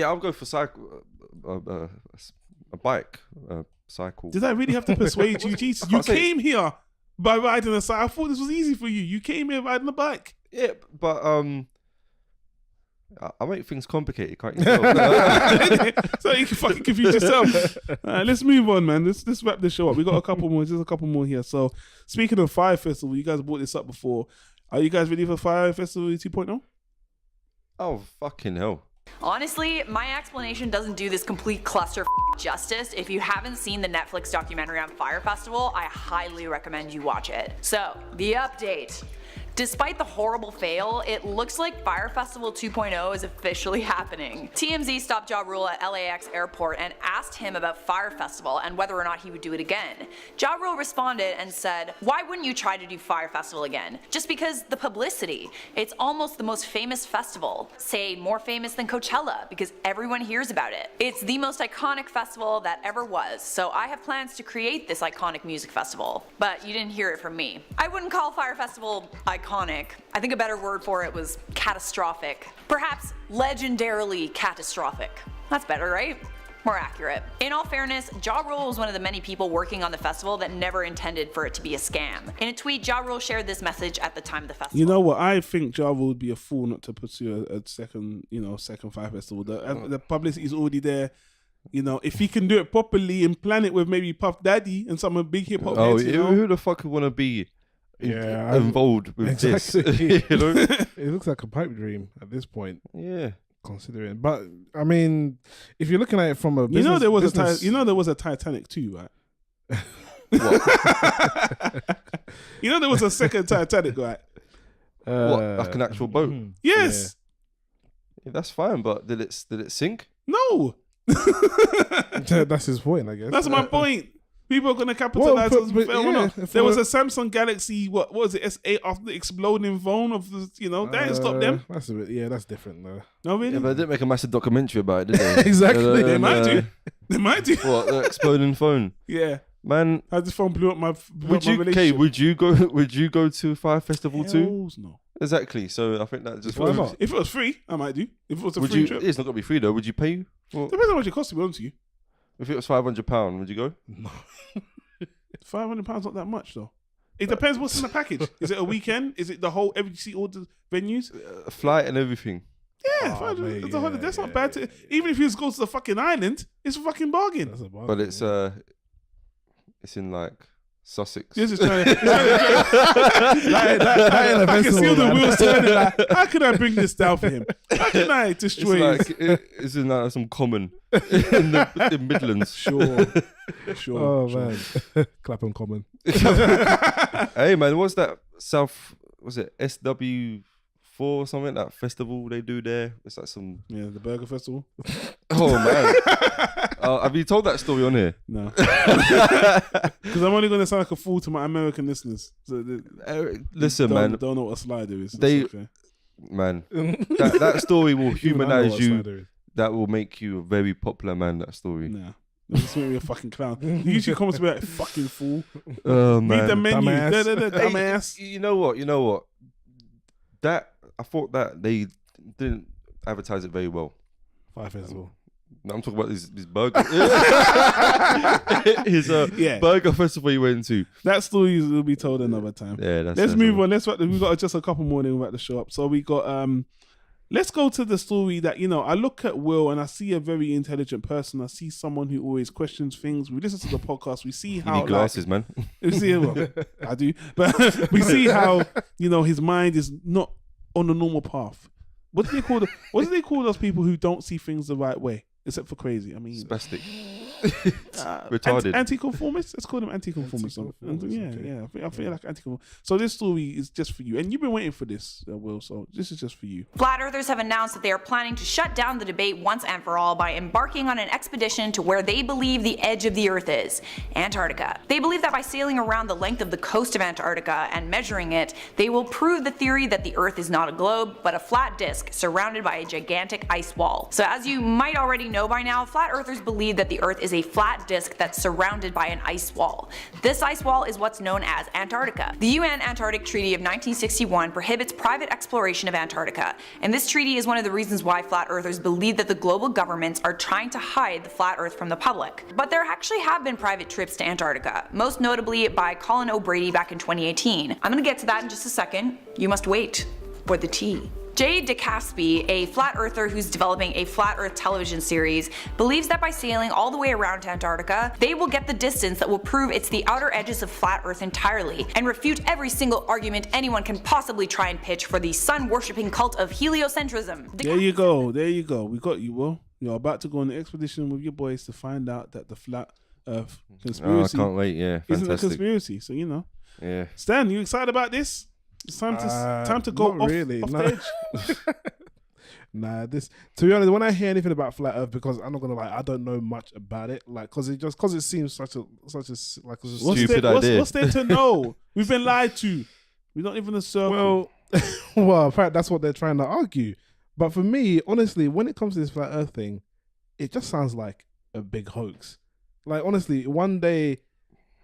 I'll go for cycle, a bike, cycle. Did I really have to persuade you? Jesus, you came here by riding a cycle. I thought this was easy for you. You came here riding a bike. Yeah, but I make things complicated, can't you tell? So you can fucking confuse yourself. Let's move on, man. Let's wrap this show up. We got a couple more. Just a couple more here. So speaking of Fire Festival, you guys brought this up before. Are you guys ready for Fire Festival 2.0? Oh, fucking hell. Honestly, my explanation doesn't do this complete cluster justice. If you haven't seen the Netflix documentary on Fire Festival, I highly recommend you watch it. So, the update. Despite the horrible fail, it looks like Fire Festival 2.0 is officially happening. TMZ stopped Ja Rule at LAX airport and asked him about Fire Festival and whether or not he would do it again. Ja Rule responded and said, "Why wouldn't you try to do Fire Festival again? Just because the publicity. It's almost the most famous festival. Say more famous than Coachella because everyone hears about it. It's the most iconic festival that ever was, so I have plans to create this iconic music festival." But you didn't hear it from me. I wouldn't call Fire Festival iconic. I think a better word for it was catastrophic. Perhaps legendarily catastrophic. That's better, right? More accurate. In all fairness, Ja Rule was one of the many people working on the festival that never intended for it to be a scam. In a tweet, Ja Rule shared this message at the time of the festival. You know what? I think Ja Rule would be a fool not to pursue a second Fire Festival. The publicity is already there. If he can do it properly and plan it with maybe Puff Daddy and some big hip hop heads, who the fuck would want to be involved with this? It looks like a pipe dream at this point. Yeah, considering. But I mean, if you're looking at it from a business, there was a Titanic too, right? There was a second Titanic, right? What, like an actual boat? Yes. Yeah, that's fine, but did it sink? No. That's his point, I guess. That's my point. People are going to capitalize on the film or not. There was a Samsung Galaxy, what was it, S8 after the exploding phone of the, that didn't stop them. That's a bit, that's different though. No, really? Yeah, but they didn't make a massive documentary about it, did they? Exactly. They might do. They might do. What, the exploding phone? Yeah. Man. How this phone blew up my relationship. Okay, would you go to Fire Festival too? No. Exactly. So I think that just Why not? If it was free, I might do. If it was a free trip. It's not going to be free though. Would you pay? Depends on how much it costs, to be honest with you. If it was £500, would you go? No. £500 not that much though. It depends what's in the package. Is it a weekend? Is it the whole you see all the venues? A flight and everything. Yeah, it's a holiday. That's not bad. Even if you just go to the fucking island, it's a fucking bargain. But it's in like Sussex. This is trying to I can see the wheels turning. Like, how can I bring this down for him? How can I destroy? It's in like some common in the Midlands. Sure. Oh man, Clapham Common. Hey man, what's that was it SW4 or something, that festival they do there? It's like some the Burger Festival. Oh man. Have you told that story on here? No. Because I'm only going to sound like a fool to my American listeners. So listen, don't man. Don't know what a slider is. Man, that story will humanize you. That will make you a very popular man, that story. Nah. Just make me a fucking clown. You usually come to me like, fucking fool. Oh man. Read the menu. Dumbass. Hey, you know what? I thought that they didn't advertise it very well. Fire Festival. No, I'm talking about this burger. His burger festival he went to. That story will be told another time. Yeah, let's move on. We've got just a couple more, then we'll wrap the show up. So we got let's go to the story that, I look at Will and I see a very intelligent person. I see someone who always questions things. We listen to the podcast. We see how you need glasses, man. We see, well, I do, but we see how his mind is not on the normal path. What do they call those people who don't see things the right way? Except for crazy. I mean, spastic. Retarded. Anti-conformists? Let's call them anti-conformists. Yeah. I feel like anti-conformists. So this story is just for you. And you've been waiting for this, Will. So this is just for you. Flat Earthers have announced that they are planning to shut down the debate once and for all by embarking on an expedition to where they believe the edge of the Earth is, Antarctica. They believe that by sailing around the length of the coast of Antarctica and measuring it, they will prove the theory that the Earth is not a globe, but a flat disk surrounded by a gigantic ice wall. So as you might already know by now, Flat Earthers believe that the Earth is a flat disk that's surrounded by an ice wall. This ice wall is what's known as Antarctica. The UN Antarctic Treaty of 1961 prohibits private exploration of Antarctica, and this treaty is one of the reasons why Flat Earthers believe that the global governments are trying to hide the flat Earth from the public. But there actually have been private trips to Antarctica, most notably by Colin O'Brady back in 2018. I'm gonna get to that in just a second. You must wait for the tea. Jay DeCaspi, a flat earther who's developing a flat earth television series, believes that by sailing all the way around Antarctica, they will get the distance that will prove it's the outer edges of flat earth entirely, and refute every single argument anyone can possibly try and pitch for the sun-worshipping cult of heliocentrism. There you go. We got you, Will. You're about to go on an expedition with your boys to find out that the flat earth conspiracy I can't wait, yeah. Fantastic. Isn't a conspiracy, so Yeah. Stan, you excited about this? It's time to go off stage. Nah, to be honest, when I hear anything about flat Earth, because I'm not gonna lie, I don't know much about it. Like, cause it seems such a stupid idea. What's there to know? We've been lied to. We're not even a circle. Well, in fact, that's what they're trying to argue. But for me, honestly, when it comes to this flat Earth thing, it just sounds like a big hoax. Like, honestly, one day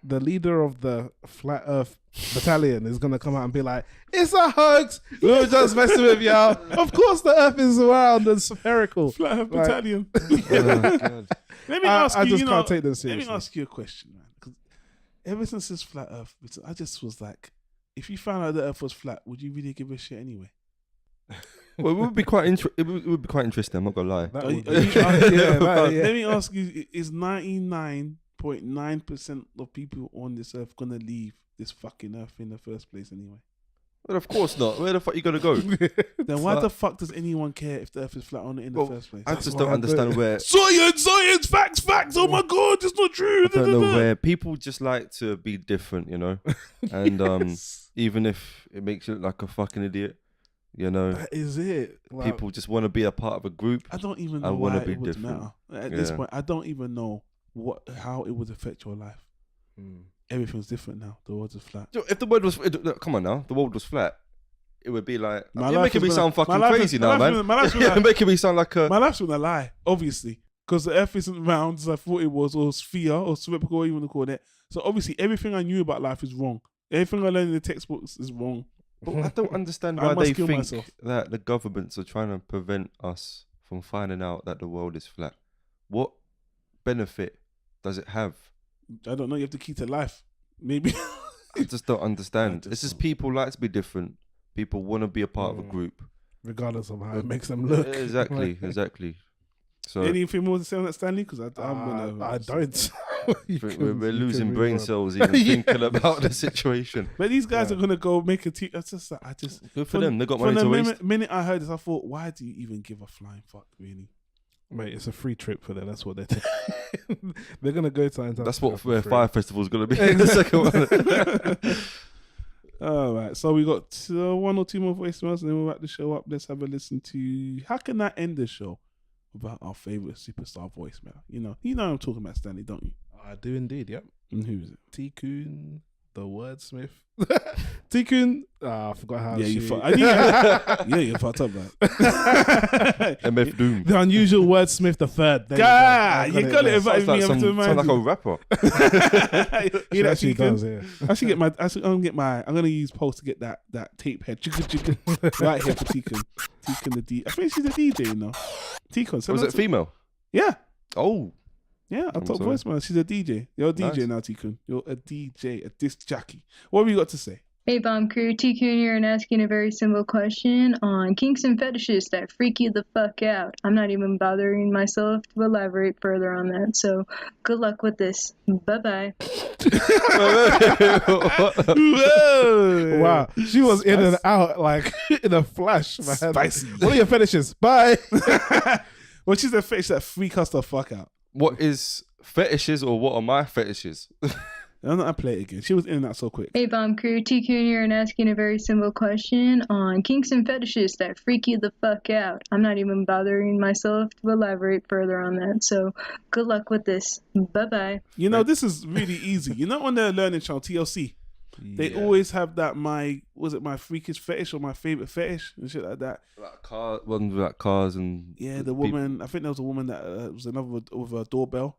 the leader of the Flat Earth Battalion is gonna come out and be like, "It's a hoax. We were just messing with y'all. Of course, the Earth is round and spherical." Flat Earth Battalion. Let me ask you. I just can't take this seriously. Let me ask you a question, man. Because ever since this Flat Earth, I just was like, if you found out the Earth was flat, would you really give a shit anyway? Well, it would be quite interesting. I'm not gonna lie. Let me ask you: is 99.9% of people on this earth gonna leave this fucking earth in the first place anyway? Well, of course not. Where the fuck are you gonna go? Then why the fuck does anyone care if the earth is flat on it in the first place? I just don't understand where science, facts. Oh my god, it's not true. I don't know where people just like to be different, and even if it makes you look like a fucking idiot. That is it. Like, people just want to be a part of a group. I don't even know why it would matter at this point. I don't even know how it would affect your life. Everything's different now. The world is flat. If the world was, come on now, the world was flat, it would be like, you're making me sound fucking crazy now, man. You're making me sound like my life's gonna lie, obviously, because the earth isn't round as I thought it was, or sphere, or spherical, or you want to call it. So obviously, everything I knew about life is wrong. Everything I learned in the textbooks is wrong. But I don't understand why they think that the governments are trying to prevent us from finding out that the world is flat. What benefit does it have? I don't know. You have to keep to life. Maybe. I just don't understand. It's just people like to be different. People want to be a part of a group. Regardless of how it makes them look. Exactly. So anything more to say on that, Stanley? Because I don't. We're losing brain cells even thinking about the situation. But these guys are gonna go make a team. Good for them. They got money to waste. The minute I heard this, I thought, why do you even give a flying fuck, really? Mate, it's a free trip for them. That's what they're doing. They're gonna go to Antarctica. That's what Fire Festival's gonna be. The second one. All right, so we got 1 or 2 more voicemails, and then we'll wrap the show up. Let's have a listen to how can I end the show about our favorite superstar voicemail. You know I'm talking about, Stanley, don't you? I do indeed. Yep. And who is it? T-Coon, the wordsmith. T-Coon. I forgot how. Yeah, she... you fucked. Yeah, you fucked up, man. MF Doom. The unusual wordsmith, the third. God, you got it. Sounds like a rapper. He actually does. Yeah. I'm gonna use Pulse to get that tape head right here for T-Coon. T-Coon the D. I think she's a DJ, you know. T-Coon. Was it female? Yeah. Oh. Yeah, I thought voicemail. She's a DJ. You're a DJ now, T-Coon. You're a DJ, a disc jockey. What have you got to say? Hey, Bomb Crew. T-Coon here and asking a very simple question on kinks and fetishes that freak you the fuck out. I'm not even bothering myself to elaborate further on that, so good luck with this. Bye-bye. Wow. She was in and out like in a flash, man. Spicy. What are your fetishes? Bye. Well, she's a fetish that freak us the fuck out. What is fetishes or what are my fetishes? I'm not gonna play it again. She was in and out so quick. Hey, Bomb Crew. T-Coon here and asking a very simple question on kinks and fetishes that freak you the fuck out. I'm not even bothering myself to elaborate further on that, so good luck with this. Bye-bye. You know, this is really easy. You know, on their learning channel, TLC, they always have that my freakish fetish or my favorite fetish and shit like that. Like ones with like cars and the woman. I think there was a woman that was another with a doorbell.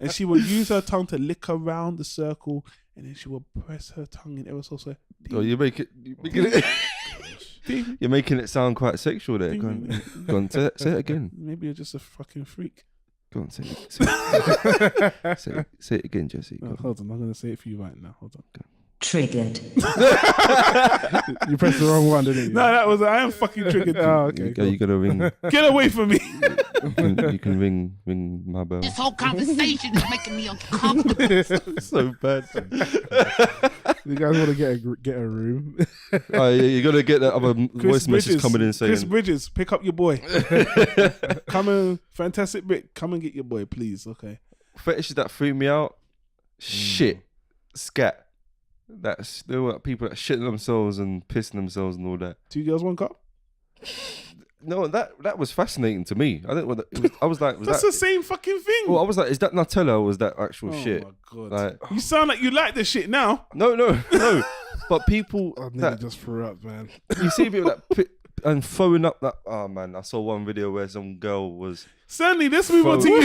and she would use her tongue to lick around the circle, and then she would press her tongue in ever so slow. Oh, you're making it sound quite sexual there. Go on, say it again. Maybe you're just a fucking freak. Go on, say it. Say it again, Jesse. Hold on, I'm gonna say it for you right now. Hold on. Triggered. You pressed the wrong one, didn't you? No, I am fucking triggered. Oh, okay. You gotta ring. Get away from me. You can ring my bell. This whole conversation is making me uncomfortable. So bad. You guys want to get a room? Oh, yeah, you gotta get that other voice message coming in saying, Chris Bridges, pick up your boy. Come on, Fantastic Brit, come and get your boy, please. Okay. Fetishes that freak me out. Shit, scat. That's there were people that shitting themselves and pissing themselves and all that. 2 girls, 1 cup. No, that was fascinating to me. I didn't. I was like, that's the same fucking thing. Well, I was like, is that Nutella or was that actual shit? Oh my god! Like, you sound like you like this shit now. No. But people that just threw up, man. You see people that and throwing up that. Oh man, I saw one video where some girl was. Stanley, let's move on to you.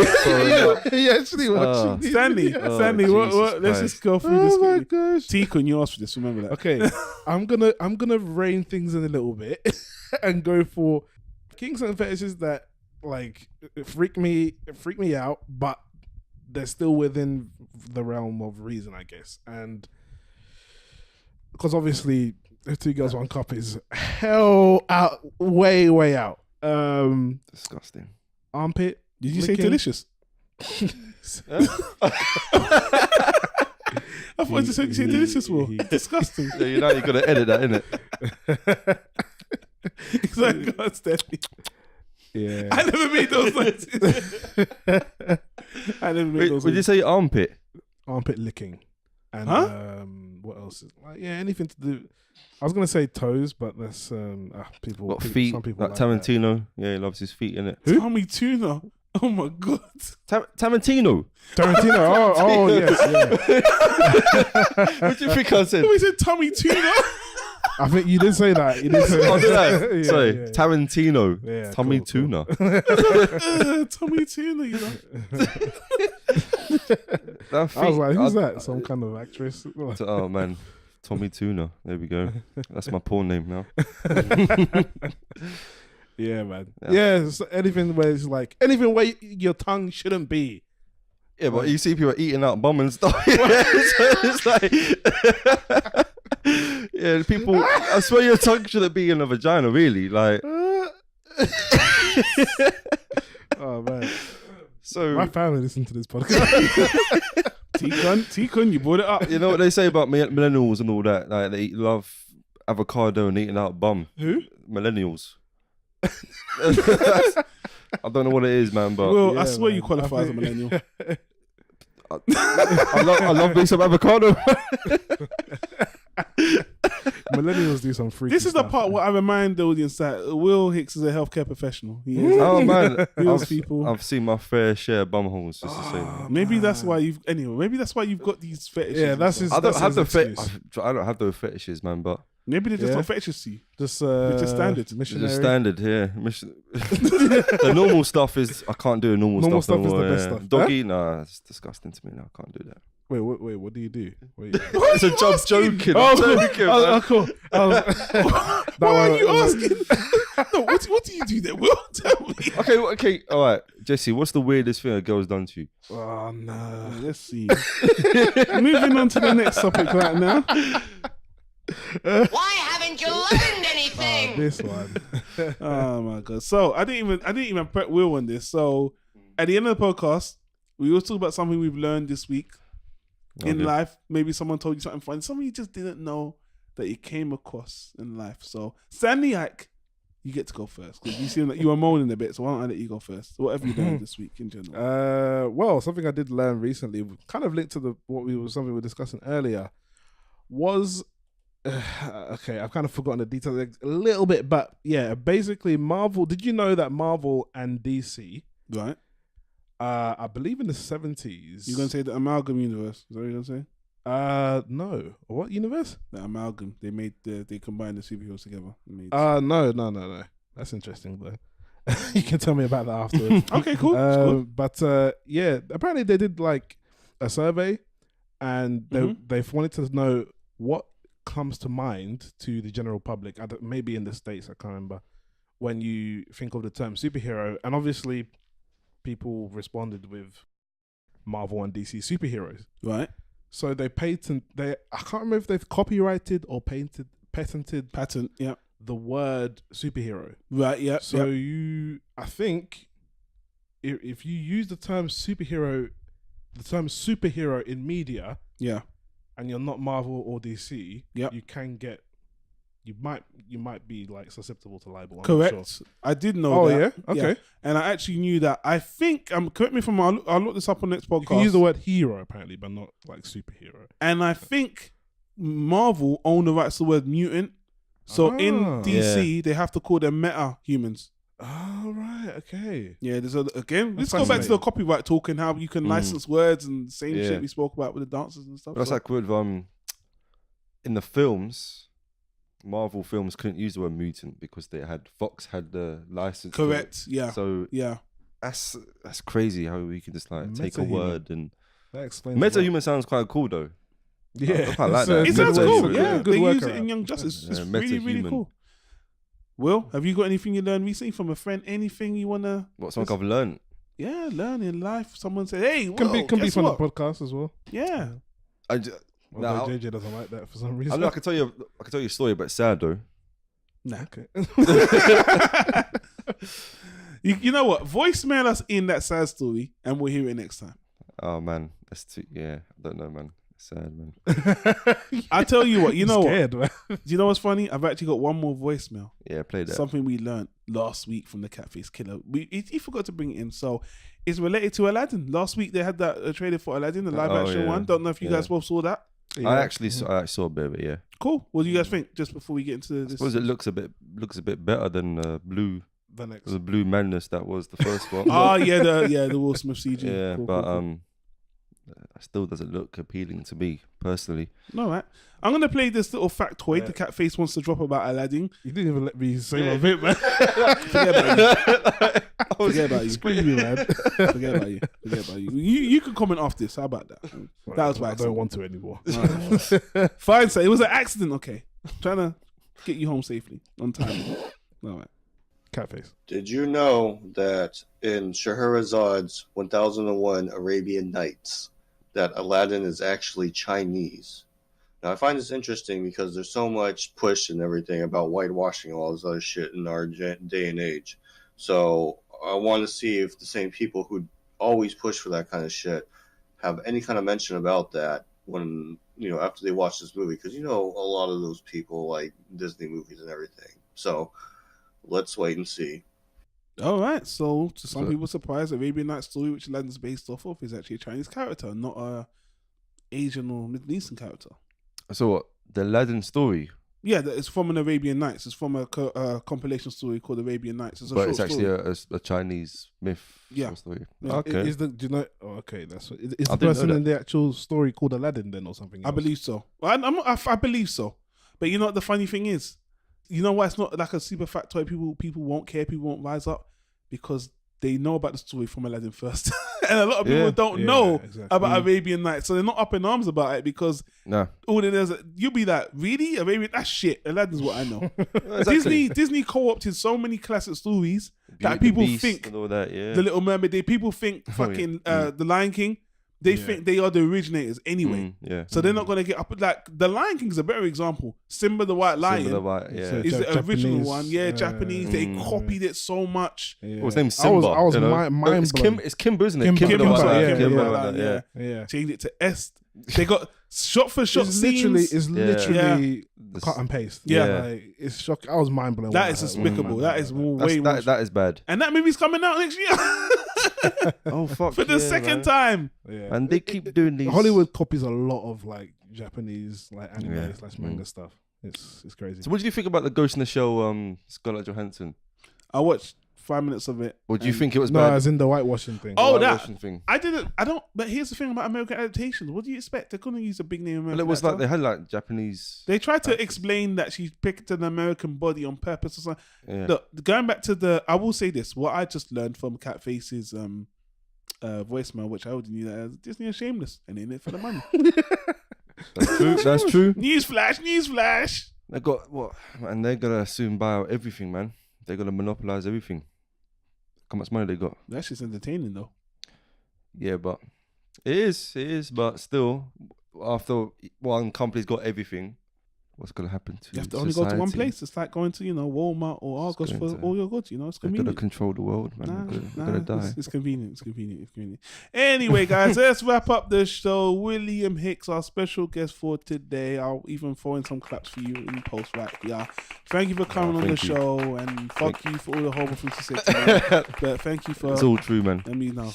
He actually watching. Stanley, what? Let's just go through this. Oh my gosh! T-Kun, you asked for this. Remember that. Okay, I'm gonna rein things in a little bit and go for kinks and fetishes that like freak me out, but they're still within the realm of reason, I guess. And because obviously, if 2 girls, 1 cup is hell out, way out. Disgusting. Armpit. Did you say delicious? I thought you said delicious. Disgusting. Yeah, you know you gotta edit that, innit? It's like, God, Stanley. Yeah. I never made those noises. Would you say armpit? Armpit licking. And what else? Anything to do. I was gonna say toes, but that's people. What feet? Some people like Tarantino. Yeah, he loves his feet, innit? Who? Tommy Tuna. Oh my god. Tarantino. Oh yes. Yeah. What do you think I said? We said Tommy Tuna. I think you did say that. You did say that. Did I? Yeah, Sorry, yeah. Tarantino. Yeah, Tommy cool. Tuna. Tommy Tuna, you know. I was like, who's that? Some kind of actress? Oh man, Tommy Tuna. There we go. That's my porn name now. Yeah, man. Yeah, so anything where it's like anything where your tongue shouldn't be. Yeah, but you see people eating out bum and stuff. So it's like, yeah, people. I swear your tongue shouldn't be in a vagina, really. Like, Oh man. So my family listen to this podcast. T-Kun, you brought it up. You know what they say about millennials and all that? Like they love avocado and eating out bum. Who? Millennials. I don't know what it is, man, but Well, I swear you qualify as a millennial. I love me some avocado. Millennials do some freaky This is the stuff, part man. where I remind the audience that Will Hicks is a healthcare professional. He is. Oh man, He heals people. I've seen my fair share of bum holes. Just to say that. Maybe that's why you've maybe that's why you've got these fetishes. Yeah, and that's stuff. his. I don't have the excuse. I don't have those fetishes, man. But Maybe they're just Yeah. not fetishes to you. Just They're just standard. it's missionary. just standard here. The normal stuff is I can't do the normal stuff. Normal stuff is no the more, best yeah. stuff. Doggy, nah, it's disgusting to me. No, I can't do that. Wait, what do you do? Wait. It's a job joking. Oh, I'm cool. joking, Oh, man. cool. Why are you asking? No, what do you do there? Will, tell me. Okay, all right, Jesse. What's the weirdest thing a girl's done to you? Oh no. Let's see. Moving on to the next topic right now. Why haven't you learned anything? This one. Oh my god! So I didn't even prep Will on this. So at the end of the podcast, we will talk about something we've learned this week in Okay. life. Maybe someone told you something funny. Something you just didn't know that you came across in life. So Stanley Ike, you get to go first because you seem like you were moaning a bit. So why don't I let you go first? What have you learned this week in general? Well, something I did learn recently, kind of linked to something we were discussing earlier, was okay. I've kind of forgotten the details a little bit, but yeah, basically Marvel. Did you know that Marvel and DC, Right. I believe in the 70s. You're gonna say the amalgam universe? Is that what you're gonna say? No. What universe? The amalgam. They combined the superheroes together. and made- No. That's interesting though. You can tell me about that afterwards. Okay, cool. That's cool. But yeah, apparently they did like a survey, and they've wanted to know what comes to mind to the general public. Maybe in the States, I can't remember, when you think of the term superhero, and obviously people responded with Marvel and DC superheroes. Right. So they I can't remember if they've copyrighted or patented yeah, the word superhero. Right. Yeah. So yeah. I think if you use the term superhero in media, Yeah. and you're not Marvel or DC, Yep. you can get, you might be like susceptible to libel. I'm not Correct. sure. I did know Oh, that. yeah? Okay. And I actually knew that. I think, correct me if I'm wrong, I'll look this up on next podcast. You can use the word hero apparently, but not like superhero. And I think Marvel own the rights to the word mutant. So in Ah. DC, they have to call them meta humans. Oh, right. Okay. Yeah, let's go back to the fascinating. copyright talk and how you can license words and same Yeah. shit we spoke about with the dancers and stuff. But that's So- like with in the films, Marvel films couldn't use the word mutant because Fox had the license. to it. Correct. Yeah. So yeah, that's crazy how we can just like take a Meta-human. word and That explains. meta human sounds quite cool though. Yeah. I quite like It's that. a- it Good sounds word cool. for it. Yeah, Good they use it workaround. in Young Justice. It's Yeah, really, really meta-human. cool. Will, have you got anything you learned recently from a friend? Anything you wanna? What something I've learned? Yeah, learn in life. Someone said, "Hey, Can be guess from what? the podcast as well. Yeah, Although JJ doesn't like that for some reason. I know I can tell you a story, but it's sad though. nah. Okay. You know what? Voicemail us in that sad story, and we'll hear it next time. Oh man, that's too. Yeah, I don't know, man. It's sad, man. I tell you what. You know Scared, what? man. Do you know what's funny? I've actually got one more voicemail. Yeah, play that. Something we learned last week from the Catface Killer. He forgot to bring it in, so it's related to Aladdin. Last week they had that trailer for Aladdin, the live action yeah. one. Don't know if you guys both saw that. I actually saw a bit of it. Yeah. Cool. What do you guys think? Just before we get into I this, suppose it looks a bit better than the Blue Madness that was the first one. Oh yeah, the Will Smith CG. Yeah, Cool, but cool, cool. it still doesn't look appealing to me personally. All right. I'm going to play this little factoid the Catface wants to drop about Aladdin. You didn't even let me say my bit, man. Forget about you. Forget about you. Screw you, man. Forget about you. Forget about you. You can comment after this. How about that? That was by I accident. don't want to anymore. Fine, so it was an accident. Okay. Trying to get you home safely on time. All right. Catface. Did you know that in Shahrazad's 1001 Arabian Nights that Aladdin is actually Chinese? Now, I find this interesting because there's so much push and everything about whitewashing and all this other shit in our day and age. So I want to see if the same people who always push for that kind of shit have any kind of mention about that when, after they watch this movie. Because, a lot of those people like Disney movies and everything. So let's wait and see. All right. So to some people's surprise, Arabian Nights story, which Aladdin's based off of, is actually a Chinese character, not a Asian or Middle Eastern character. So what? The Aladdin story? Yeah, it's from an Arabian Nights. It's from a compilation story called Arabian Nights. It's a short actually story. a Chinese myth. Yeah. Story. Yeah. Okay. Do you know? Oh, okay, that's what. Is the person in the actual story called Aladdin then, or something else? I believe so. I believe so. But you know what the funny thing is? You know why it's not like a super factoid? People won't care. People won't rise up because they know about the story from Aladdin first, and a lot of people don't know about Arabian Nights, so they're not up in arms about it because all it is, you'll be like, really, Arabian? That's shit. Aladdin's what I know. Exactly. Disney co-opted so many classic stories that people think and all that, The Little Mermaid. People think fucking The Lion King. They think they are the originators anyway. So they're not going to get up. Like, The Lion King is a better example. Simba the White Lion is the original one. Yeah, Japanese. They copied it so much. What's his name? Simba. I was mind blown. It's Kimba, isn't it? Kimba, yeah. Changed it to S. They got shot for shot scenes. It's literally cut and paste. Yeah. Like, it's shocking. I was mind blown. That is despicable. That is way more. That is bad. And that movie's coming out next year. Oh fuck! For the second time. Yeah. And they keep doing these. Hollywood copies a lot of like Japanese like anime / manga stuff. It's crazy. So what do you think about the Ghost in the Shell? Scarlett Johansson. I watched 5 minutes of it. Or do you think it was no, bad? as in the whitewashing thing. Oh, thing. I don't. But here's the thing about American adaptations. What do you expect? They're gonna use a big name American. Well, it was actor. like they had like Japanese. They tried to explain that she picked an American body on purpose or something. Yeah. Look, going back to I will say this. What I just learned from Catface's voicemail, which I already knew, that Disney are shameless and in it for the money. That's true. That's true. Newsflash. They got what? And they're gonna soon buy out everything, man. They're gonna monopolize everything. How much money they got? That's just entertaining, though. Yeah, but it is. But still, after one company's got everything, what's gonna happen to you? Have to only go to one place. It's like going to Walmart or Argos for all your goods. It's convenient. They're gonna control the world, man. They're gonna die. It's convenient. It's convenient. Anyway, guys, let's wrap up the show. William Hicks, our special guest for today. I'll even throw in some claps for you in post, right? Yeah. Thank you for coming on the show, and fuck you for all the horrible things you said to me. But thank you for. It's all true, man. I mean, no.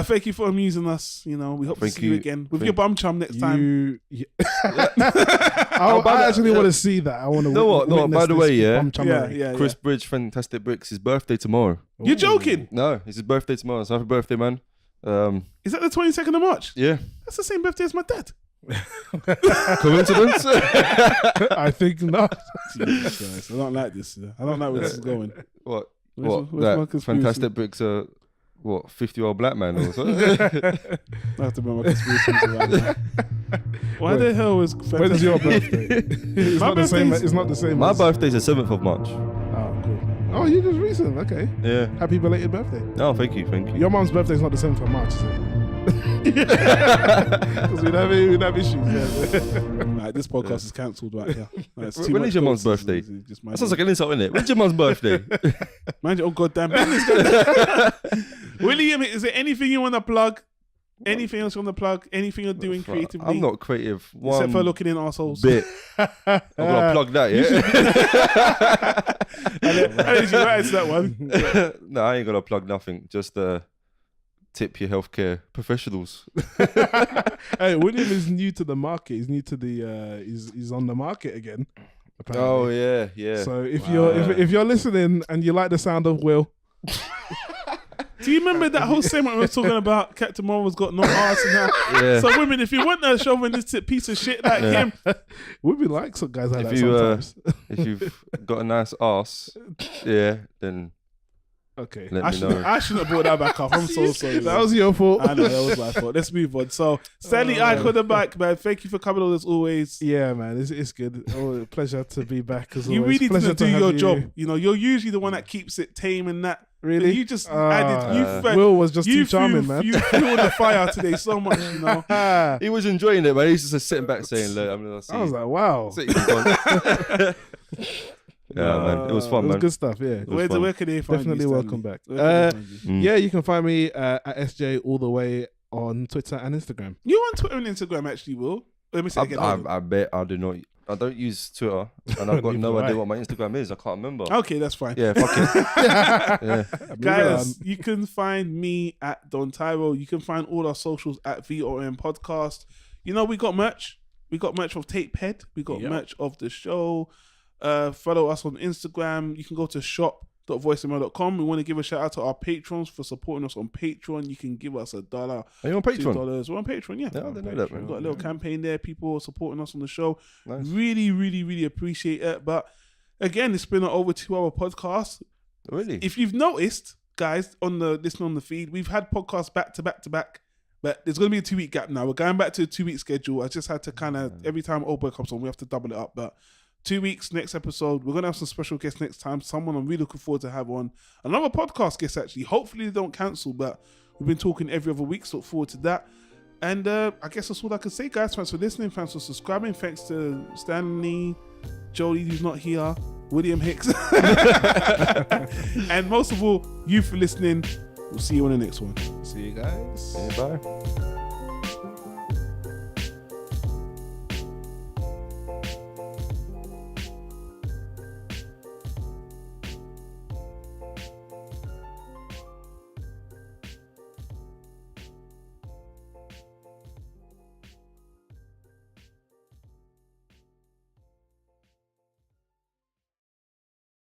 Thank you for amusing us. We hope to see you again with your bum chum next time. I actually want to see that. I want to. No, by the way, yeah. Chris Bridge, Fantastic Bricks, his birthday tomorrow. You're joking? No, it's his birthday tomorrow. So happy birthday, man. Is that the 22nd of March? Yeah. That's the same birthday as my dad. Coincidence? I think not. Jesus Christ, I don't like this. I don't like where this is going. What? Where's Fantastic Bricks are 50-year-old black man or something? I have to bring my conspiracy right now. Why the hell is Fantastic? When is your birthday? It's not the same. It's not the same. My birthday's the 7th of March. Oh, cool. Oh, you just recent. Okay. Yeah. Happy belated birthday. No, thank you. Your mom's birthday is not the 7th of March, is it? Because we'd have issues. Right, this podcast is cancelled right here. When is your mom's birthday? That sounds like an insult, innit? When's your mom's birthday? Mind your own goddamn business. William, is there anything you want to plug? Anything else you want to plug? Anything you're doing creatively? I'm not creative. Except for looking in arseholes. Bit. I'm going to plug that, yeah? How did you write that one? No, I ain't going to plug nothing. Just tip your healthcare professionals. Hey, William is new to the market. He's new to the. He's on the market again. Apparently. Oh yeah. So if you're listening and you like the sound of Will. Do you remember that whole segment we were talking about? Captain Marvel's got no arse and that. Yeah. So women, if you want a chauvinistic piece of shit like him, women like some guys like that sometimes. If you've got a nice arse, then okay. Let me know. I shouldn't have brought that back up. I'm so sorry. That was your fault. I know, that was my fault. Let's move on. So, Stanley, I could have back, man. Thank you for coming on as always. Yeah, man. It's good. Oh, pleasure to be back as always. You really pleasure didn't do your job. You're usually the one that keeps it tame and that. Really? You just added. Will was just too charming, man. You fueled the fire today so much, He was enjoying it, man. He's just sitting back saying, "Look, I'm gonna see." I was like, wow. Yeah, man. It was fun, It was man. good stuff, yeah. Where can they find Definitely you, welcome Stanley? back. Where can they find you? Yeah, you can find me at SJ all the way on Twitter and Instagram. You're on Twitter and Instagram, actually, Will. Let me say again. hold on. I bet I do not. I don't use Twitter, and I've got Neither no do idea I. what my Instagram is. I can't remember. Okay, that's fine. Yeah, fuck it. Yeah. Guys, you can find me at Don Tyro. You can find all our socials at VOM Podcast. You know, we got merch. We got merch of Tapehead. We got merch of the show. Follow us on Instagram. You can go to shop.voicemail.com. We want to give a shout out to our patrons for supporting us on Patreon. You can give us $1. Are you on Patreon? $2. We're on Patreon, yeah. Yeah, I didn't know that, man. We've got a little campaign there. People are supporting us on the show. Nice. Really, really, really appreciate it. But again, it's been an over 2-hour podcast. Really? If you've noticed, guys, listening on the feed, we've had podcasts back to back to back. But there's going to be a 2-week gap now. We're going back to a 2-week schedule. I just had to kind of, every time Old Boy comes on, we have to double it up. But 2 weeks, next episode. We're going to have some special guests next time. Someone I'm really looking forward to have on. Another podcast guest, actually. Hopefully they don't cancel, but we've been talking every other week, so look forward to that. And I guess that's all I can say, guys. Thanks for listening. Thanks for subscribing. Thanks to Stanley, Jody, who's not here, William Hicks. And most of all, you for listening. We'll see you on the next one. See you guys. Yeah, bye.